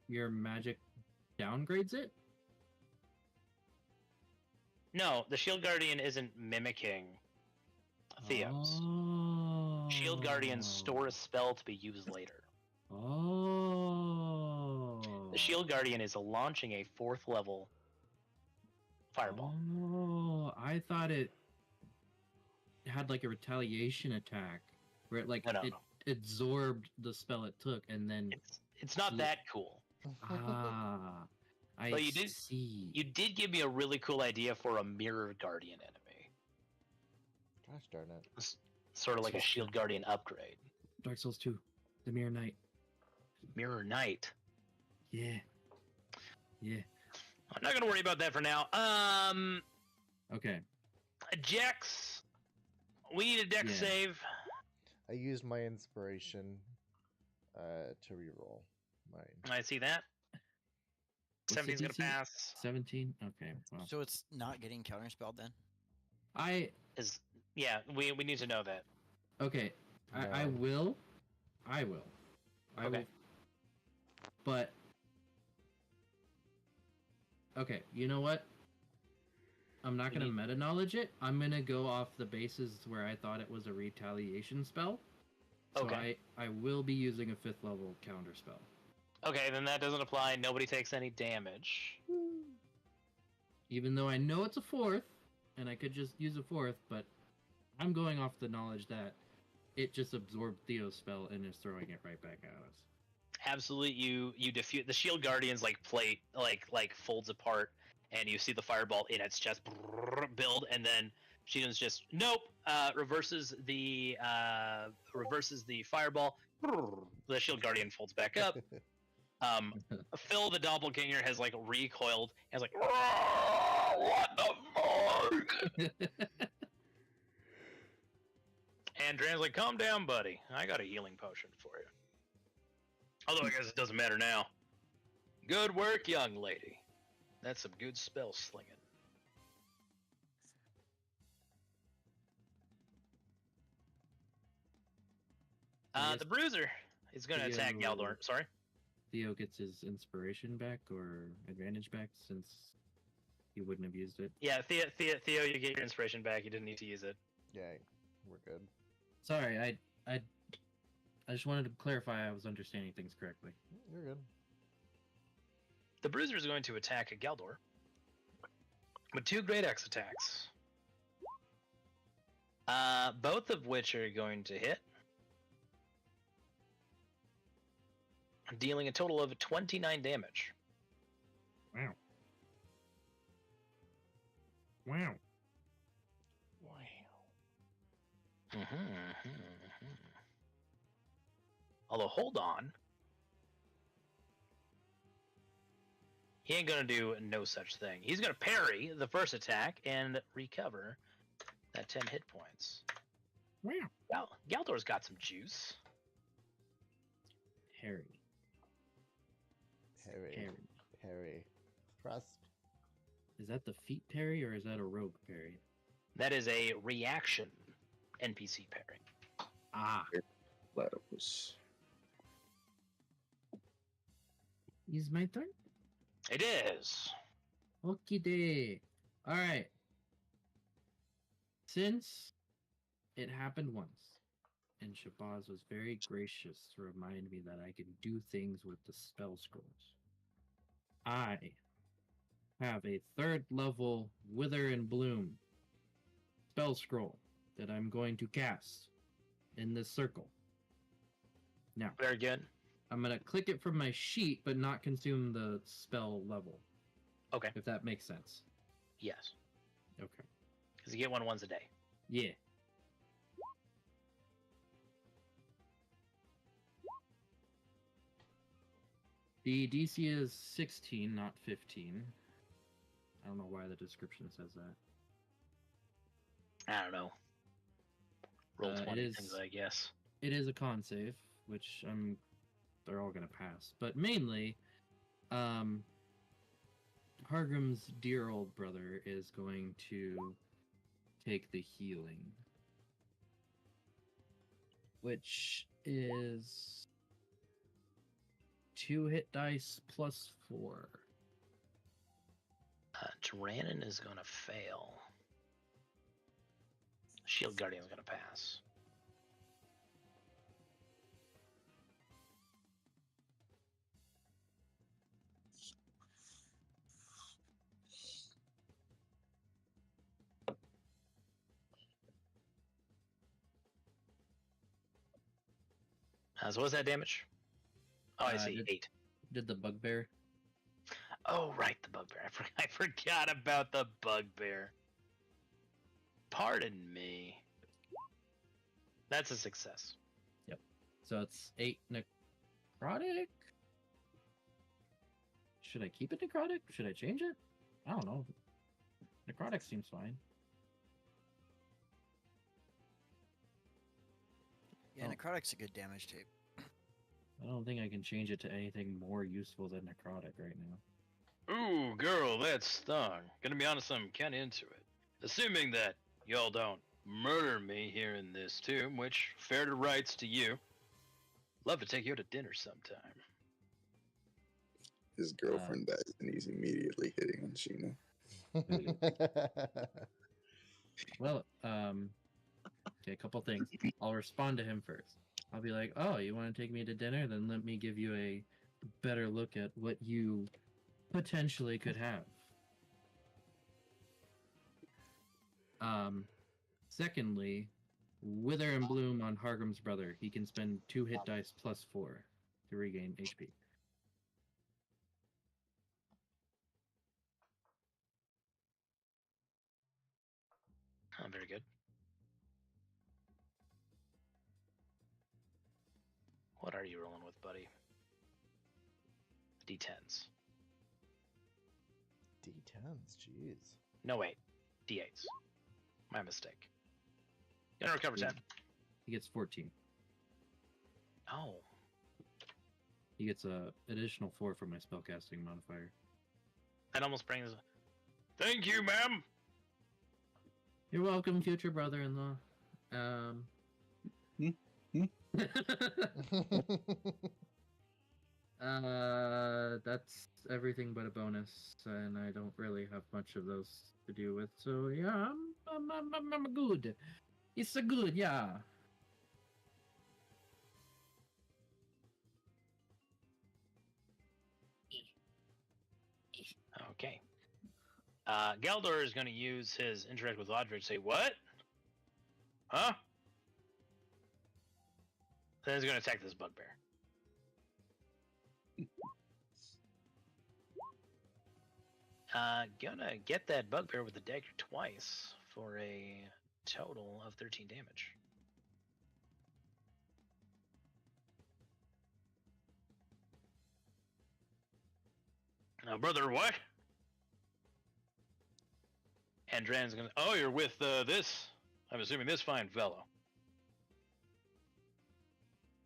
your magic downgrades it? No, the Shield Guardian isn't mimicking Theo's. Oh. Shield Guardians store a spell to be used later. Oh. The Shield Guardian is launching a 4th level fireball. Oh, I thought it had like a retaliation attack where it No. absorbed the spell it took and then It's not that cool. I But see. You did give me a really cool idea for a Mirror Guardian enemy. Gosh darn it. It's sort of like a Shield Guardian upgrade. Dark Souls 2, the Mirror Knight. Mirror Knight. Yeah. I'm not gonna worry about that for now. Okay. Jex, we need a dex Yeah. save. I used my inspiration to reroll mine. I see that. What's the 17's gonna DC? pass. 17. Okay. Well, So it's not getting counterspelled then? We need to know that. okay. I No. will. Okay. But okay, you know what? I'm not You gonna need- meta knowledge it. I'm gonna go off the basis where I thought it was a retaliation spell. So Okay. I will be using a 5th level counter spell. Okay, then that doesn't apply. Nobody takes any damage. Even though I know it's a 4th, and I could just use a 4th, but I'm going off the knowledge that it just absorbed Theo's spell and is throwing it right back at us. Absolutely, you defuse the Shield Guardian's plate folds apart, and you see the fireball in its chest build, and then Sheen's just reverses the fireball. The Shield Guardian folds back up. Phil the doppelganger has recoiled and is like, what the fuck? And Dran's like, calm down, buddy. I got a healing potion for you. Although I guess it doesn't matter now. Good work, young lady. That's some good spell slinging. I guess The Bruiser is going to attack Theo- Galdor. Sorry. Theo gets his inspiration back or advantage back since he wouldn't have used it. Yeah, Theo, you get your inspiration back. You didn't need to use it. Yeah, we're good. Sorry, I just wanted to clarify I was understanding things correctly. You're good. The Bruiser is going to attack Galdor with 2 Great Axe attacks. Both of which are going to hit. Dealing a total of 29 damage. Wow. Wow. Wow. Although, hold on. He ain't gonna do no such thing. He's gonna parry the first attack and recover that 10 hit points. Wow. Galdor's got some juice. Harry. Harry. Trust. Is that the feat parry or is that a rogue parry? That is a reaction NPC parry. Ah. Platypus. Is my turn? It is. Okie day. Alright. Since it happened once, and Shabazz was very gracious to remind me that I can do things with the spell scrolls, I have a 3rd level Wither and Bloom spell scroll that I'm going to cast in this circle. Now, Very good. I'm going to click it from my sheet, but not consume the spell level. Okay. If that makes sense. Yes, Okay. because you get one once a day. Yeah. The DC is 16, not 15. I don't know why the description says that. I don't know. Roll It 20 is- things, I guess. It is a con save, which they're all gonna pass. But mainly, Hargrim's dear old brother is going to take the healing, which is 2 hit dice plus 4. Tyrannon is going to fail. Shield Guardian is going to pass. So what's that damage? Oh, I see. 8. Did the bugbear? Oh, right, the bugbear. I forgot about the bugbear. Pardon me. That's a success. So it's 8 necrotic? Should I keep it necrotic? Should I change it? I don't know. Necrotic seems fine. Yeah, Oh. necrotic's a good damage tape. I don't think I can change it to anything more useful than necrotic right now. Ooh, girl, that stung. Gonna be honest, I'm kinda into it. Assuming that y'all don't murder me here in this tomb, which, fair to rights to you. Love to take you out to dinner sometime. His girlfriend dies and he's immediately hitting on Sheena. Well, okay, a couple things. I'll respond to him first. I'll be like, "Oh, you want to take me to dinner? Then let me give you a better look at what you potentially could have." Secondly, Wither and Bloom on Hargrim's brother. He can spend 2 hit dice plus 4 to regain HP. Oh, very good. What are you rolling with, buddy? D10s. D10s, jeez. No, wait. D8s. My mistake. Gonna recover 10. He gets 14. Oh. He gets a additional 4 from my spellcasting modifier. That almost brings... Thank you, ma'am! You're welcome, future brother-in-law. That's everything but a bonus, and I don't really have much of those to deal with. So yeah, I'm good. It's a good, yeah. Okay. Galdor is going to use his interact with Audrey to say, what? Huh? Then he's going to attack this bugbear. Gonna get that bugbear with the dagger twice for a total of 13 damage. Now, brother, what? And Dran's gonna. Oh, you're with this. I'm assuming this fine fellow.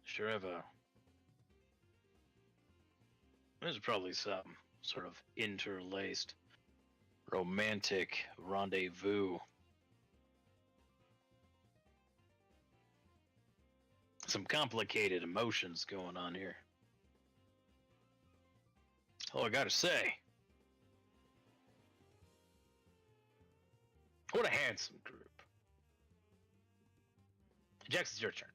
Sure have a. There's probably some sort of interlaced romantic rendezvous. Some complicated emotions going on here. Oh, I gotta say. What a handsome group. Jax, it's your turn.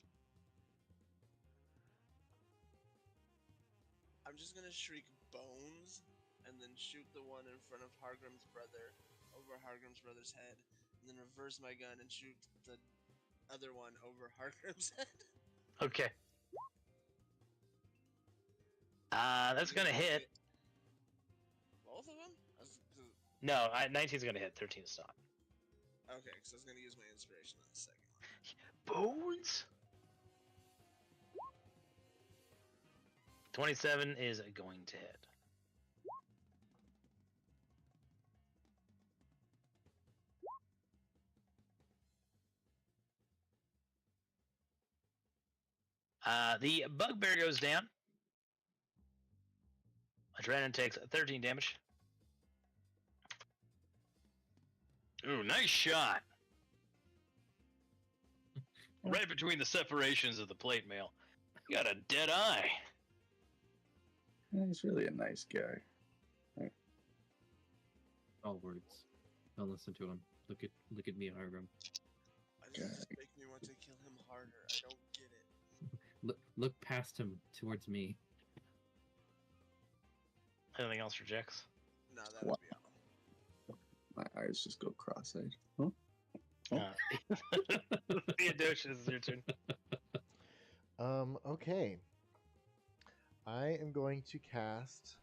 I'm just gonna shriek bones and then shoot the one in front of Hargrim's brother over Hargrim's brother's head, and then reverse my gun and shoot the other one over Hargrim's head. Okay. That's gonna hit. Both of them? No, 19's gonna hit. 13 is not. Okay, because I was gonna use my inspiration on the second one. Bones. 27 is going to hit. The bugbear goes down. Adrenaline takes 13 damage. Ooh, nice shot. Right between the separations of the plate mail. You got a dead eye. He's really a nice guy. All words. Don't listen to him. Look at me, Hargrim. I just make me want to kill him harder. I don't get it. Look past him towards me. Anything else for Jex? No, that would be all. My eyes just go cross-eyed. Huh? Theodosius, it's your turn. Okay. I am going to cast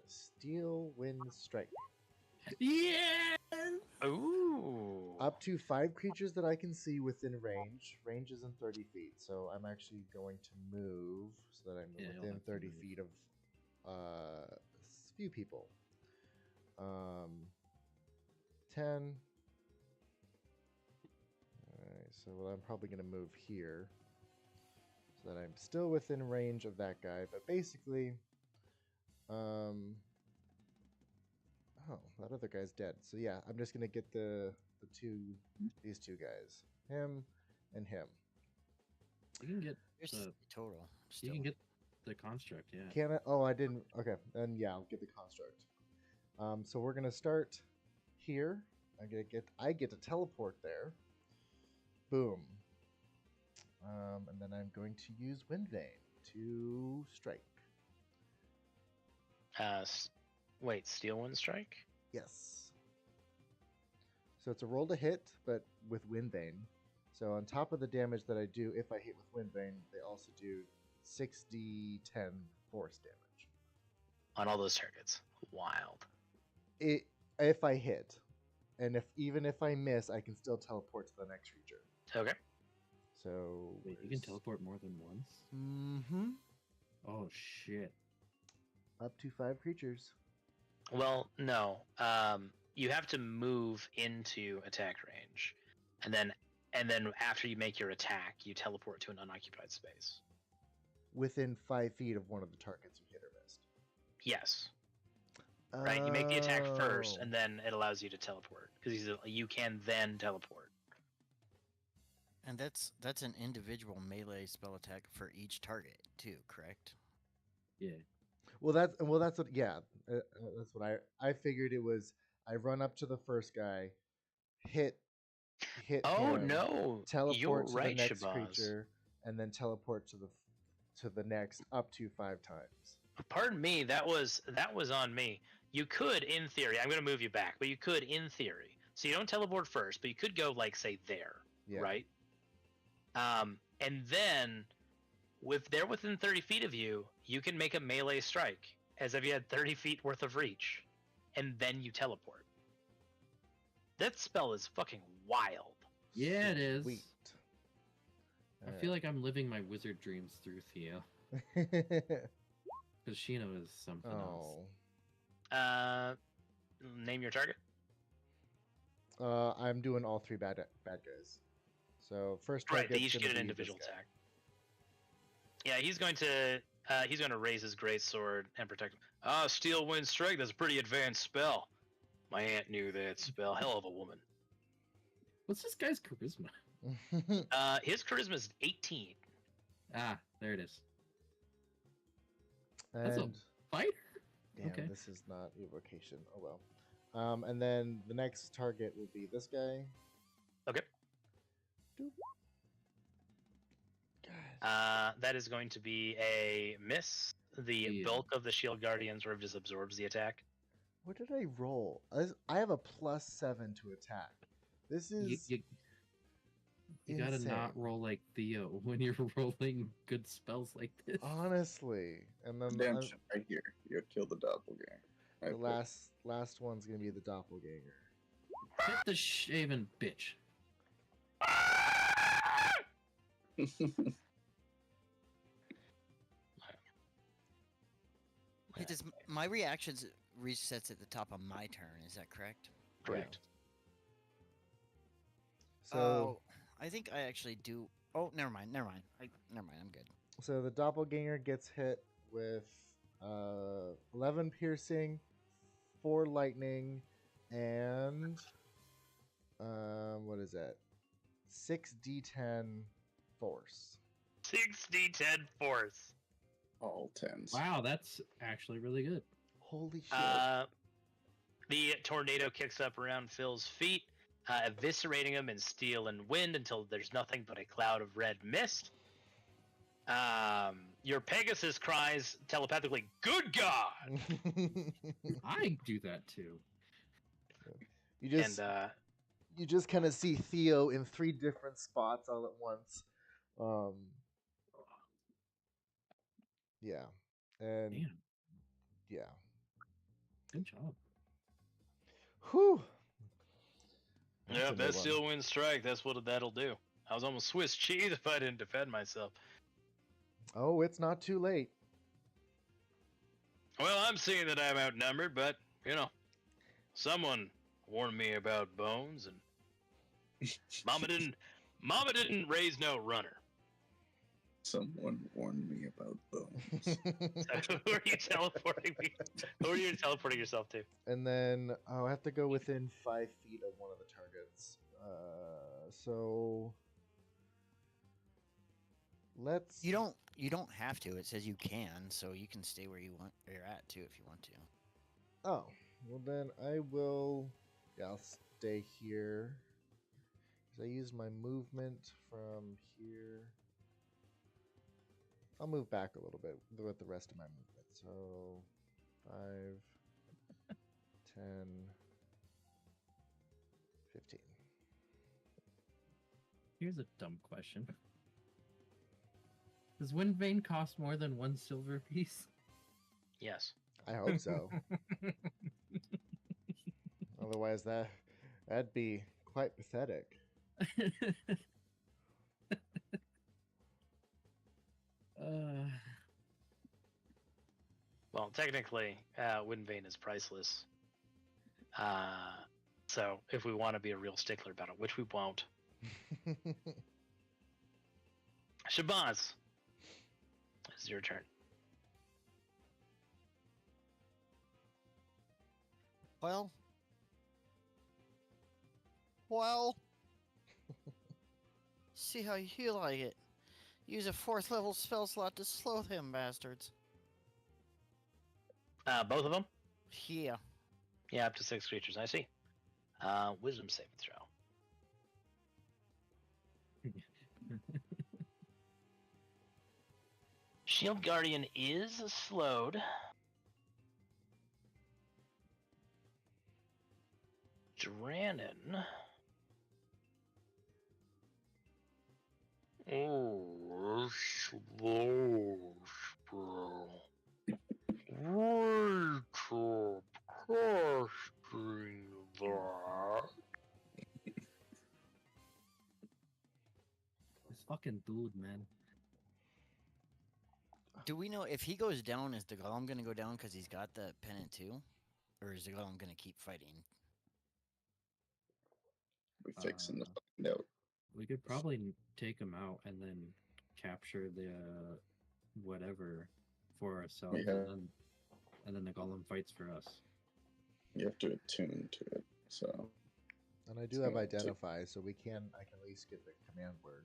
Steel Wind Strike. Yeah. Ooh. Up to 5 creatures that I can see within range. Range is in 30 feet, so I'm actually going to move so that I'm Yeah, you'll within have to 30 move. feet of a few people. 10. Alright, so I'm probably going to move here so that I'm still within range of that guy. But basically, oh, that other guy's dead. So yeah, I'm just going to get these two guys. Him and him. You can get Here's the the total. you Still. can get the construct. Yeah. Can I? Oh, I didn't. Okay, then yeah, I'll get the construct. So we're gonna start here. I get to teleport there. Boom. And then I'm going to use Wind Vein to strike. Wait, Steel Wind Strike? Yes. So it's a roll to hit, but with Wind Vein. So on top of the damage that I do, if I hit with Wind Vein, they also do 6d10 force damage. On all those targets. Wild. If I hit, and even if I miss, I can still teleport to the next creature. Okay. So Wait, you can teleport more than once? Mm-hmm. Oh shit. Up to 5 creatures. Well, no. You have to move into attack range, and then after you make your attack, you teleport to an unoccupied space. Within 5 feet of one of the targets you hit or missed. Yes. Right. You make the attack first, Oh. and then it allows you to teleport because you can then teleport. And that's an individual melee spell attack for each target too, correct? Yeah. Well, that's what. Yeah, that's what I figured. It was I run up to the first guy, hit. Oh him, no! Teleport You're to right, the next Shabazz. creature, and then teleport to the next up to 5 times. Pardon me. That was on me. You could, in theory, I'm going to move you back, but you could, in theory. So you don't teleport first, but you could go like say there, Yeah. right? And then, if they're within 30 feet of you, you can make a melee strike, as if you had 30 feet worth of reach, and then you teleport. That spell is fucking wild. Yeah, it is. Sweet. I feel like I'm living my wizard dreams through Theo. like. Because Shino is something else. Oh. Name your target. I'm doing all 3 bad guys. So first Right, target's they each gonna get an be individual this guy. attack. Yeah, he's going to raise his great sword and protect him. Steel Wind Strike. That's a pretty advanced spell. My aunt knew that spell. Hell of a woman. What's this guy's charisma? His charisma is 18. Ah, there it is. That's a and fighter? damn, okay. this is not evocation. Oh well. And then the next target will be this guy. Okay. Doop. God. That is going to be a miss. The Yeah. bulk of the Shield Guardian sort of just absorbs the attack. What did I roll? I have a +7 to attack. This is You gotta insane. not roll like Theo when you're rolling good spells like this. Honestly, and then Redemption right here. You kill the doppelganger. I The put- last one's gonna be the doppelganger. Hit the shaven bitch. Wait, does my reactions resets at the top of my turn? Is that correct? Correct. So Oh, I think I actually do. Oh, never mind. Never mind. I'm good. so the doppelganger gets hit with 11 piercing, 4 lightning, and what is that? 6d10 force. 6d10 force. All tens. Wow, that's actually really good. Holy shit! The tornado kicks up around Phil's feet, eviscerating him in steel and wind until there's nothing but a cloud of red mist. Your Pegasus cries telepathically, "Good God!" I do that too. You just kind of see Theo in 3 different spots all at once. Yeah, and Damn, yeah. good job. Whew. Yeah, That's a that big one. steel wind strike. That's what that'll do. I was almost Swiss cheese if I didn't defend myself. Oh, it's not too late. Well, I'm seeing that I'm outnumbered, but someone warned me about bones, and Mama didn't raise no runner. Someone warned me about bones. So who are you teleporting me? Who are you teleporting yourself to? And then I have to go within 5 feet of one of the targets. So let's. You don't have to. It says you can, so you can stay where you're at too if you want to. Oh, well then I will. Yeah, I'll stay here. 'Cause I use my movement from here. I'll move back a little bit with the rest of my movement. So 5, 10, 15. Here's a dumb question. Does Wind Vein cost more than 1 silver piece? Yes. I hope so. Otherwise, that'd be quite pathetic. Well, technically, Wind Vein is priceless. So if we want to be a real stickler about it, which we won't, Shabazz, it's your turn. Well. See how you like it. Use a 4th level spell slot to slow them bastards. Both of them? Yeah. Yeah, up to 6 creatures. I see. Wisdom saving throw. Shield Guardian is slowed. Drannon. Oh, slow spell. Wait up, casting that. This fucking dude, man. Do we know if he goes down, is the golem gonna go down because he's got the pennant too? Or is the golem gonna keep fighting? We fixing to find out. We could probably take him out and then capture the whatever for ourselves, Yeah. and then the golem fights for us. You have to attune to it. So And I do have identify, so I can at least get the command word.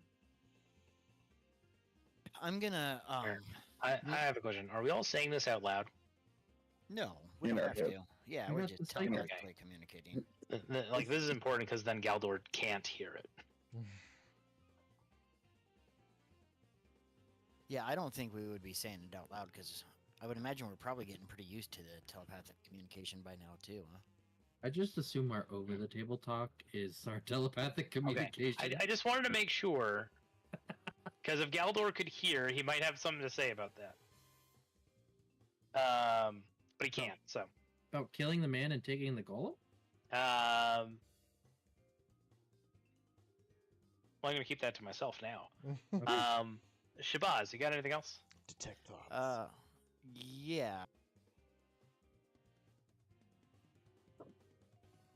I'm gonna Sure. I have a question. Are we all saying this out loud? No, we In don't our have head. to. Yeah, I we're got just the same- telepathically communicating. Like, this is important because then Galdor can't hear it. Yeah, I don't think we would be saying it out loud because I would imagine we're probably getting pretty used to the telepathic communication by now too, huh? I just assume our over the table talk is our telepathic communication. I just wanted to make sure, because if Galdor could hear, he might have something to say about that. But he can't, so. About killing the man and taking the golem? Well, I'm gonna keep that to myself now. Shabazz, you got anything else? Detect thoughts. Yeah.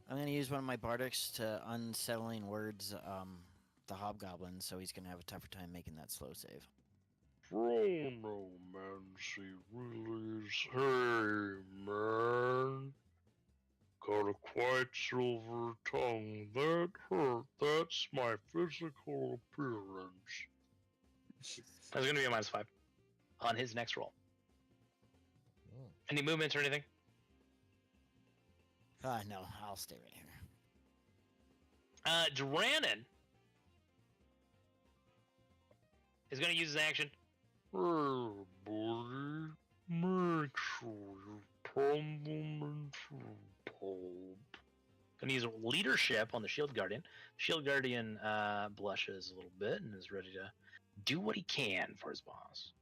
I'm gonna use one of my bardics to unsettling words the hobgoblin, so he's gonna have a tougher time making that slow save. Chronomancy really is. Hey, man. Got a quiet silver tongue. That hurt. That's my physical appearance. That's gonna be a -5 on his next roll. Mm. Any movements or anything? No, I'll stay right here. Drannen is gonna use his action. Hey, buddy. Make sure you pound them into pulp. Gonna use leadership on the Shield Guardian. Shield Guardian blushes a little bit and is ready to do what he can for his boss.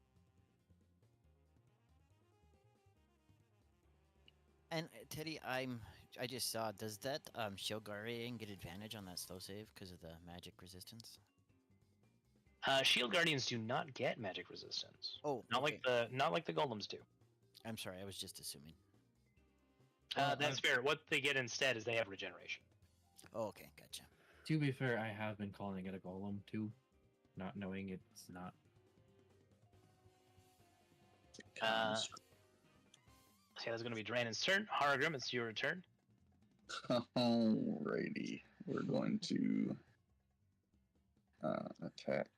And Teddy, I just saw. Does that Shogarian get advantage on that slow save because of the magic resistance? Shield Guardians do not get magic resistance. Oh, Not okay. like the golems do. I'm sorry, I was just assuming. That's fair. What they get instead is they have regeneration. Oh, okay, gotcha. To be fair, I have been calling it a golem too, not knowing it's not. Okay, that's going to be Drannon's turn. Hargrim, it's your turn. Alrighty, we're going to attack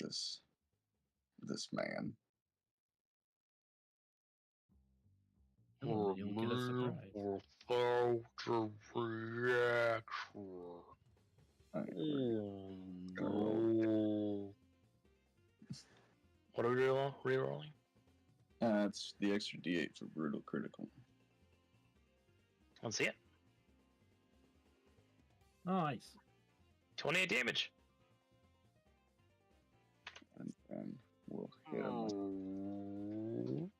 this man. Oh, you'll get a surprise. Without a reaction. Alright, Oh, no. What are we re-rolling? it's the extra D8 for brutal critical. Let's see it. Nice. 28 damage. And then we'll hit him. Oh.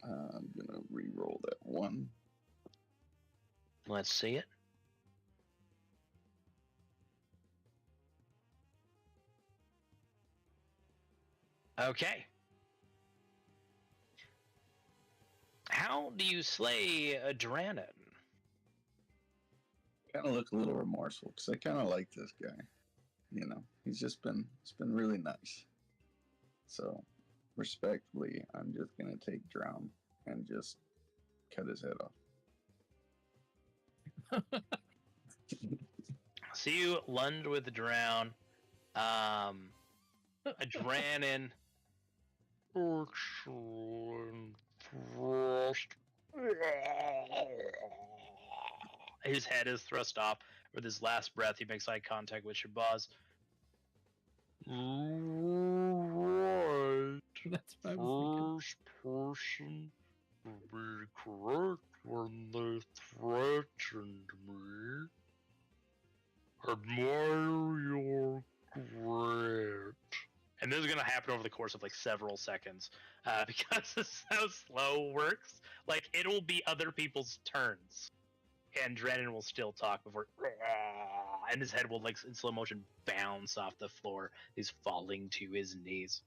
I'm gonna re-roll that one. Let's see it. Okay. How do you slay a Drannon? Kind of look a little remorseful because I kind of like this guy. You know, it's been really nice. So, respectfully, I'm just gonna take Drown and just cut his head off. So you lunge with the Drown. A Drannon. Excellent thrust. His head is thrust off. With his last breath, he makes eye contact with Shabazz. Right. That's what I was First person to be correct when they threatened me. Admire your grit. And this is going to happen over the course of like several seconds because this is how slow works. Like, it'll be other people's turns. And Drennan will still talk before. And his head will, like, in slow motion, bounce off the floor. He's falling to his knees.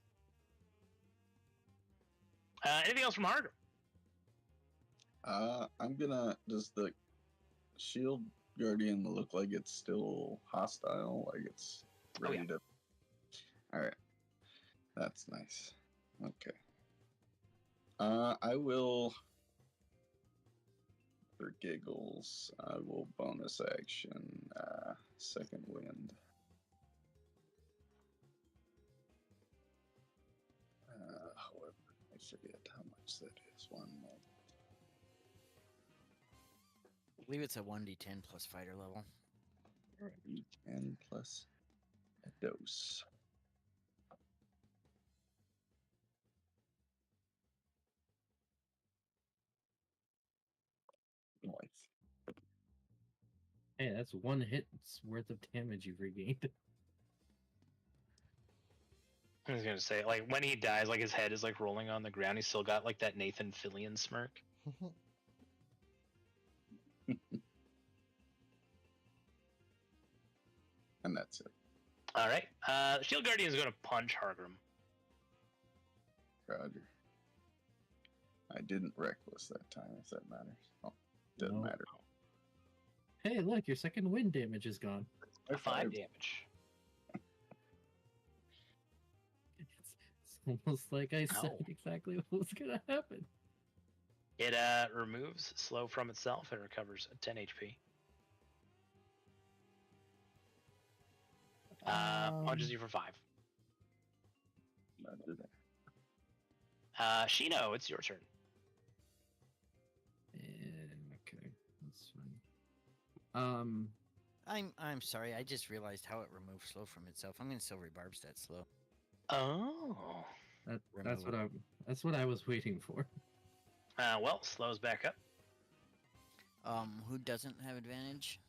Anything else from Hargrim? I'm gonna. Does the shield guardian look like it's still hostile? Like it's ready yeah. to. All right, that's nice. Okay. I will. For giggles, I will bonus action second wind. However, I forget how much that is. One more. I believe it's a 1d10 plus fighter level. D10 plus a dose. Nice. Hey, that's one hit's worth of damage you've regained. I was gonna say, like, when he dies, like, his head is, like, rolling on the ground. He's still got, like, that Nathan Fillion smirk. And that's it. Alright, Shield Guardian is gonna punch Hargrim. Roger. I didn't reckless that time, if that matters. Oh, doesn't No. matter. Hey, look, your second wind damage is gone. 5 damage. It's almost like I said Ow. exactly what was gonna happen. It removes slow from itself and recovers 10 HP. Punches you for 5. Roger that. Shino, it's your turn. Okay, that's fine. I'm sorry. I just realized how it removes slow from itself. I'm gonna silvery barbs that slow. Oh. That's what I was waiting for. Well, slows back up. Who doesn't have advantage?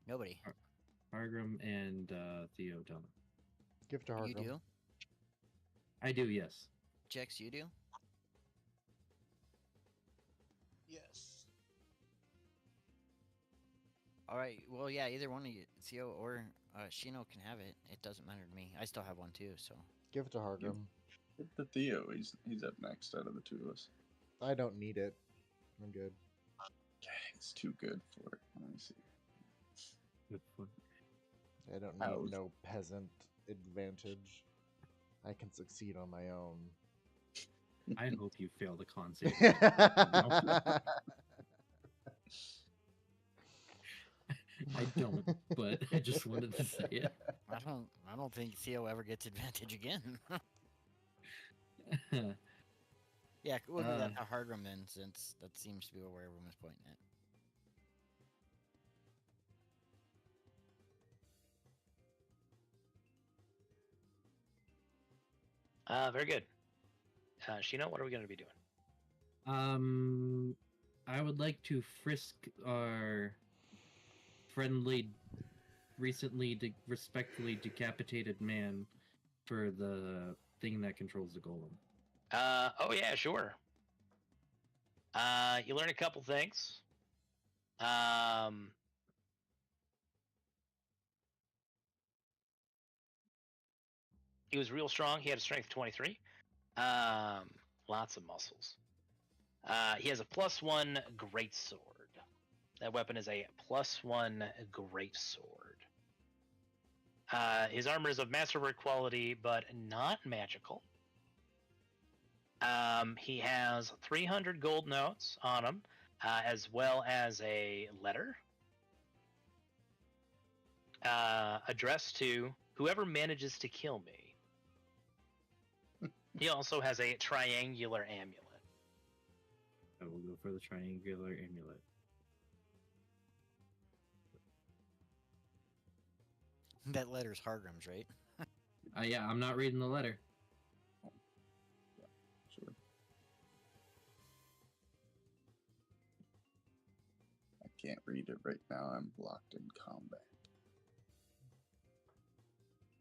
Nobody. Hargrim and Theo don't. Give it to Hargrim. You do. I do, yes. Jex, you do. Yes. All right. Well, yeah. Either one of you, Theo or Shino, can have it. It doesn't matter to me. I still have one too. So. Give it to Hargrim. Give it to Theo. He's up next out of the two of us. I don't need it. I'm good. Okay, it's too good for it. Let me see. Good one. I don't How's- need no peasant advantage. I can succeed on my own. I hope you fail the con save. I don't, but I just wanted to say it. I don't think Theo ever gets advantage again. Yeah, we'll do that to Hargrim then, since that seems to be where everyone was pointing at. Very good. Shino, what are we going to be doing? I would like to frisk our friendly, recently respectfully decapitated man for the thing that controls the golem. Oh yeah, sure. You learn a couple things. He was real strong. He had a strength of 23. Lots of muscles. He has a +1 greatsword. That weapon is a +1 greatsword. His armor is of masterwork quality, but not magical. He has 300 gold notes on him, as well as a letter addressed to whoever manages to kill me. He also has a triangular amulet. I will go for the triangular amulet. That letter's Hargrim's, right? Yeah, I'm not reading the letter. Sure. I can't read it right now. I'm blocked in combat.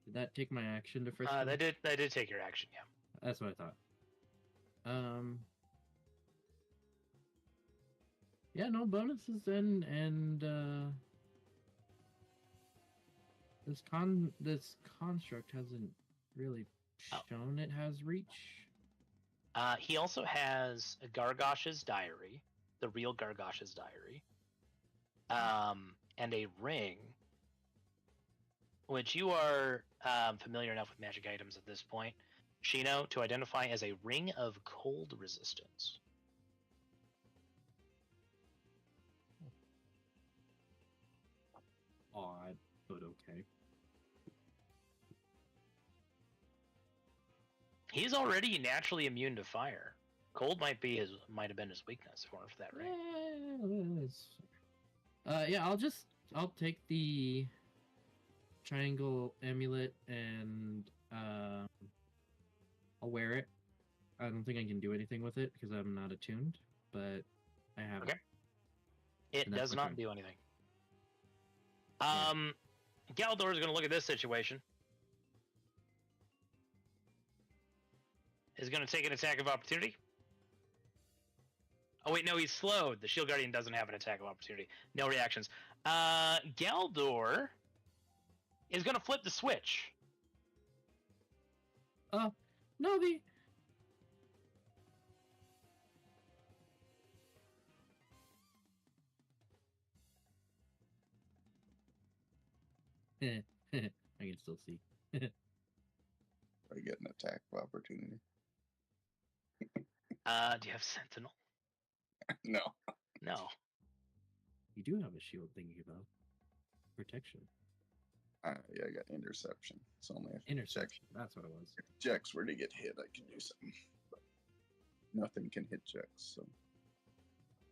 Did that take my action to frisk? That did take your action, yeah. That's what I thought. Yeah, no bonuses then, and this construct hasn't really shown it has reach. He also has Gargosh's diary, the real Gargosh's diary, and a ring, which you are familiar enough with magic items at this point, Shino, to identify as a ring of cold resistance. Odd, but okay. He's already naturally immune to fire. Cold might have been his weakness for that ring. Yeah, I'll take the triangle amulet and I'll wear it. I don't think I can do anything with it because I'm not attuned, but I have Okay. It And that's does my not turn. do anything. Galdor is going to look at this situation. is going to take an attack of opportunity. Oh, wait, no, he's slowed. The Shield Guardian doesn't have an attack of opportunity. No reactions. Galdor is going to flip the switch. No, the I can still see. I get an attack of opportunity. Do you have Sentinel? No. No. You do have a shield thingy about protection. Yeah, I got interception. It's only if Interception. That's what it was. If Jex were to get hit, I could do something. But nothing can hit Jex, so.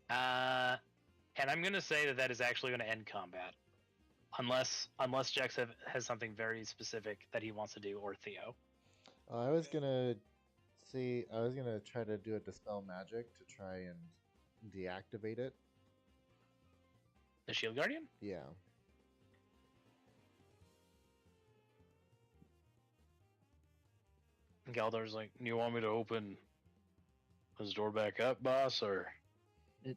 And I'm going to say that is actually going to end combat. Unless Jex has something very specific that he wants to do, or Theo. I was gonna try to do a dispel magic to try and deactivate it. The Shield Guardian? Yeah. Galdor's like, "You want me to open this door back up, boss, or?" Yeah,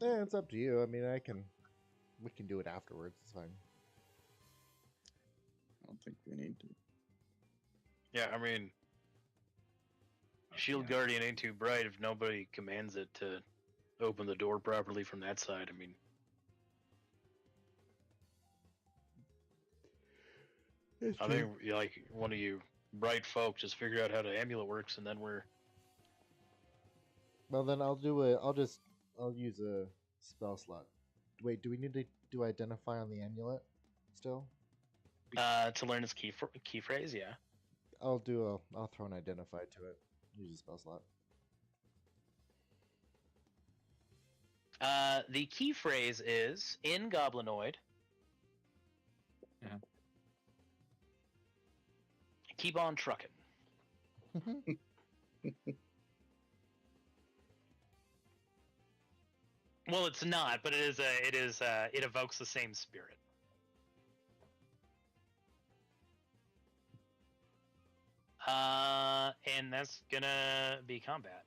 it's up to you. I mean, we can do it afterwards. It's fine. I don't think we need to. Yeah, I mean, Shield Guardian ain't too bright if nobody commands it to open the door properly from that side. I mean, I think like one of you bright folk just figure out how the amulet works, and then we're. Well, then I'll use a spell slot. Wait, do we need to do identify on the amulet still? To learn its key phrase, yeah. I'll throw an identify to it. Use a spell slot. The key phrase is in Goblinoid. Yeah. Keep on trucking. Well, it's not, but it evokes the same spirit. And that's gonna be combat.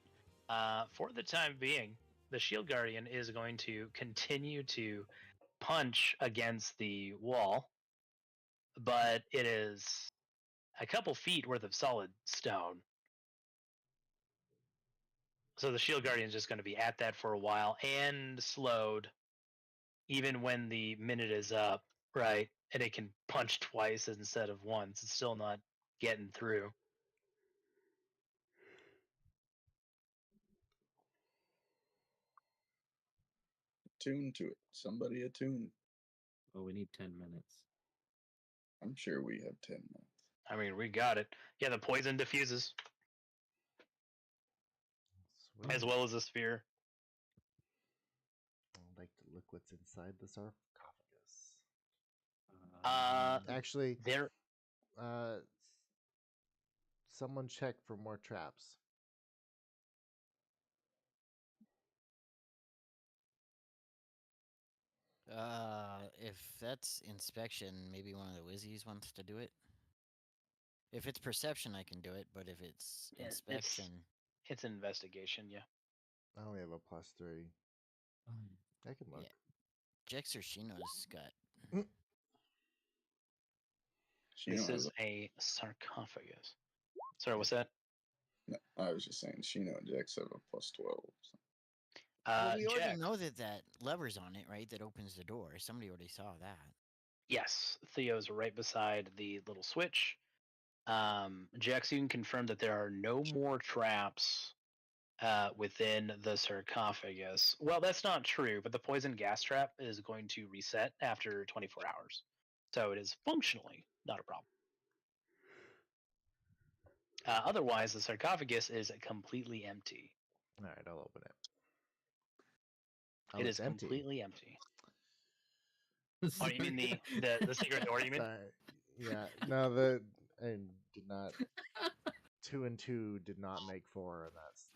For the time being, the Shield Guardian is going to continue to punch against the wall, but it is a couple feet worth of solid stone. So the Shield Guardian is just going to be at that for a while and slowed, even when the minute is up, right? And it can punch twice instead of once. It's still not getting through. Attune to it. Somebody attune. Oh, we need 10 minutes. I'm sure we have 10 minutes. I mean, we got it. Yeah, the poison diffuses. Sweet. As well as a sphere. I'd like to look what's inside the sarcophagus. Um, Actually, There. Someone check for more traps. If that's inspection, maybe one of the Wizzies wants to do it. If it's perception, I can do it, but if it's Yeah, inspection, It's investigation, yeah. I only have a +3. I can look. Yeah. Jex or Shino's got. Shino This has is a sarcophagus. Sorry, what's that? No, I was just saying Shino and Jex have a +12. So. Well, we already Jack, know that lever's on it, right? That opens the door. Somebody already saw that. yes, Theo's right beside the little switch. Jax, you can confirm that there are no more traps within the sarcophagus. Well, that's not true, but the poison gas trap is going to reset after 24 hours. So it is functionally not a problem. Otherwise, the sarcophagus is completely empty. All right, I'll open it. It it's is empty. completely empty. Oh, you mean the secret door, you mean? Sorry. Yeah. No, I did not. 2 and 2 did not make 4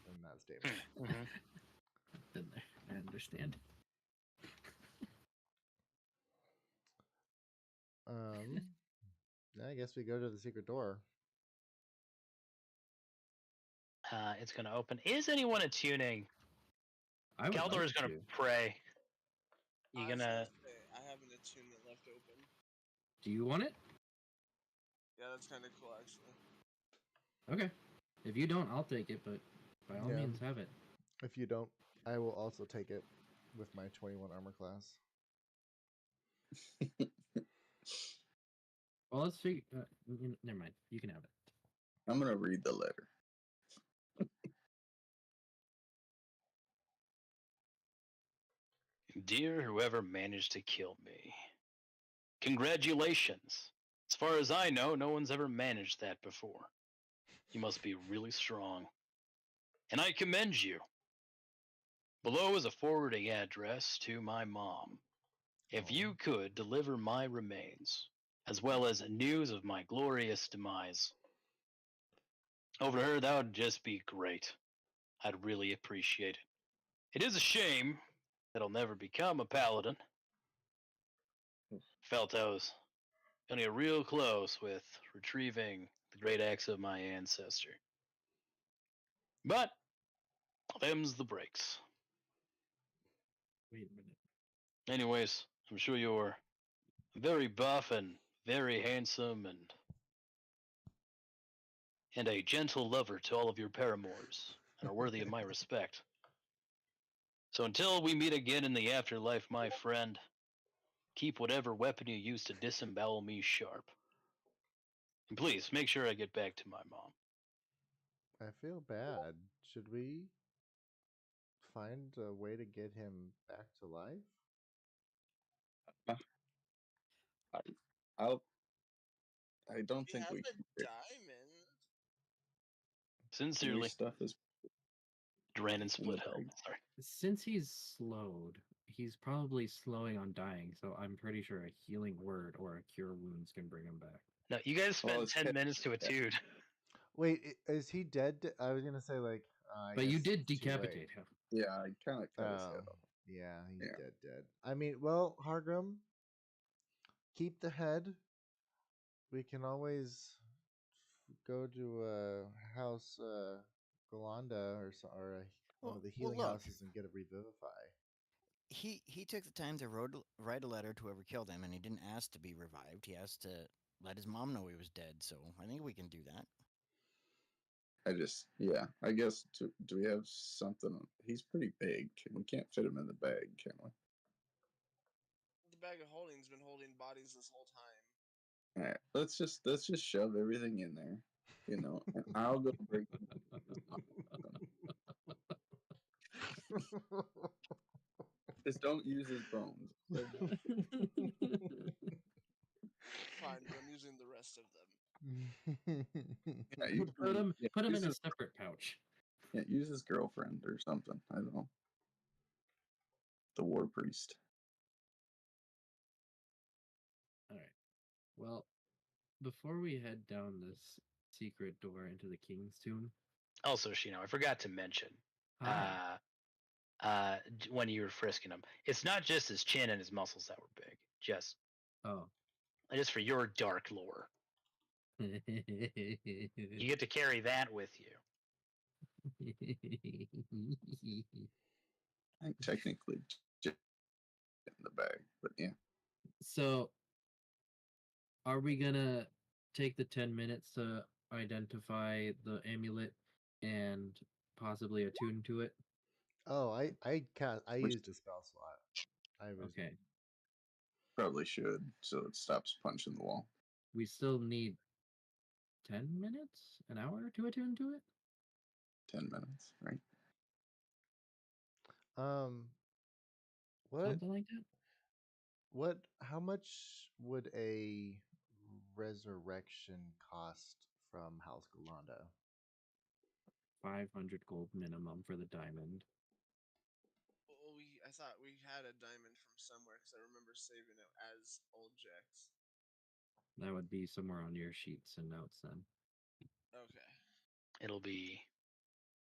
in that statement. Been there. I understand. I guess we go to the secret door. It's going to open. Is anyone attuning? I would Galdor like is going to to. pray. You I was gonna? gonna say I have an attunement left open. Do you want it? Yeah, that's kind of cool actually. Okay. If you don't, I'll take it. But by all Yeah. means, have it. If you don't, I will also take it with my 21 armor class. Well, let's see. Never mind. You can have it. I'm gonna read the letter. Dear whoever managed to kill me, congratulations. As far as I know, no one's ever managed that before. You must be really strong. And I commend you. Below is a forwarding address to my mom. If you could deliver my remains, as well as news of my glorious demise, over to her, that would just be great. I'd really appreciate it. It is a shame that I'll never become a paladin. Felt I was gonna get real close with retrieving the great axe of my ancestor. But them's the breaks. Wait a minute. Anyways, I'm sure you're very buff and very handsome and a gentle lover to all of your paramours and are worthy of my respect. So until we meet again in the afterlife, my friend, keep whatever weapon you use to disembowel me sharp. And please make sure I get back to my mom. I feel bad. Should we find a way to get him back to life? I'll. I don't We think have we a can. diamond. Your Sincerely, stuff is Dran and in the Split Hell. bag. Sorry. Since he's slowed, he's probably slowing on dying. So I'm pretty sure a healing word or a cure wounds can bring him back. No, you guys spent it's 10 minutes to attune. Wait, is he dead? I was gonna say like. I But you guess did it's too late. decapitate him. Yeah, I kind of cut his head Oh, off. yeah, he's Yeah. dead. Dead. I mean, well, Hargrim, keep the head. We can always go to house Golanda or one of the healing look, houses and get a revivify. he took the time to write a letter to whoever killed him, and he didn't ask to be revived. He asked to let his mom know he was dead. So I think we can do that. I guess, do we have something? He's pretty big. We can't fit him in the bag, can we? The bag of holding's been holding bodies this whole time. All right, let's just shove everything in there, and I'll go break. Just don't use his bones. Fine, but I'm using the rest of them. Yeah, you Put him use in a his, separate pouch. yeah, use his girlfriend or something. I don't know. The war priest. All right. Well, before we head down this secret door into the king's tomb, Also, Shino, I forgot to mention, ah, when you were frisking him, it's not just his chin and his muscles that were big. Just oh, for your dark lore. You get to carry that with you. I think technically just in the bag, but yeah. So, are we gonna take the 10 minutes to identify the amulet and possibly attune to it? Oh, I We used a spell slot. I was Okay. probably should, so it stops punching the wall. We still need 10 minutes, an hour to attune to it? 10 minutes, right? What Something like that? what how much would a resurrection cost from House Golanda? 500 gold minimum for the diamond. Well, I thought we had a diamond from somewhere because I remember saving it as old Jax. That would be somewhere on your sheets and notes then. Okay. It'll be.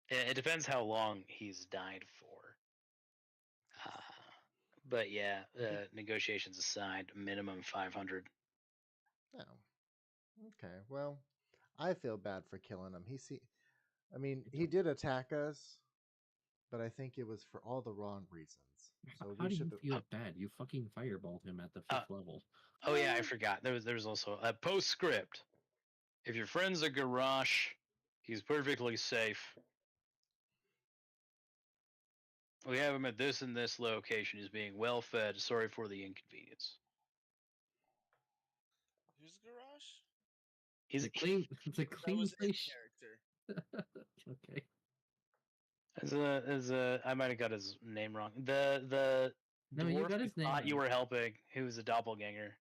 It depends how long he's died for. But yeah, negotiations aside, minimum 500. Oh. Okay. Well, I feel bad for killing him. I mean, he did attack us, but I think it was for all the wrong reasons. So How we do you should. feel bad? You fucking fireballed him at the 5th level. Oh yeah, I forgot. There's also a postscript. If your friend's a Garrosh, he's perfectly safe. We have him at this and this location. He's being well fed. Sorry for the inconvenience. Who's Garage? He's It's a That clean was in place. character. Okay. I might have got his name wrong. The No, you dwarf got you his name thought you right. were helping, who was a doppelganger.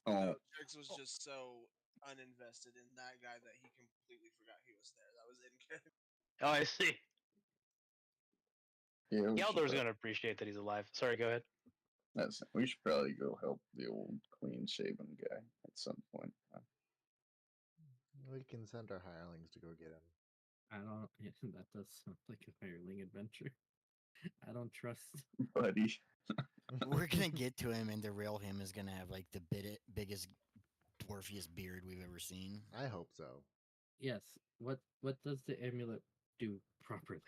Oh, No, Jax was just so uninvested in that guy that he completely forgot he was there. That was in character. Oh, I see. yeah. Yaldor's gonna appreciate that he's alive. Sorry, go ahead. We should probably go help the old clean shaven guy at some point. We can send our hirelings to go get him. I don't. That does sound like a hireling adventure. I don't trust. Buddy. We're gonna get to him, and the real him is gonna have like the biggest, dwarfiest beard we've ever seen. I hope so. Yes. What does the amulet do properly?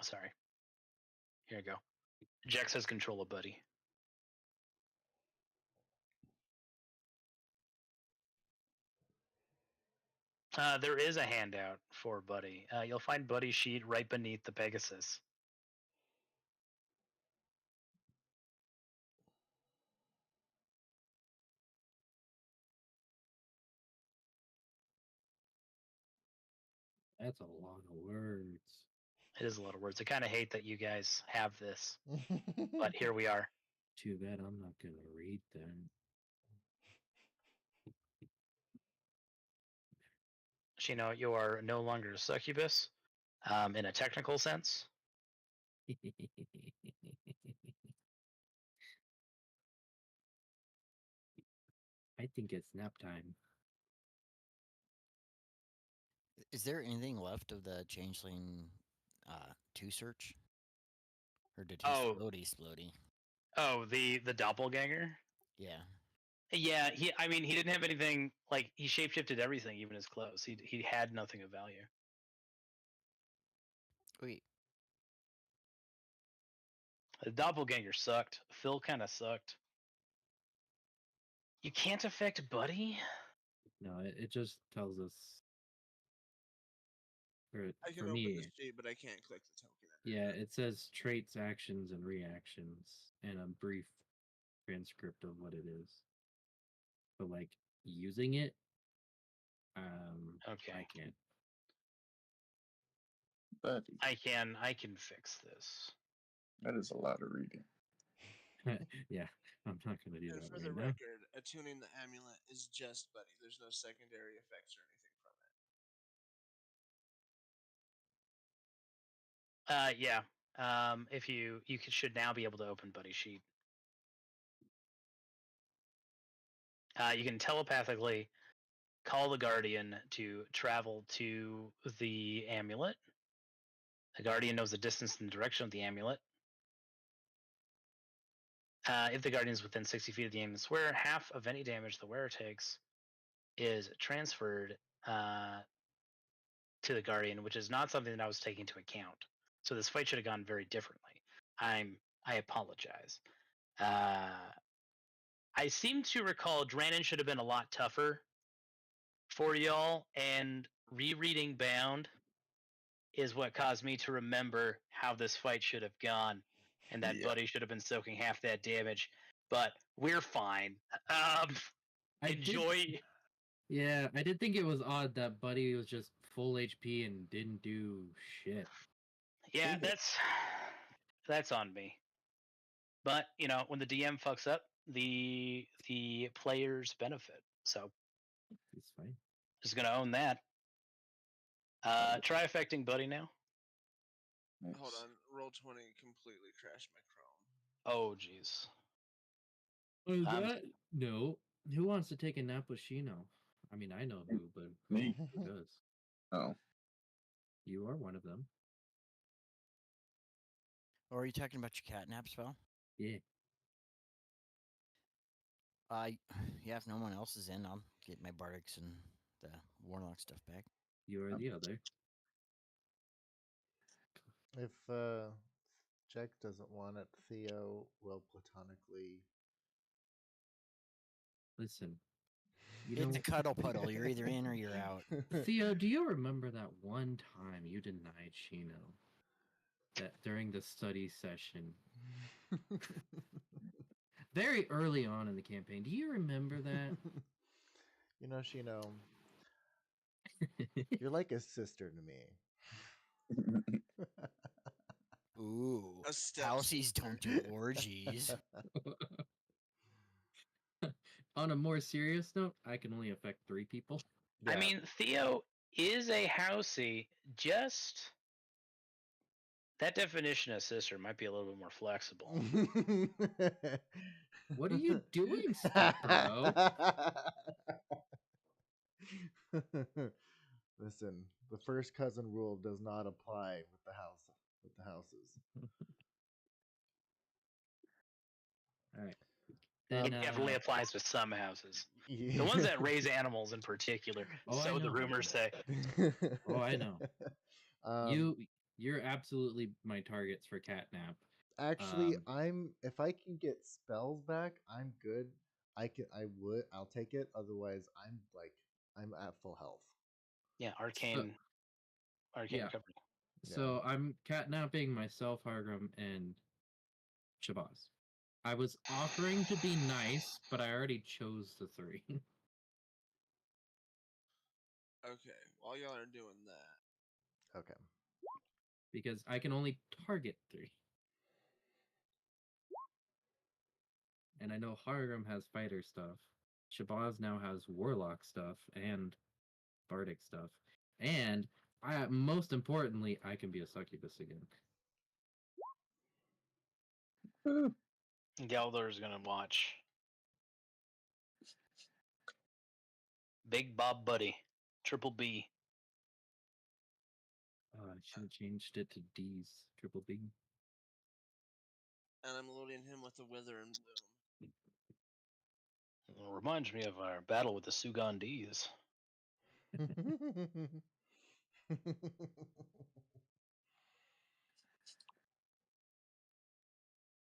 Sorry. Here you go. Jax has control of Buddy. There is a handout for Buddy. You'll find Buddy's sheet right beneath the Pegasus. That's a lot of words. It is a lot of words. I kind of hate that you guys have this, but here we are. Too bad I'm not gonna read them. Shino, you are no longer a succubus, in a technical sense. I think it's nap time. Is there anything left of the Changeling 2 search? Or did he Oh. splody? Oh, the doppelganger. Yeah. Yeah, he didn't have anything, like, he shapeshifted everything, even his clothes. He had nothing of value. Wait. The doppelganger sucked. Phil kind of sucked. You can't affect Buddy? No, it just tells us. I can For open me, the sheet, but I can't click the token. yeah, it says traits, actions, and reactions, and a brief transcript of what it is. But like using it, Okay. I can't. Buddy. I can fix this. That is a lot of reading. Yeah, I'm not gonna do And that for right the now. record, attuning the amulet is just Buddy. There's no secondary effects or anything from it. Yeah. If you should now be able to open Buddy's sheet. You can telepathically call the Guardian to travel to the amulet. The Guardian knows the distance and the direction of the amulet. If the Guardian is within 60 feet of the amulet's wearer, half of any damage the wearer takes is transferred to the Guardian, which is not something that I was taking into account. So this fight should have gone very differently. I apologize. I seem to recall Dranon should have been a lot tougher for y'all, and rereading Bound is what caused me to remember how this fight should have gone, and that Yeah. Buddy should have been soaking half that damage. But we're fine. Enjoy. Yeah, I did think it was odd that Buddy was just full HP and didn't do shit. Yeah, that's on me. But when the DM fucks up, the players benefit. So It's fine. just gonna own that. Try affecting Buddy now. Nice. Hold on, Roll20 completely crashed my Chrome. Oh jeez. That? No. Who wants to take a nap with Shino? I mean, I know who, but Me. who does? Oh, You are one of them. Or are you talking about your cat nap spell? Yeah. Yeah, if no one else is in, I'll get my bardics and the warlock stuff back. You are the other. If Jack doesn't want it, Theo will platonically. Listen, you It's know, a cuddle puddle. You're either in or you're out. Theo, do you remember that one time you denied Shino that during the study session, very early on in the campaign? Do you remember that? You know, Shino, you're like a sister to me. Ooh, A step Halcy's don't do orgies. On a more serious note, I can only affect 3 people. I mean, Theo is a housey, just that definition of sister might be a little bit more flexible. What are you doing, Steve Bro? Listen, the first cousin rule does not apply with the houses. All right. It Then, definitely applies to some houses. The ones that raise animals in particular, Oh, I so the know. rumors say. Oh, I know. Um, You're absolutely my targets for catnap. Actually, if I can get spells back, I'm good. I'll take it. Otherwise, I'm at full health. Yeah, arcane Yeah. recovery. So I'm catnapping myself, Hargrim, and Shabazz. I was offering to be nice, but I already chose the 3. Okay, while y'all are doing that, Okay. Because I can only target 3. And I know Hargrim has fighter stuff. Shabazz now has warlock stuff and bardic stuff. And most importantly, I can be a succubus again. Galdor's gonna watch. Big Bob Buddy, Triple B. I should have changed it to D's, triple B. and I'm loading him with a Wither and Bloom. It reminds me of our battle with the Sugandese.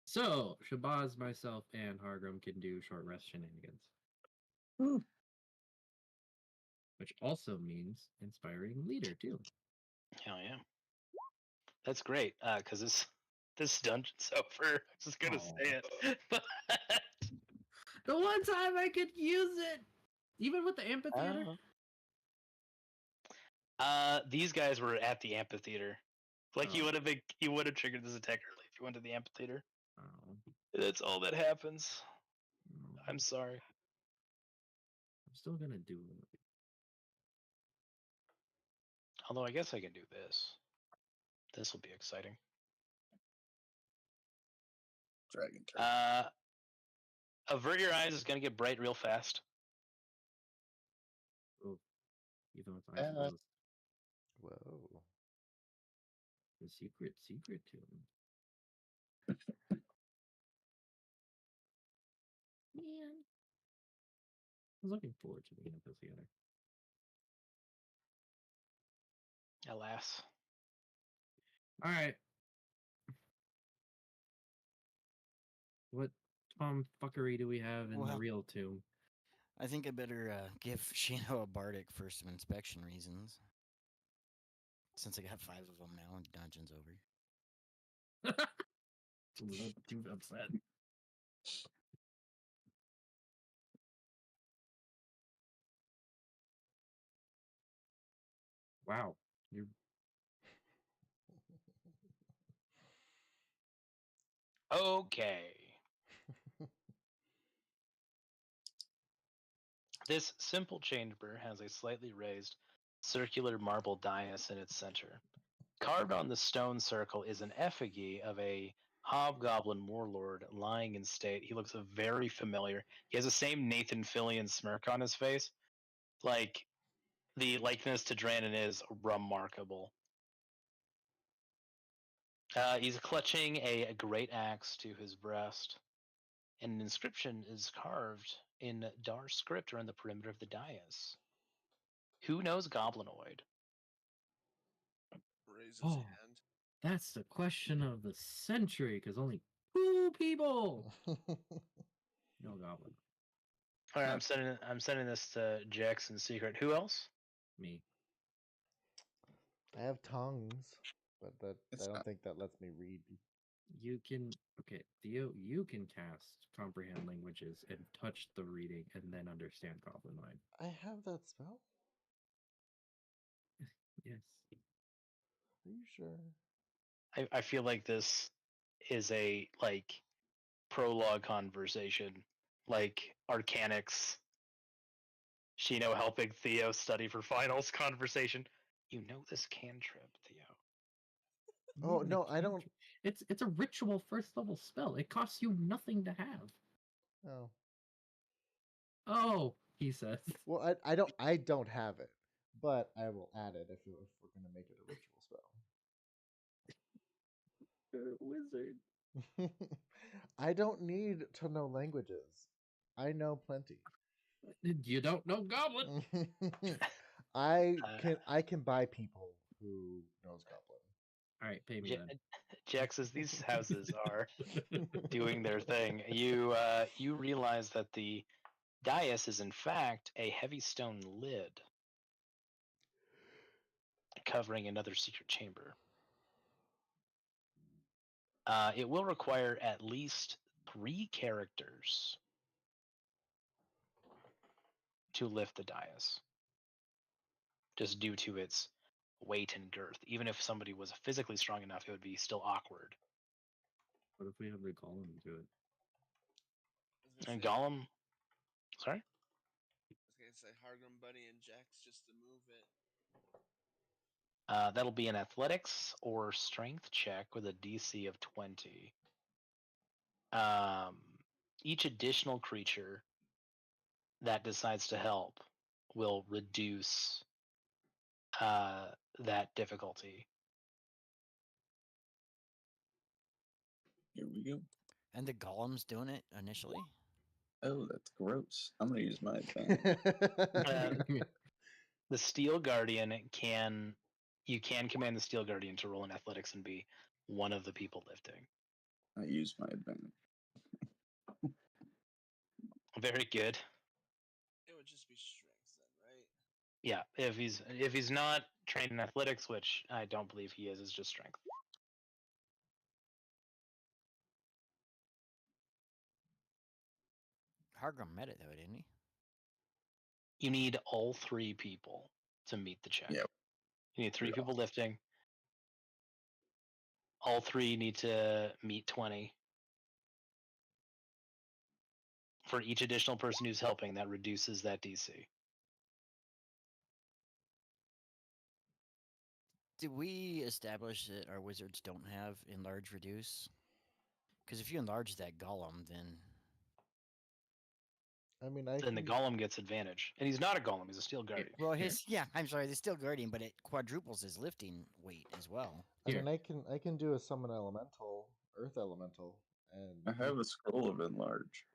So, Shabazz, myself, and Hargrim can do short rest shenanigans. Which also means inspiring leader, too. Hell yeah. That's great, because this dungeon's over. I'm just gonna say it. But The one time I could use it! Even with the amphitheater? These guys were at the amphitheater. Like Oh. you would have triggered this attack early if you went to the amphitheater. Oh. That's all that happens. No. I'm sorry. I'm still gonna do it. Although I guess I can do this. This will be exciting. Dragon turn. Avert your eyes is gonna get bright real fast. Oh. Even with eyes closed. Whoa. The secret to him. Man. I was looking forward to the amphitheater. Alas. Alright. What tomfuckery do we have in the Well- real tomb? I think I better give Shino a bardic for some inspection reasons. Since I got 5 of them now, and dungeon's over. Too upset. Wow. You're Okay. This simple chamber has a slightly raised circular marble dais in its center. Carved on the stone circle is an effigy of a hobgoblin warlord lying in state. He looks very familiar. He has the same Nathan Fillion smirk on his face. Like, the likeness to Dranon is remarkable. He's clutching a great axe to his breast. And an inscription is carved in Dar script or in the perimeter of the dais. Who knows Goblinoid? Raise his Oh. hand. That's the question of the century, because only 2 people know Goblin. All right, I'm sending this to Jax in secret. Who else? Me. I have tongues, but I It's don't not- think that lets me read. You can Theo, you can cast comprehend languages and touch the reading and then understand Goblin line. I have that spell. Yes. Are you sure? I feel like this is a prologue conversation, like Arcanix, Shino helping Theo study for finals conversation. You know this cantrip, Theo. Oh, Yeah, no, I don't- It's a ritual first level spell. It costs you nothing to have. Oh, Oh, he says. well, I don't have it, but I will add it if we're gonna make it a ritual spell. You're a wizard. I don't need to know languages. I know plenty. You don't know Goblin. I can buy people who knows Goblin. All right, pay me Ja- then. Jax, as these houses are doing their thing, you realize that the dais is in fact a heavy stone lid covering another secret chamber. It will require at least 3 characters to lift the dais, just due to its weight and girth. Even if somebody was physically strong enough, it would be still awkward. What if we have the column do it? I was And gonna say, Gollum, sorry, Hargrim, Buddy, and Jax just to move it. that'll be an athletics or strength check with a DC of 20. Each additional creature that decides to help will reduce that difficulty. Here we go. And the golem's doing it initially. Oh, that's gross. I'm gonna use my advantage. The Steel Guardian you can command the Steel Guardian to roll in athletics and be one of the people lifting. I use my advantage. Very good. It would just be strength then, right? Yeah, if he's not trained in athletics, which I don't believe he is, it's just strength. Hargrim met it though, didn't he? You need all 3 people to meet the check. Yeah. You need 3 Yeah. people lifting. All 3 need to meet 20. For each additional person who's helping, that reduces that DC. Did we establish that our wizards don't have enlarge reduce? Because if you enlarge that golem, then I mean, Then the golem gets advantage. And he's not a golem, he's a Steel Guardian. well, I'm sorry, the Steel Guardian, but it quadruples his lifting weight as well. I Here. mean, I can do a summon elemental, earth elemental, I and have a scroll of enlarge.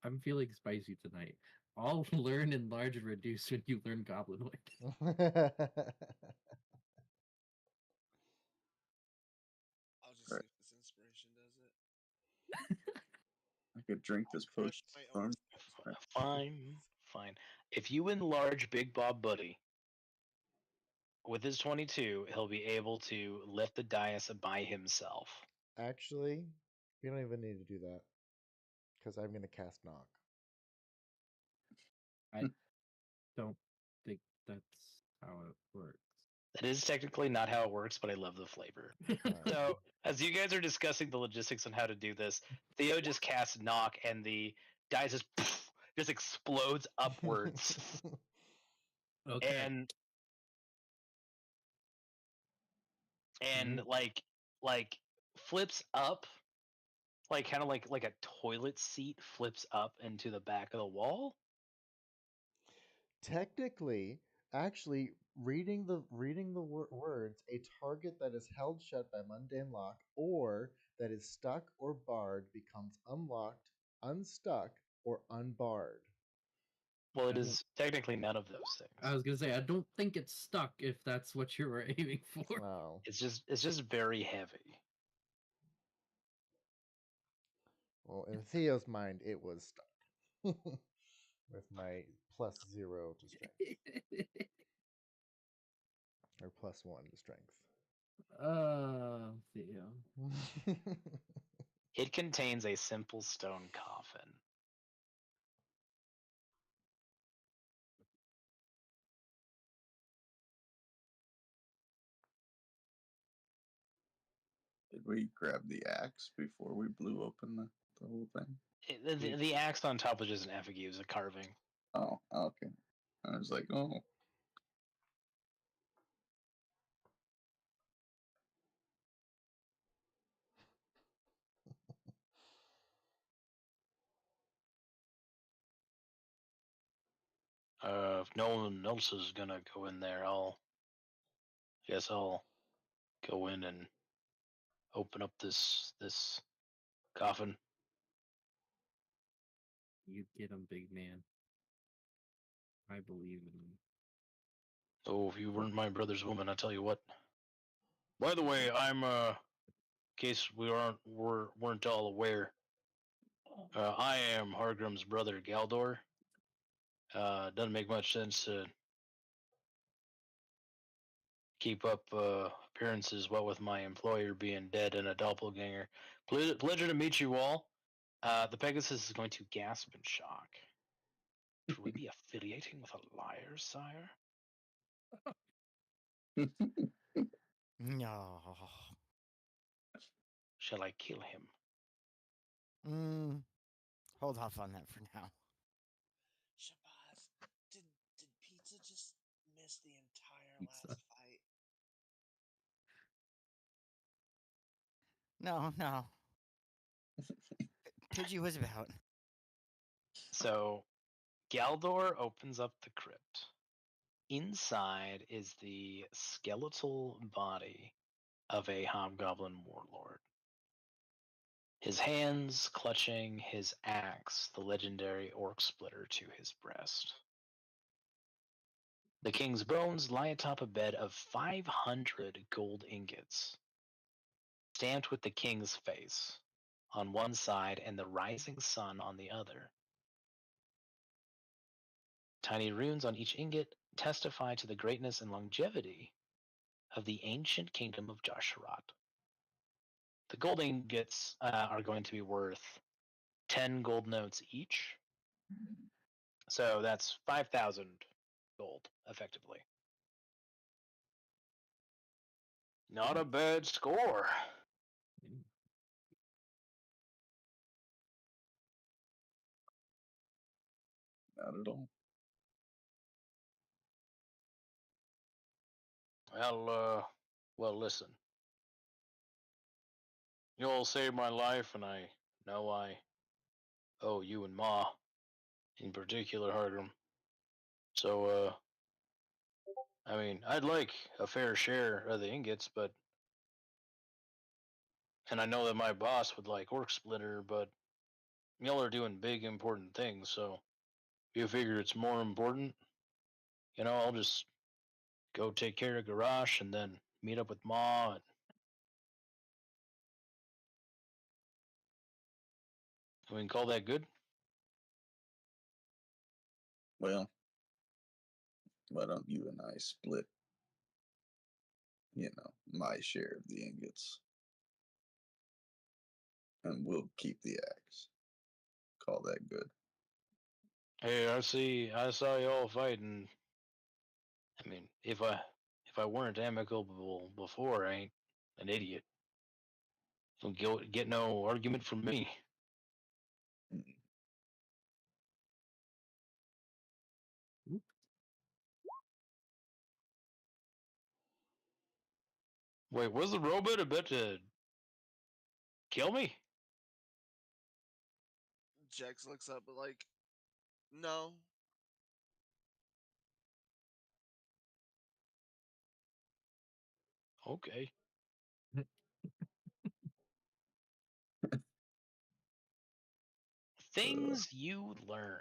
I'm feeling spicy tonight. I'll learn enlarge and reduce when you learn Goblinoid. I'll just Right. see if this inspiration does it. I could drink this Crush potion. my own spells. Fine. If you enlarge Big Bob Buddy with his 22, he'll be able to lift the dais by himself. actually, you don't even need to do that because I'm gonna cast knock. I don't think that's how it works. That is technically not how it works, but I love the flavor. So, as you guys are discussing the logistics on how to do this, Theo just casts knock, and the dice just explodes upwards, Okay. and Mm-hmm. like flips up, like kind of like a toilet seat flips up into the back of the wall. Technically, actually, reading the words, a target that is held shut by mundane lock or that is stuck or barred becomes unlocked, unstuck, or unbarred? Well, it I don't- is technically none of those I things. was gonna say I don't think it's stuck if that's what you were aiming for. Oh, It's just very heavy. well, in Theo's mind, it was stuck. With my +0 to strength, or +1 to strength. Theo. It contains a simple stone coffin. Did we grab the axe before we blew open the whole thing? The axe on top was just an effigy. It was a carving. Oh, okay. I was like, oh. If no one else is gonna go in there, guess I'll go in and open up this coffin. You get him, big man. I believe in him. Oh, if you weren't my brother's woman, I tell you what. By the way, I'm in case weren't all aware, I am Hargrim's brother Galdor. Doesn't make much sense to keep up appearances, what with my employer being dead and a doppelganger. Pleasure to meet you all. The Pegasus is going to gasp in shock. Should we be affiliating with a liar, sire? No. Shall I kill him? Hold off on that for now. Shabazz, did Pizza just miss the entire Pizza. last fight? No. Pidgey was about. So, Galdor opens up the crypt. Inside is the skeletal body of a hobgoblin warlord. His hands clutching his axe, the legendary orc splitter, to his breast. The king's bones lie atop a bed of 500 gold ingots, stamped with the king's face on one side and the rising sun on the other. Tiny runes on each ingot testify to the greatness and longevity of the ancient kingdom of Jasharat. The gold ingots are going to be worth 10 gold notes each. So that's 5,000 gold, effectively. Not a bad score. Not at all. Well, listen. You all saved my life, and I know I owe you and Ma, in particular, Hargrim. So, I mean, I'd like a fair share of the ingots, and I know that my boss would like Orc Splitter, but y'all are doing big, important things, so if you figure it's more important, I'll just go take care of Garrosh and then meet up with Ma. And we can call that good. Well, why don't you and I split, my share of the ingots? And we'll keep the axe. Call that good. Hey, I saw y'all fighting. I mean, if I weren't amicable before, I ain't an idiot. Don't get no argument from me. Mm. Wait, was the robot about to kill me? Jax looks up like, no. Okay. Things you learn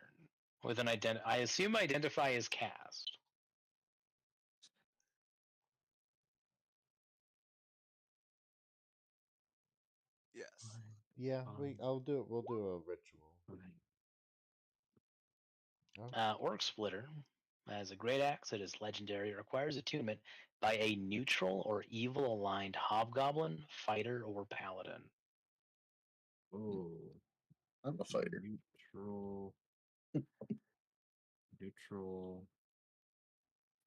with an I assume identify is cast. Yes. Yeah, I'll do it. We'll do a ritual. Oh, Orc Splitter has a great axe that is legendary. It requires attunement by a neutral or evil aligned hobgoblin, fighter, or paladin. Oh, I'm a fighter. Neutral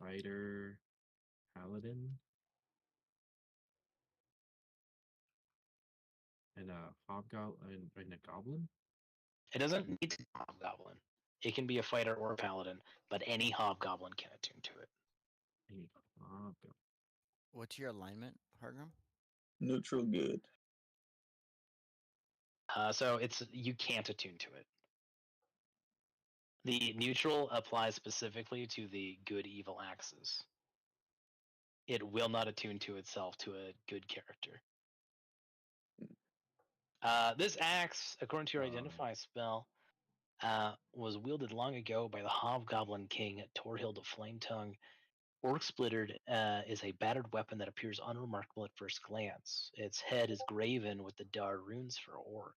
fighter paladin and a hobgoblin and a goblin. It doesn't need to be a hobgoblin. It can be a fighter or a paladin, but any hobgoblin can attune to it. A hobgoblin. What's your alignment, Hargrim? Neutral good. So you can't attune to it. The neutral applies specifically to the good evil axes. It will not attune to itself to a good character. This axe, according to your identify spell, was wielded long ago by the Hobgoblin King Torhild of Flametongue. Orc Splittered is a battered weapon that appears unremarkable at first glance. Its head is graven with the Dar runes for orc,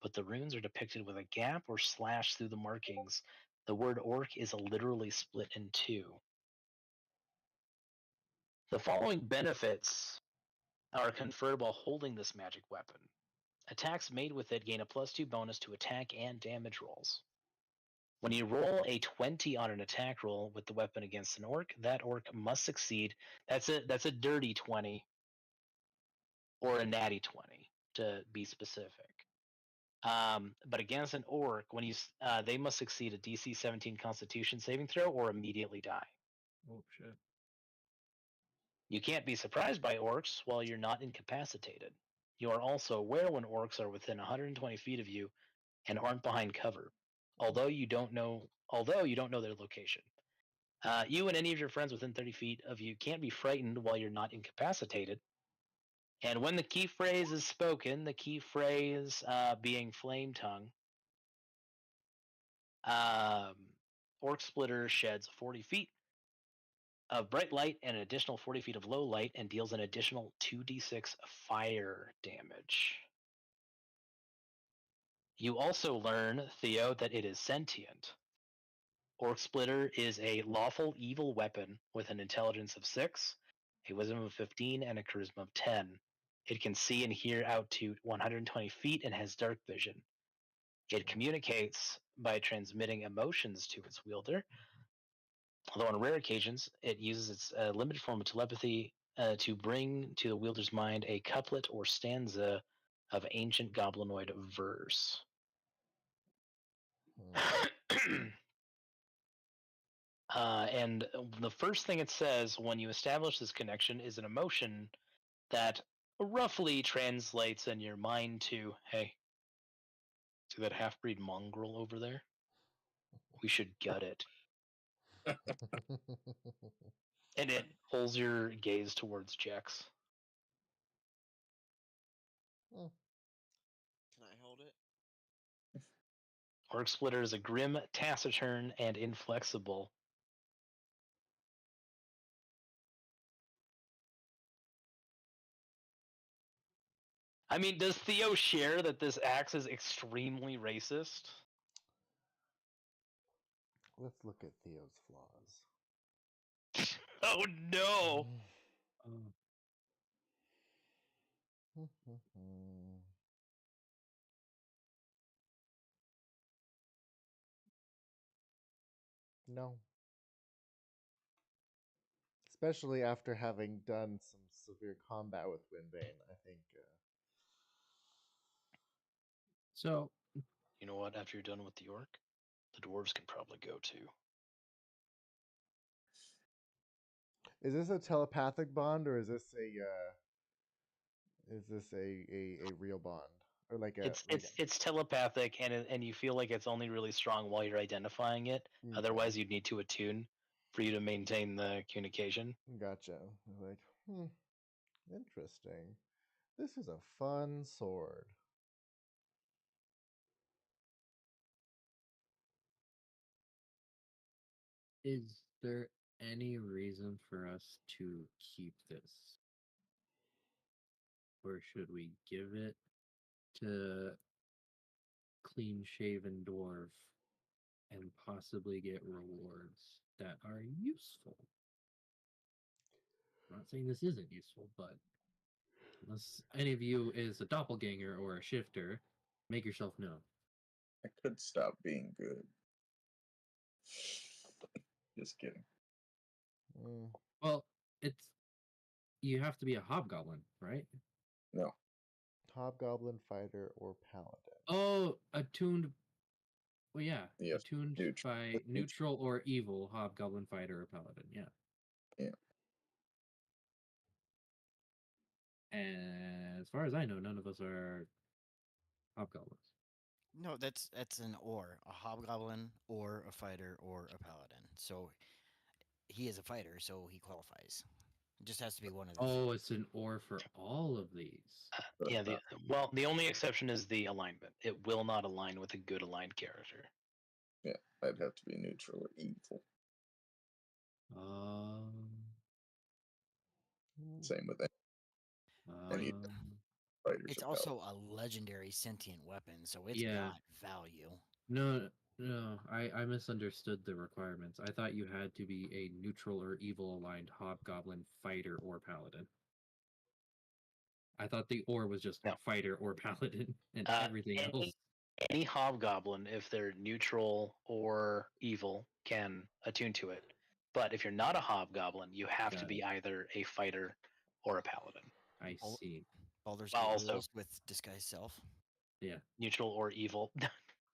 but the runes are depicted with a gap or slash through the markings. The word orc is literally split in two. The following benefits are conferred while holding this magic weapon. Attacks made with it gain a +2 bonus to attack and damage rolls. When you roll a 20 on an attack roll with the weapon against an orc, that orc must succeed. That's a dirty 20 or a natty 20 to be specific. But against an orc, when they must succeed a DC 17 Constitution saving throw or immediately die. Oh shit! You can't be surprised by orcs while you're not incapacitated. You are also aware when orcs are within 120 feet of you and aren't behind cover, although you don't know their location. You and any of your friends within 30 feet of you can't be frightened while you're not incapacitated. And when the key phrase is spoken, the key phrase being flame tongue, Orc Splitter sheds 40 feet of bright light and an additional 40 feet of low light and deals an additional 2d6 fire damage. You also learn, Theo, that it is sentient. Orc Splitter is a lawful evil weapon with an intelligence of 6, a wisdom of 15, and a charisma of 10. It can see and hear out to 120 feet and has dark vision. It communicates by transmitting emotions to its wielder, although on rare occasions it uses its limited form of telepathy to bring to the wielder's mind a couplet or stanza of ancient goblinoid verse. And the first thing it says when you establish this connection is an emotion that roughly translates in your mind to, hey, see that half-breed mongrel over there? We should gut it. And it pulls your gaze towards Jex. Can I hold it? Orc Splitter is a grim, taciturn, and inflexible. I mean, does Theo share that this axe is extremely racist? let's look at Theo's flaws. Oh no! No. Especially after having done some severe combat with Windbane, I think. So You know what? After you're done with the orc, the dwarves can probably go too. Is this a telepathic bond or is this a real bond or like a? It's telepathic, and you feel like it's only really strong while you're identifying it. Okay. Otherwise, you'd need to attune for you to maintain the communication. Gotcha. Like, interesting. This is a fun sword. Is there any reason for us to keep this? Or should we give it to clean shaven dwarf and possibly get rewards that are useful? I'm not saying this isn't useful, but unless any of you is a doppelganger or a shifter, make yourself known. I could stop being good. Just kidding. Mm, Well, it's you have to be a hobgoblin, right? No. Hobgoblin fighter or paladin. Oh, attuned. Well, yeah, Yes. attuned Neutral. by neutral or evil hobgoblin fighter or paladin. Yeah. Yeah. And as far as I know, none of us are hobgoblins. No, that's an or a hobgoblin or a fighter or a paladin. So he is a fighter, so he qualifies. It just has to be one of the three. Oh, it's an or for all of these. But Yeah, not- the only exception is the alignment. It will not align with a good aligned character. yeah, I'd have to be neutral or evil. Um, Mm, Same with any um, fighters. It's or also a legendary sentient weapon, so it's Yeah. got value. no, I misunderstood the requirements. I thought you had to be a neutral or evil aligned hobgoblin fighter or paladin. I thought the or was just No. fighter or paladin, and everything any, else. any hobgoblin, if they're neutral or evil, can attune to it. But if you're not a hobgoblin, you have to Got be either a fighter or a paladin. I Oh. see. Baldur's Well, Gate also- rules with disguise self. Yeah. Neutral or evil.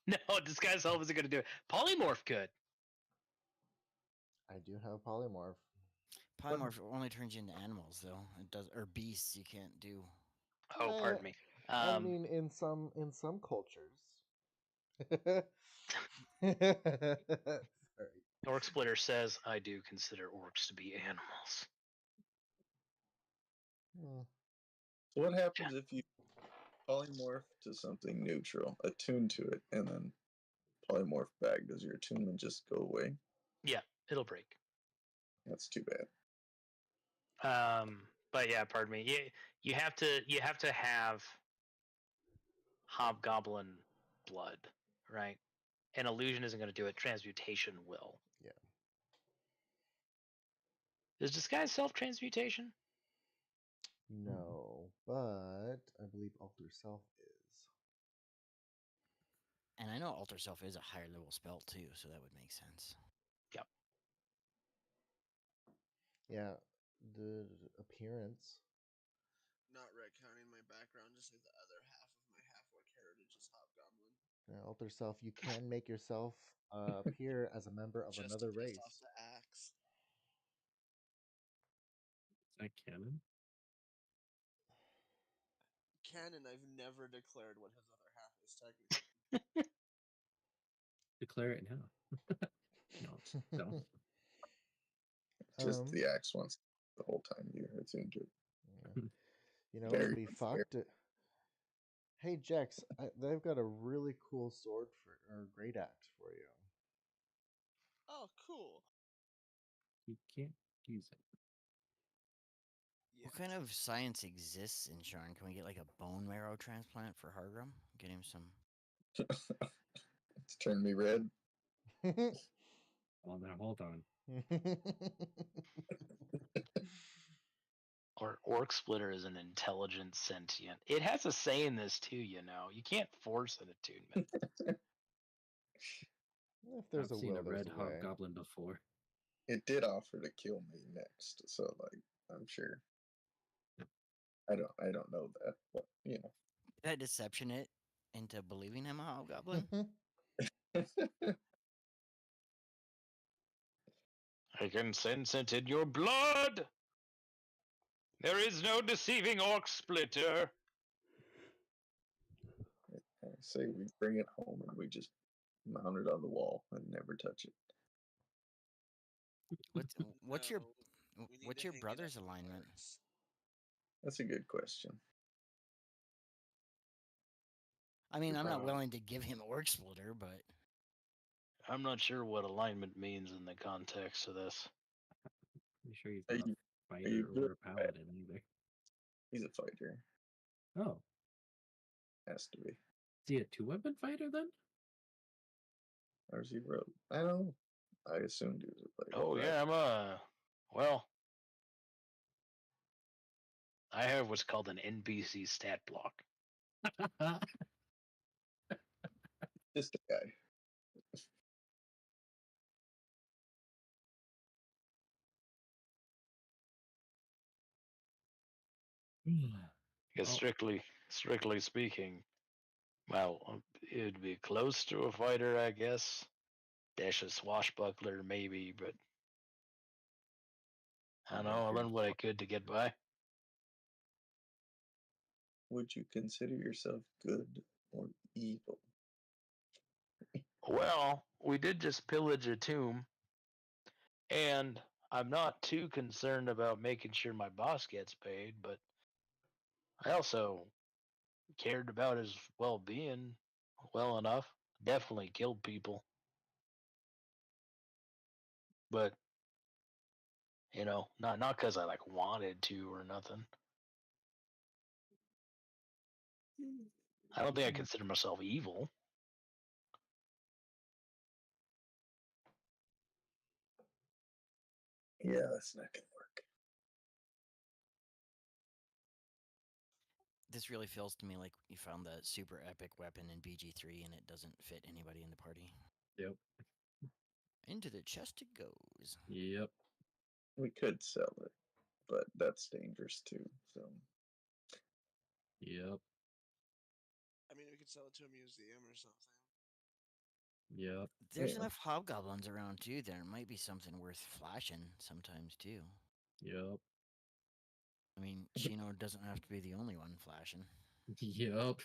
No, disguise self isn't going to do it. Polymorph could. I do have polymorph. Polymorph only turns you into animals, though. It does, or beasts. You can't do. Oh, pardon me. I mean, in some cultures. Sorry. Orc Splitter says, I do consider orcs to be animals. Hmm. So what happens if you polymorph to something neutral, attune to it, and then polymorph back? Does your attunement just go away? Yeah, it'll break. That's too bad. But yeah, pardon me. You have to have hobgoblin blood, right? And illusion isn't going to do it. Transmutation will. Yeah. Is disguise self transmutation? No, but I believe alter self is. And I know alter self is a higher level spell too, so that would make sense. Yeah, the appearance. Not retconning my background, just like the other half of my half-orc heritage is hobgoblin. Yeah, alter self. You can make yourself appear as a member of Just another to piss race. off the axe. Is that canon? Canon, I've never declared what his other half is technically. Declare it now. No, don't. Just the axe once the whole time you attuned to it. Yeah. You know, Very it'd be unfair. fucked. Hey, Jex, they've got a really cool sword or great axe for you. Oh, cool. You can't use it. Yeah. What kind of science exists in Sharn? Can we get like a bone marrow transplant for Hargrim? Get him some. It's turned me red. Well, now hold on. Or Orc Splitter is an intelligent sentient. It has a say in this too, you know. You can't force an attunement. If there's I've a seen will, a there's red a way. hobgoblin before. It did offer to kill me next, so like I'm sure. I don't know that, but you know. Did I deception it into believing him a hobgoblin? I can sense it in your blood. There is no deceiving Orc Splitter. I say we bring it home and we just mount it on the wall and never touch it. What's your No, we need what's to your hang it brother's up in alignment? parks. That's a good question. I mean, I'm not Uh, willing to give him Orc Splitter, but I'm not sure what alignment means in the context of this. I'm sure he's Are not a you fighter good or a paladin either. He's a fighter. Oh, Has to be. is he a 2-weapon fighter then? Or is he rogue? I don't know. I assumed he was a fighter. Oh but yeah, well, I have what's called an NPC stat block. just a guy. Because Oh. strictly speaking, well, it'd be close to a fighter, I guess. Dash a swashbuckler, maybe, but I don't know. I learned what I could to get by. Would you consider yourself good or evil? Well, we did just pillage a tomb, and I'm not too concerned about making sure my boss gets paid, but I also cared about his well-being well enough. Definitely killed people, but not because I like wanted to or nothing. I don't think I consider myself evil. Yeah, that's not gonna work. This really feels to me like you found the super epic weapon in BG3 and it doesn't fit anybody in the party. Yep. Into the chest it goes. Yep. We could sell it, but that's dangerous too. So Yep. I mean, we could sell it to a museum or something. Yep. There's Yeah. enough hobgoblins around too. There might be something worth flashing sometimes too. Yep. I mean, Chino doesn't have to be the only one flashing. Yep.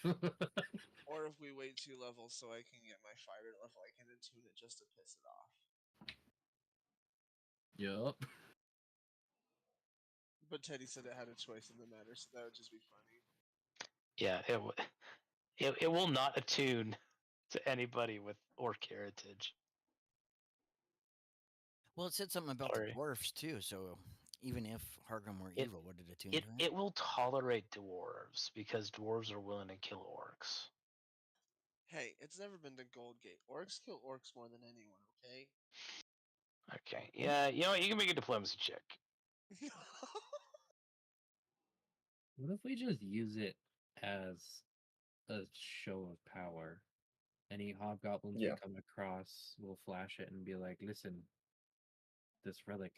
Or if we wait 2 levels so I can get my fighter level, I can attune it just to piss it off. Yep. But Teddy said it had a choice in the matter, so that would just be funny. Yeah, it will not attune to anybody with orc heritage. Well, it said something about Sorry. the dwarfs too, so even if Hargrim were It- evil, would it attune It to it? it will tolerate dwarves because dwarves are willing to kill orcs. Hey, it's never been the Gold Gate. Orcs kill orcs more than anyone, okay? Okay, yeah, you know what? You can make a diplomacy check. What if we just use it as a show of power? Any hobgoblins Yeah. we come across, we'll flash it and be like, listen, this relic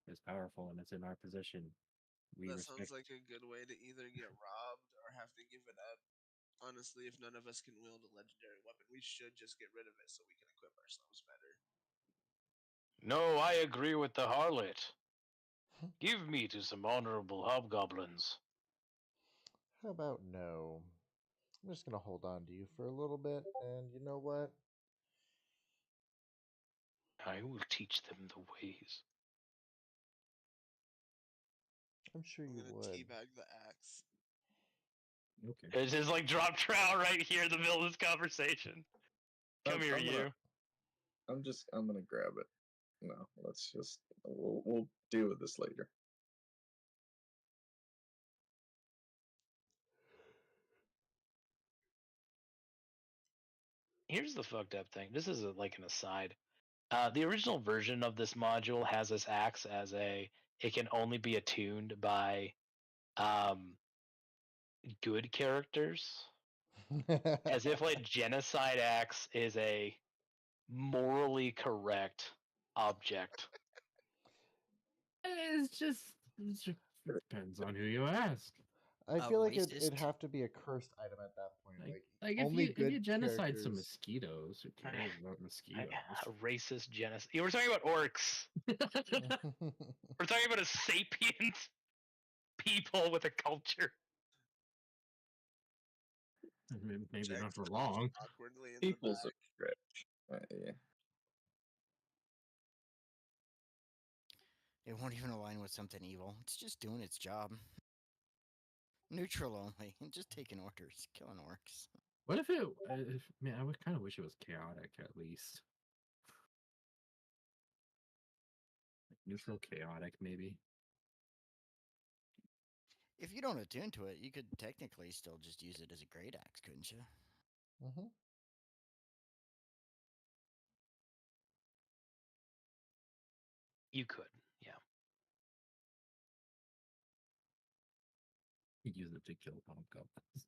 is powerful and it's in our possession. We That respect. sounds like a good way to either get robbed or have to give it up. Honestly, if none of us can wield a legendary weapon, we should just get rid of it so we can equip ourselves better. No, I agree with the harlot. Give me to some honorable hobgoblins. How about no? I'm just gonna hold on to you for a little bit, and you know what? I will teach them the ways. I'm sure I'm you gonna would. teabag the axe. Okay. It's just like drop trout right here in the middle of this conversation. Come here, you. I'm gonna grab it. No, let's just we'll deal with this later. Here's the fucked up thing. This is like an aside. The original version of this module has this axe as it can only be attuned by good characters. As if like genocide axe is a morally correct object. It just depends on who you ask. I feel like it'd Racist. have to be a cursed item at that point. Like only if good you genocide some characters- mosquitoes, who cares about mosquitoes? Racist genocide. Yeah, we're talking about orcs. We're talking about a sapient people with a culture. Maybe Jack not for stretches long. awkwardly in the Equals back. a stretch. Yeah. It won't even align with something evil. It's just doing its job. Neutral only. Just taking orders. Killing orcs. What if it? Man, I would kind of wish it was chaotic at least. Neutral chaotic, maybe. If you don't attune to it, you could technically still just use it as a great axe, couldn't you? Mm-hmm. You could, yeah. You use it to kill hobgoblins.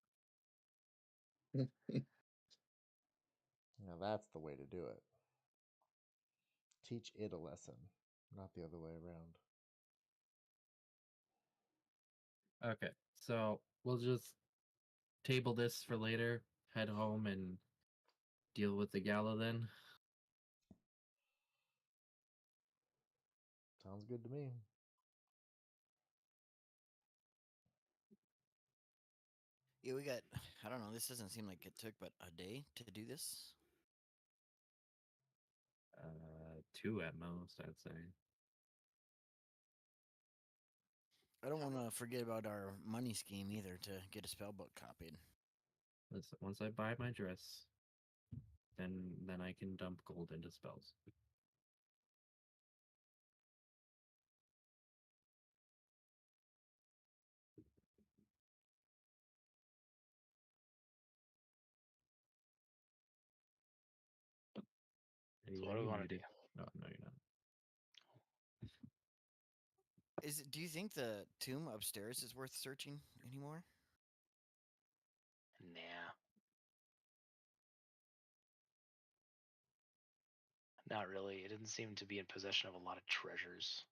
Now that's the way to do it. Teach it a lesson, not the other way around. Okay, so we'll just table this for later, head home, and deal with the gala then. Sounds good to me. Yeah, we got. I don't know. This doesn't seem like it took but a day to do this. 2 at most, I'd say. I don't want to forget about our money scheme either to get a spell book copied. Listen, once I buy my dress, then I can dump gold into spells. Hey, So are what do we you want to do? muted? No, no, you're not. Do you think the tomb upstairs is worth searching anymore? Nah. Not really. It didn't seem to be in possession of a lot of treasures.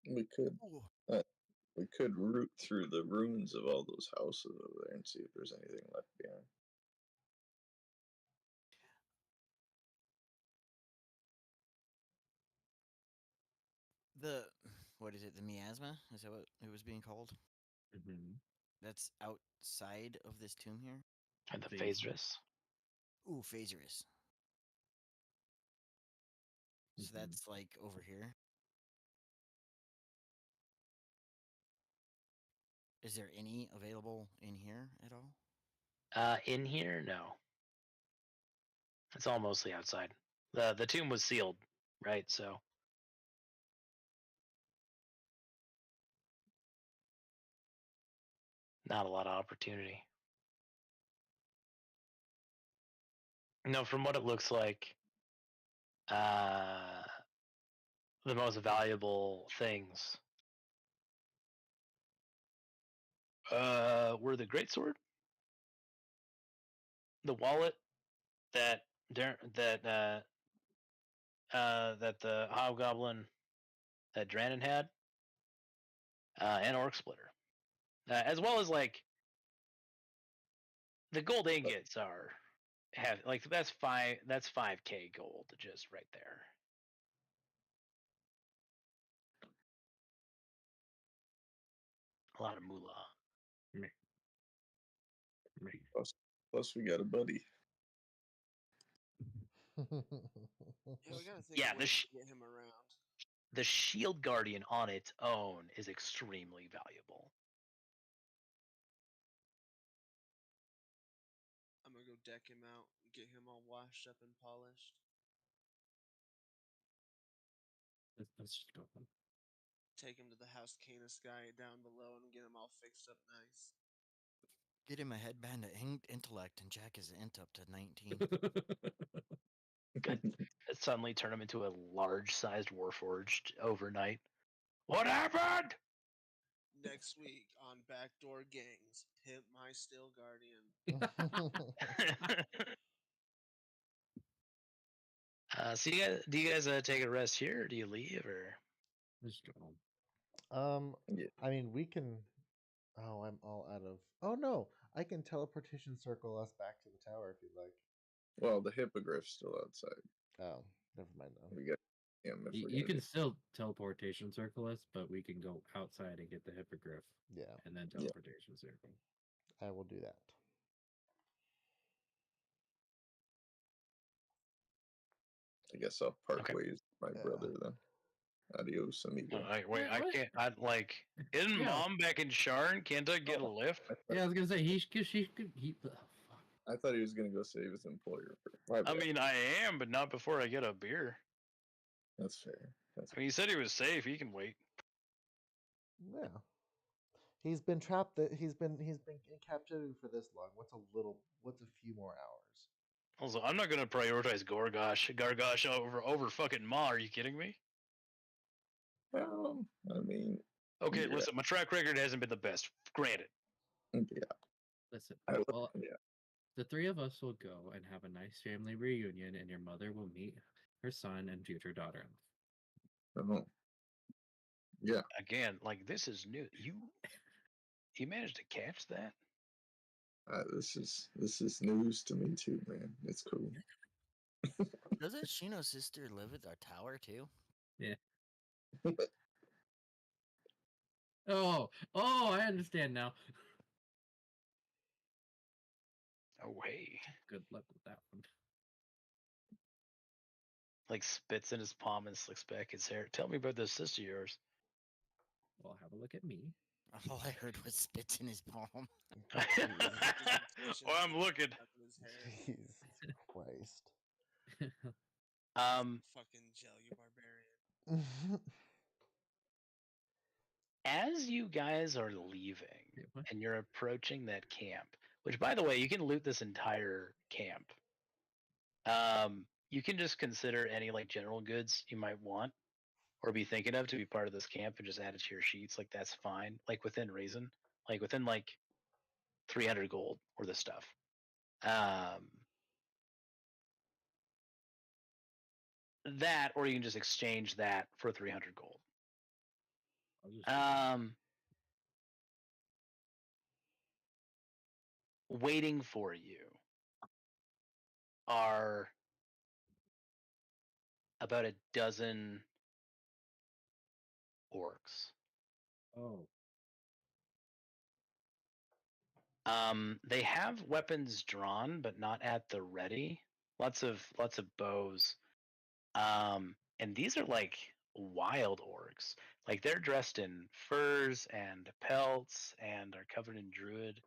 We could Ooh. we could root through the ruins of all those houses over there and see if there's anything left behind. The what is it? The miasma? Is that what it was being called? Mm-hmm. That's outside of this tomb here. And the Phase Phaedrus. Ooh, Phaedrus. So Mhm. that's like over here. Is there any available in here at all? In here, no. It's all mostly outside. The tomb was sealed, right? So not a lot of opportunity. No, from what it looks like, the most valuable things were the greatsword, the wallet that that the hobgoblin that Dranon had, and orc splitter, as well as like the gold ingots are have like that's 5K gold just right there. A lot of moolah. Me. Plus we got a buddy. Yeah, we gotta think Yeah, of ways to get him around. the shield guardian on its own is extremely valuable. I'm gonna go deck him out, get him all washed up and polished. Let's just go. Take him to the house Canis guy down below and get him all fixed up nice. Get him a headband of intellect and jack his int up to 19. Good. Suddenly turn him into a large-sized warforged overnight. What happened? Next week on Backdoor Gangs, Pimp My Still Guardian. So do you guys take a rest here, or do you leave, or? Let's go. Yeah. I mean, we can. Oh, I'm all out of. Oh no, I can teleportation circle us back to the tower if you'd like. Well, the hippogriff's still outside. Oh, never mind though. We got him if we're You gonna can still teleportation circle us, but we can go outside and get the hippogriff, Yeah, and then Yeah. teleportation circle. I will do that. I guess I'll part Okay. ways with my Yeah. brother then. Adios, amigo. Wait, I What? can't. I like. Isn't Yeah. Mom back in Sharn? Can't I get a Oh. lift? Yeah, I was gonna say he could. Oh, fuck. I thought he was gonna go save his employer. My I bad. mean, I am, but not before I get a beer. That's fair. That's I mean, he said he was safe. He can wait. Yeah. He's been trapped. He's been in captivity for this long. What's a few more hours? Also, I'm not gonna prioritize Gargosh over fucking Ma. Are you kidding me? I mean, Okay, yeah. listen, my track record hasn't been the best. Granted. Yeah. Listen, I, well, yeah. the three of us will go and have a nice family reunion, and your mother will meet her son and future daughter. Oh. Yeah. Again, like this is new. You managed to catch that? This is news to me too, man. It's cool. Doesn't Shino's sister live at our tower too? Yeah. Oh, I understand now. Oh hey. Good luck with that one. Like spits in his palm and slicks back his hair. Tell me about this sister of yours. Well, have a look at me. All I heard was spits in his palm. Oh, I'm looking. Jesus Christ. Fucking gel, you barbarian. As you guys are leaving and you're approaching that camp, which by the way, you can loot this entire camp. You can just consider any like general goods you might want or be thinking of to be part of this camp and just add it to your sheets. Like that's fine. Like within reason. Like within like 300 gold worth of stuff. That, or you can just exchange that for 300 gold. Waiting for you are about a dozen orcs. Oh. They have weapons drawn, but not at the ready. Lots of bows. And these are like wild orcs. Like they're dressed in furs and pelts and are covered in druid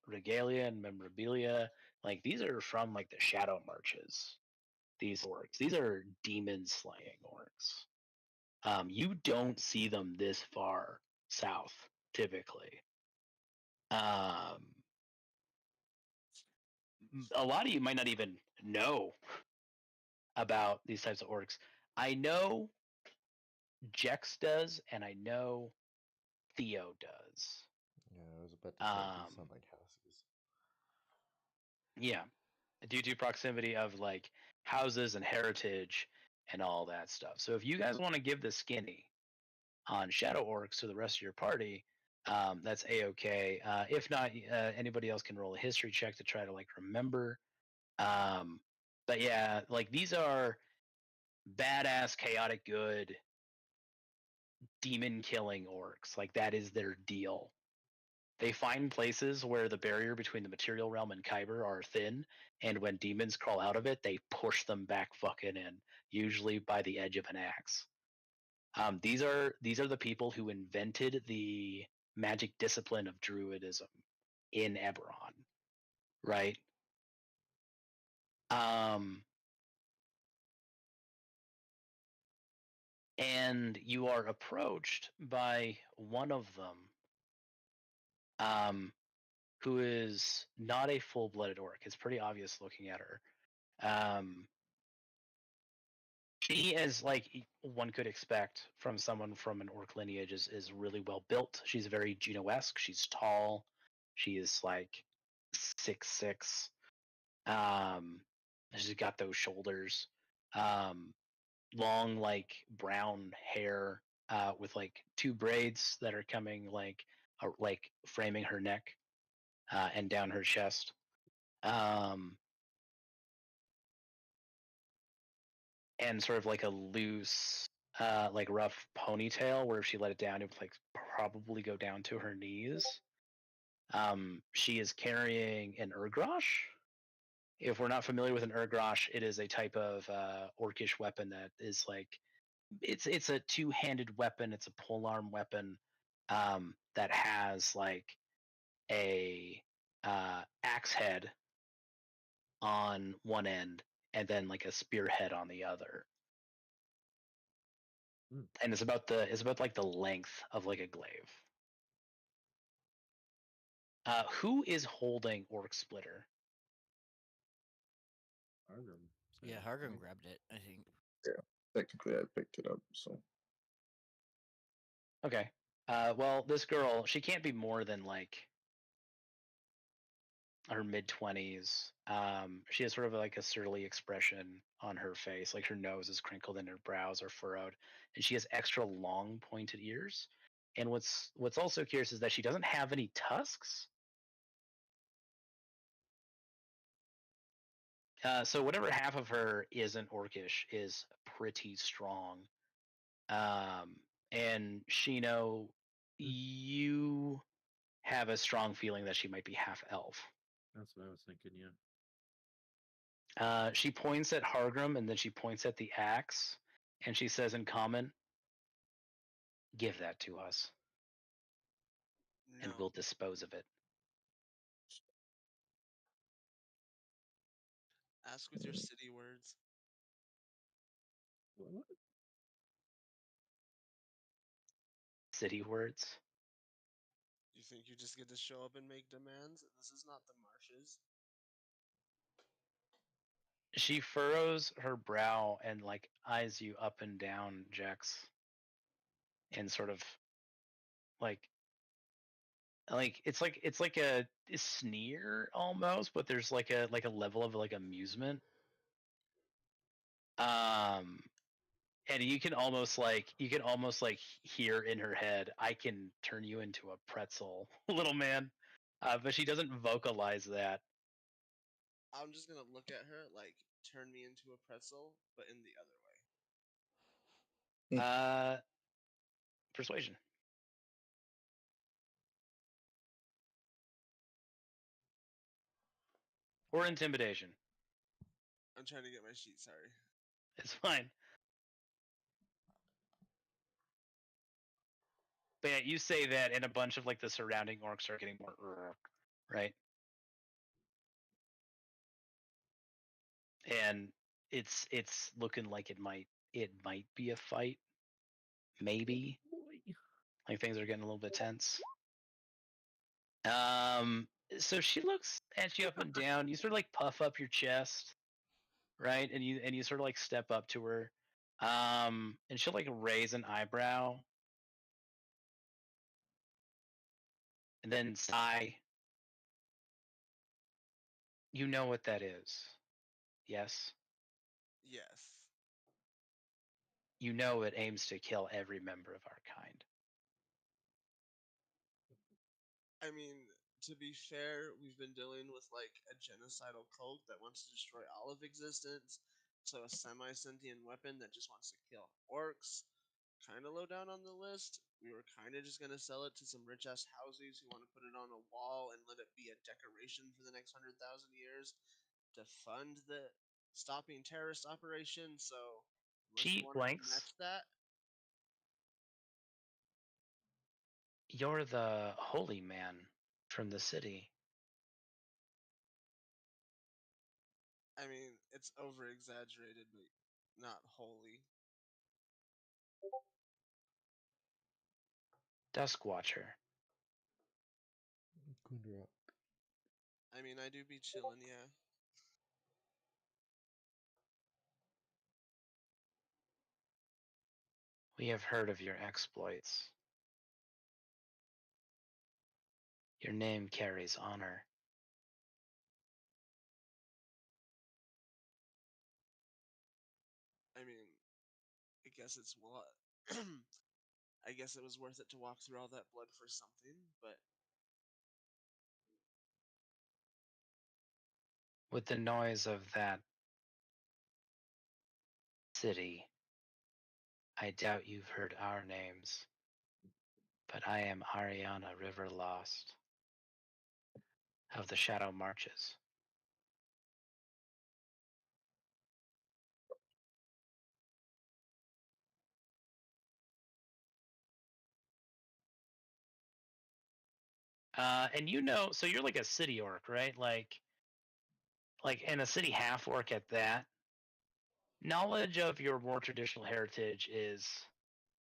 regalia and memorabilia. Like these are from like the Shadow Marches. These orcs. These are demon slaying orcs. You don't see them this far south typically. A lot of you might not even know about these types of orcs. I know Jex does, and I know Theo does. Yeah, I was about to say these sound like houses. Yeah, due to proximity of like houses and heritage and all that stuff. So if you guys want to give the skinny on Shadow Orcs to the rest of your party, that's a-okay. If not, anybody else can roll a history check to try to like remember. But yeah, like these are badass, chaotic good, demon killing orcs. Like that is their deal. They find places where the barrier between the material realm and Kyber are thin, and when demons crawl out of it, they push them back fucking in, usually by the edge of an axe. These are the people who invented the magic discipline of druidism in Eberron, right? And you are approached by one of them, who is not a full-blooded orc. It's pretty obvious looking at her. She is like one could expect from someone from an orc lineage is really well built. She's very Juno-esque. She's tall. She is like 6'6". She's got those shoulders. Long like brown hair with like two braids that are coming like framing her neck and down her chest. And sort of like a loose, like rough ponytail where if she let it down, it would like probably go down to her knees. She is carrying an Urgrosh. If we're not familiar with an Urgrosh, it is a type of orcish weapon that is like it's a two-handed weapon. It's a polearm weapon that has like a axe head on one end and then like a spearhead on the other. And it's about like the length of like a glaive. Who is holding Orc Splitter? Argrim. Yeah, Hargrim grabbed it, I think. Technically, I picked it up, so Okay. Well, this girl, she can't be more than like her mid-20s. She has sort of like a surly expression on her face, like her nose is crinkled and her brows are furrowed, and she has extra long pointed ears. And what's also curious is that she doesn't have any tusks. So whatever half of her isn't orcish is pretty strong. And Shino, you have a strong feeling that she might be half elf. That's what I was thinking. Yeah. She points at Hargrim and then she points at the axe and she says in common, "Give that to us and No. we'll dispose of it." Ask with your city words. What? City words. You think you just get to show up and make demands? This is not the marshes. She furrows her brow and like eyes you up and down, Jax, and sort of like it's like a sneer almost, but there's like a level of like amusement. And you can almost like hear in her head, "I can turn you into a pretzel, little man," but she doesn't vocalize that. I'm just gonna look at her like turn me into a pretzel, but in the other way. Persuasion or intimidation. I'm trying to get my sheet. Sorry. It's fine. But yeah, you say that, and a bunch of like the surrounding orcs are getting more right, and it's looking like it might be a fight, maybe. Like things are getting a little bit tense. So she looks at you up and down. You sort of like puff up your chest, right? And you sort of like step up to her. And she'll like raise an eyebrow and then sigh. You know what that is. Yes. Yes. You know it aims to kill every member of our kind. I mean, to be fair, we've been dealing with like a genocidal cult that wants to destroy all of existence. So a semi-sentient weapon that just wants to kill orcs. Kind of low down on the list. We were kind of just gonna sell it to some rich ass houses who want to put it on a wall and let it be a decoration for the next 100,000 years to fund the stopping terrorist operation. So unless you She want to blanks. match that, You're the holy man from the city. I mean, it's over exaggerated, but not wholly. Dusk Watcher. Kundra. I mean, I do be chilling, yeah. We have heard of your exploits. Your name carries honor. I mean, I guess it's what. I guess it was worth it to walk through all that blood for something, but With the noise of that city, I doubt you've heard our names, but I am Ariana Riverlost of the Shadow Marches. And so you're like a city orc, right? Like and a city half orc at that. Knowledge of your more traditional heritage is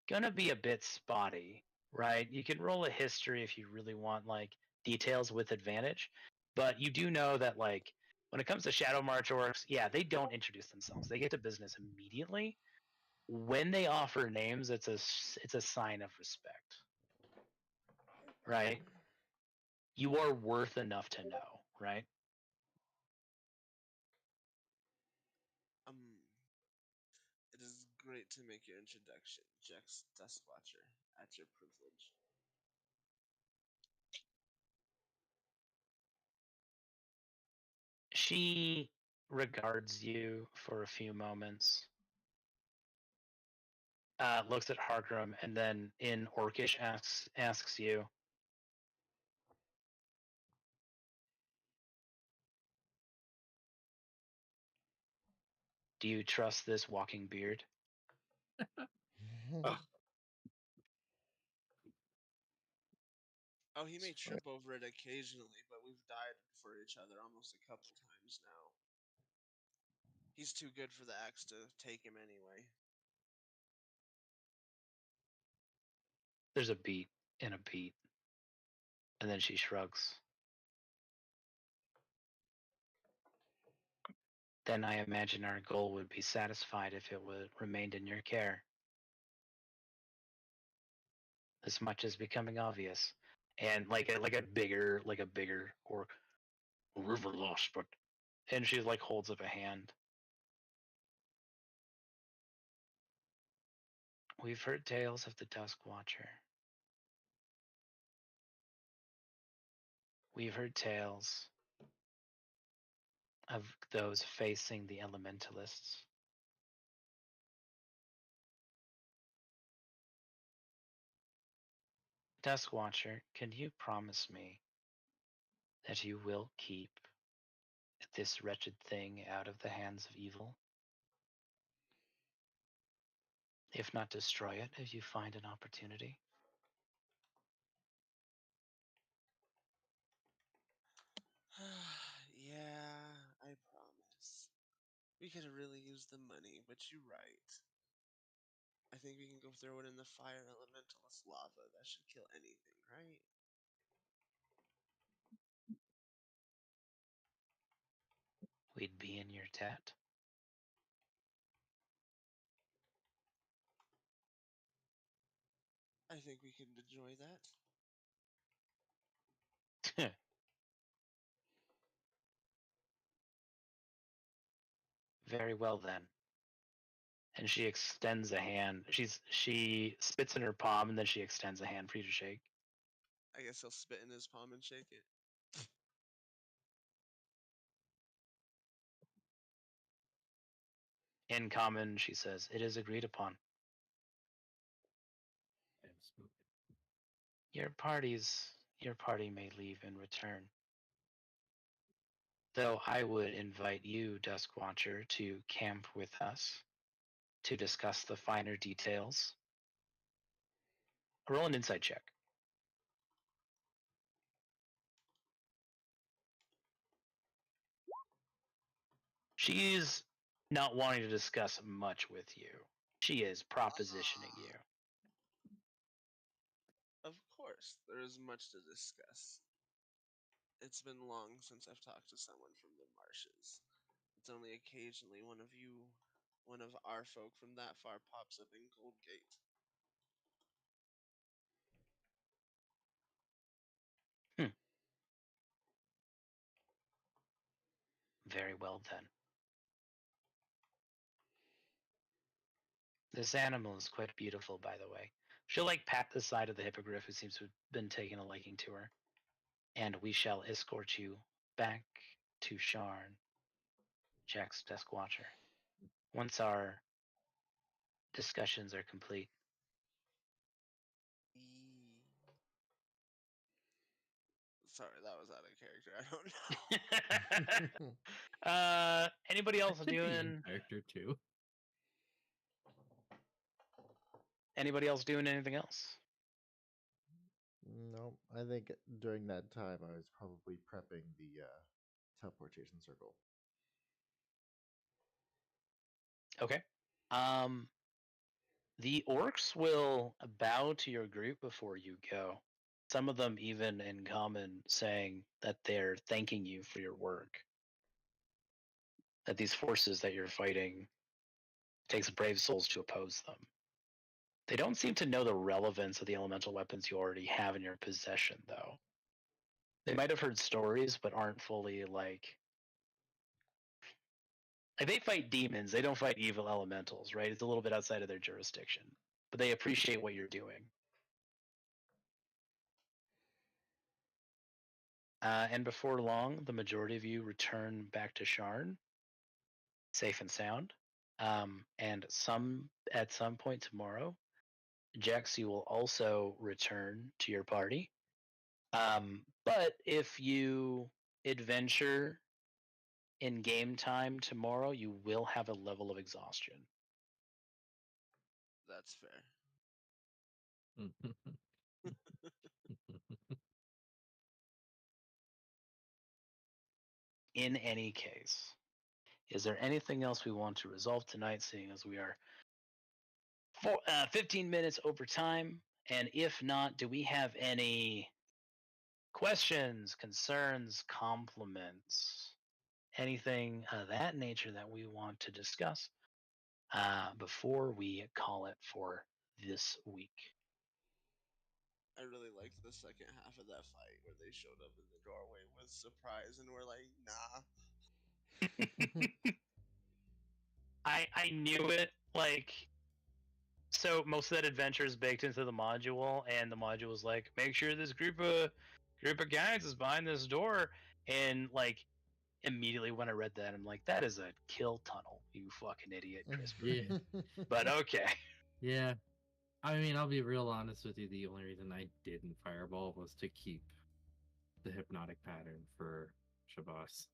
gonna be a bit spotty, right? You can roll a history if you really want like details with advantage, but you do know that like when it comes to Shadow March orcs, yeah, they don't introduce themselves. They get to business immediately. When they offer names, it's a sign of respect, right? You are worth enough to know, right? It is great to make your introduction, Jex Dustwatcher, at your privilege. She regards you for a few moments, looks at Hargrim, and then in Orcish asks you, "Do you trust this walking beard?" Oh, he may trip over it occasionally, but we've died for each other almost a couple times now. He's too good for the axe to take him anyway. There's a beat and a beat, and then she shrugs. Then I imagine our goal would be satisfied if it would remained in your care. This much is becoming obvious, and like a bigger orc, river lost, but and she like holds up a hand. We've heard tales of the Dusk Watcher. We've heard tales of those facing the elementalists. Dusk Watcher, can you promise me that you will keep this wretched thing out of the hands of evil? If not destroy it, if you find an opportunity? Yeah, I promise. We could have really used the money, but you're right. I think we can go throw it in the fire elementalist lava. That should kill anything, right? We'd be in your debt. I think we can enjoy that. Very well then. And she extends a hand. She spits in her palm and then she extends a hand for you to shake. I guess he'll spit in his palm and shake it. In common, she says, "It is agreed upon. Your party may leave in return. Though I would invite you, Dusk Watcher, to camp with us to discuss the finer details. Roll an insight check." She's not wanting to discuss much with you. She is propositioning you. Of course, there is much to discuss. It's been long since I've talked to someone from the marshes. It's only occasionally one of our folk from that far pops up in Goldgate. Very well then. This animal is quite beautiful, by the way. She'll like pat the side of the hippogriff, who seems to have been taking a liking to her. And we shall escort you back to Sharn, Jack's Desk Watcher, once our discussions are complete. Sorry, that was out of character. I don't know. Anybody else That could be in doing? character too. Anybody else doing anything else? Nope. I think during that time I was probably prepping the teleportation circle. Okay. The orcs will bow to your group before you go. Some of them even in common saying that they're thanking you for your work. That these forces that you're fighting takes brave souls to oppose them. They don't seem to know the relevance of the elemental weapons you already have in your possession, though. They might have heard stories, but aren't fully like they fight demons. They don't fight evil elementals, right? It's a little bit outside of their jurisdiction, but they appreciate what you're doing. And before long, the majority of you return back to Sharn, safe and sound. And at some point tomorrow, Jax, you will also return to your party. But if you adventure in game time tomorrow, you will have a level of exhaustion. That's fair. In any case, is there anything else we want to resolve tonight, seeing as we are 15 minutes over time? And if not, do we have any questions, concerns, compliments, anything of that nature that we want to discuss before we call it for this week? I really liked the second half of that fight where they showed up in the doorway with surprise and we're like, nah. I knew it. Like, so most of that adventure is baked into the module, and the module was like, make sure this group of guys is behind this door. And like, immediately when I read that, I'm like, that is a kill tunnel, you fucking idiot, Crisper. Yeah. But okay. Yeah. I mean, I'll be real honest with you. The only reason I didn't fireball was to keep the hypnotic pattern for Shabazz.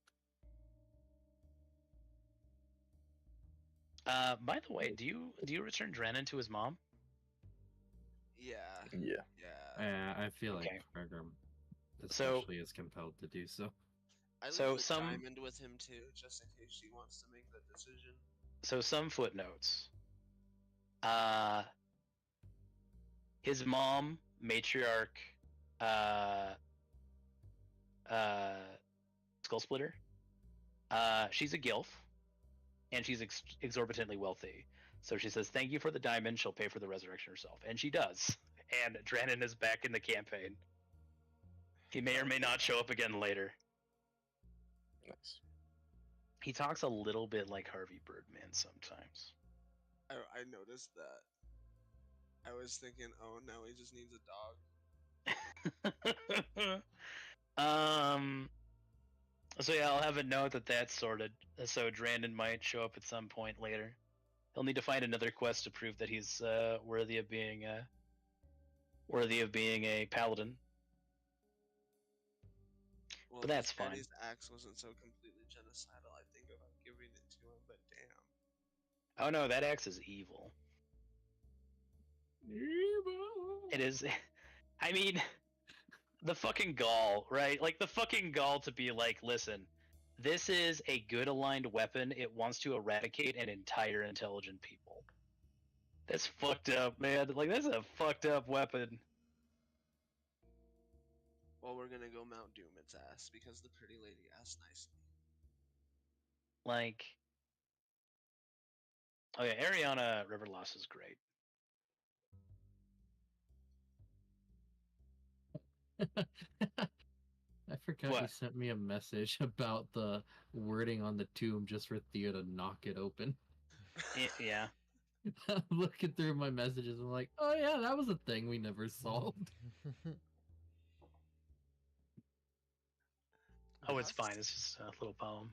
By the way, do you return Drennan to his mom? Yeah. Yeah. Yeah. I feel like Okay. Fargrim So- especially is compelled to do so. I So leave the some- diamond with him too, just in case she wants to make that decision. So some footnotes. His mom, matriarch, Skull Splitter. She's a gilf, and she's exorbitantly wealthy. So she says, "Thank you for the diamond. She'll pay for the resurrection herself," and she does. And Drennan is back in the campaign. He may or may not show up again later. Nice. He talks a little bit like Harvey Birdman sometimes. I noticed that. I was thinking, oh, now he just needs a dog. So yeah, I'll have a note that that's sorted. So Drandon might show up at some point later. He'll need to find another quest to prove that he's worthy of being a paladin. Well, But that's if fine. Eddie's axe wasn't so completely genocidal, I think about giving it to him, but damn. Oh no, that axe is evil. It is. I mean, the fucking gall, right? Like the fucking gall to be like, listen, this is a good aligned weapon. It wants to eradicate an entire intelligent people. That's fucked up, man. Like that's a fucked up weapon. Well, we're gonna go Mount Doom its ass because the pretty lady asked nicely. Like, oh yeah, Ariana Riverloss is great. I forgot you What? sent me a message about the wording on the tomb just for Theo to knock it open. Yeah. I'm looking through my messages. I'm like, oh yeah, that was a thing we never solved. Oh, it's fine. It's just a little poem.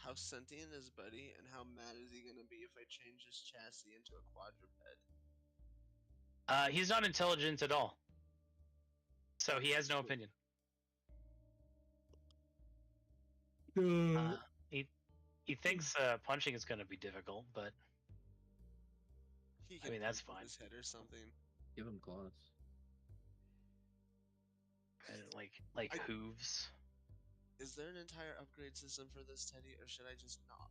How sentient is Buddy, and how mad is he gonna be if I change his chassis into a quadruped? He's not intelligent at all, so he has no opinion. He thinks punching is going to be difficult, but He I mean, that's punch with fine. his head or something. Give him claws. like I- hooves. Is there an entire upgrade system for this, Teddy, or should I just not?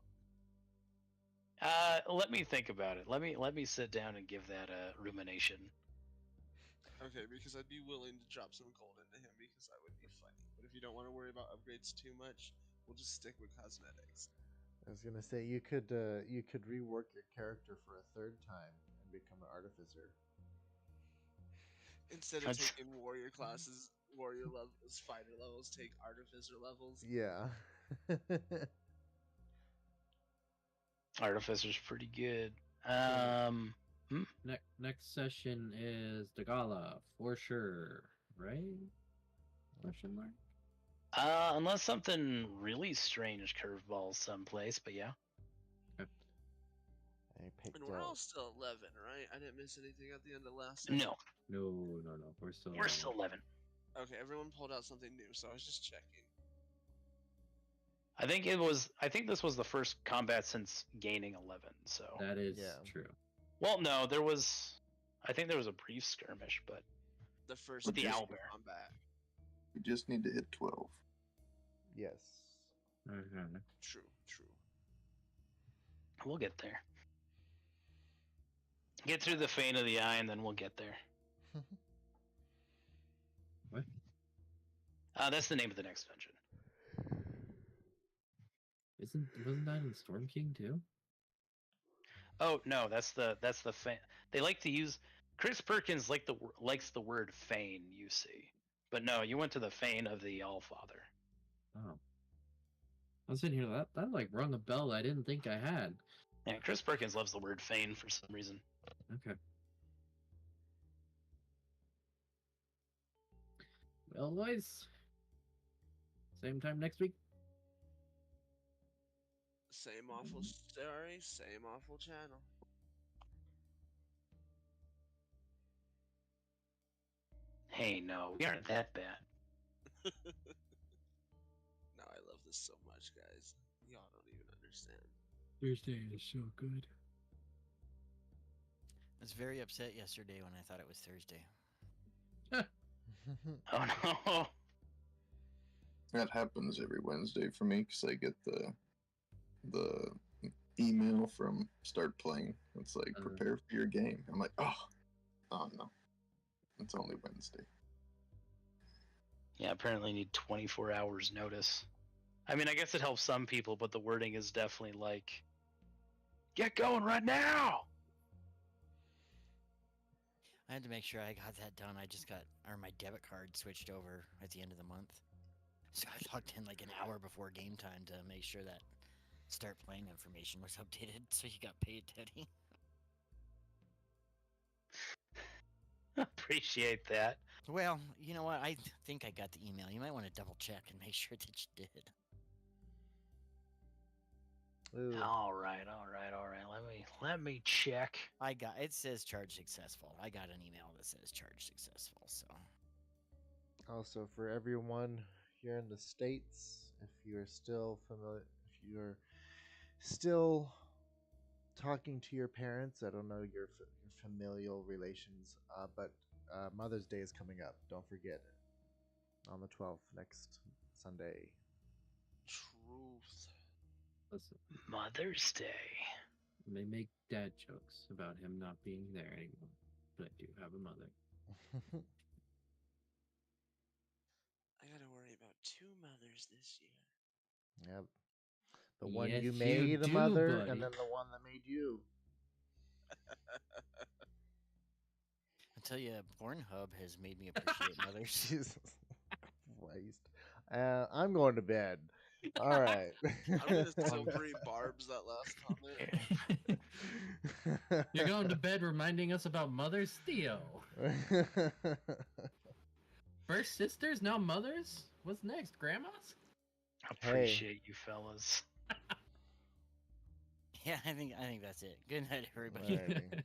Let me think about it. Let me sit down and give that a rumination. Okay, because I'd be willing to drop some gold into him because that would be funny. But if you don't want to worry about upgrades too much, we'll just stick with cosmetics. I was gonna say you could rework your character for a third time and become an artificer. Instead of That's- taking warrior classes, warrior levels, fighter levels, take artificer levels. Yeah. Artificer's pretty good. Next session is the gala for sure, right? Question mark. Unless something really strange curveballs someplace, but yeah. I picked And we're all out. still 11, right? I didn't miss anything at the end of last session. No, No. We're still. we're still 11. Okay, everyone pulled out something new, so I was just checking. I think this was the first combat since gaining 11. So. That is Yeah. true. Well, no, I think there was a brief skirmish, but The first with the Just- owlbear. combat. We just need to hit 12. Yes. Mhm. True. We'll get there. Get through the Fane of the Eye, and then we'll get there. What? That's the name of the next dungeon. Wasn't that in Storm King too? Oh no, that's the Fane. They like to use Chris Perkins likes the word Fane. You see, but no, you went to the Fane of the Allfather. Oh. I was sitting here. That like rung a bell I didn't think I had. Yeah, Chris Perkins loves the word Fane for some reason. Okay. Well, boys. Same time next week. Same awful story, same awful channel. Hey, no, we aren't that bad. No, I love this so much, guys. Y'all don't even understand. Thursday is so good. I was very upset yesterday when I thought it was Thursday. Oh no. That happens every Wednesday for me because I get the email from Start Playing. It's like, prepare for your game. I'm like, oh no. It's only Wednesday. Yeah, apparently you need 24 hours notice. I mean, I guess it helps some people, but the wording is definitely like, get going right now! I had to make sure I got that done. My debit card switched over at the end of the month. So I logged in like an hour before game time to make sure that Start Playing information was updated so you got paid, Teddy. Appreciate that. Well, you know what? I think I got the email. You might want to double check and make sure that you did. Ooh. All right. Let me check. It says charge successful. I got an email that says charge successful, so. Also, for everyone here in the States, if you're still talking to your parents, I don't know your familial relations, but Mother's Day is coming up. Don't forget it. On the 12th, next Sunday. Truth. Listen, Mother's Day. they make dad jokes about him not being there anymore, but I do have a mother. I gotta worry about 2 mothers this year. Yep. The one Yes, you you made a do, mother, buddy. and then the one that made you. I'll tell you, Pornhub has made me appreciate mothers. Jesus Christ. I'm going to bed. All right. I'm gonna still breed Barb's that last comment. You're going to bed reminding us about mothers, Theo. First sisters, now mothers? What's next, grandmas? Appreciate you fellas. Yeah, I think that's it. Good night, everybody. Alrighty.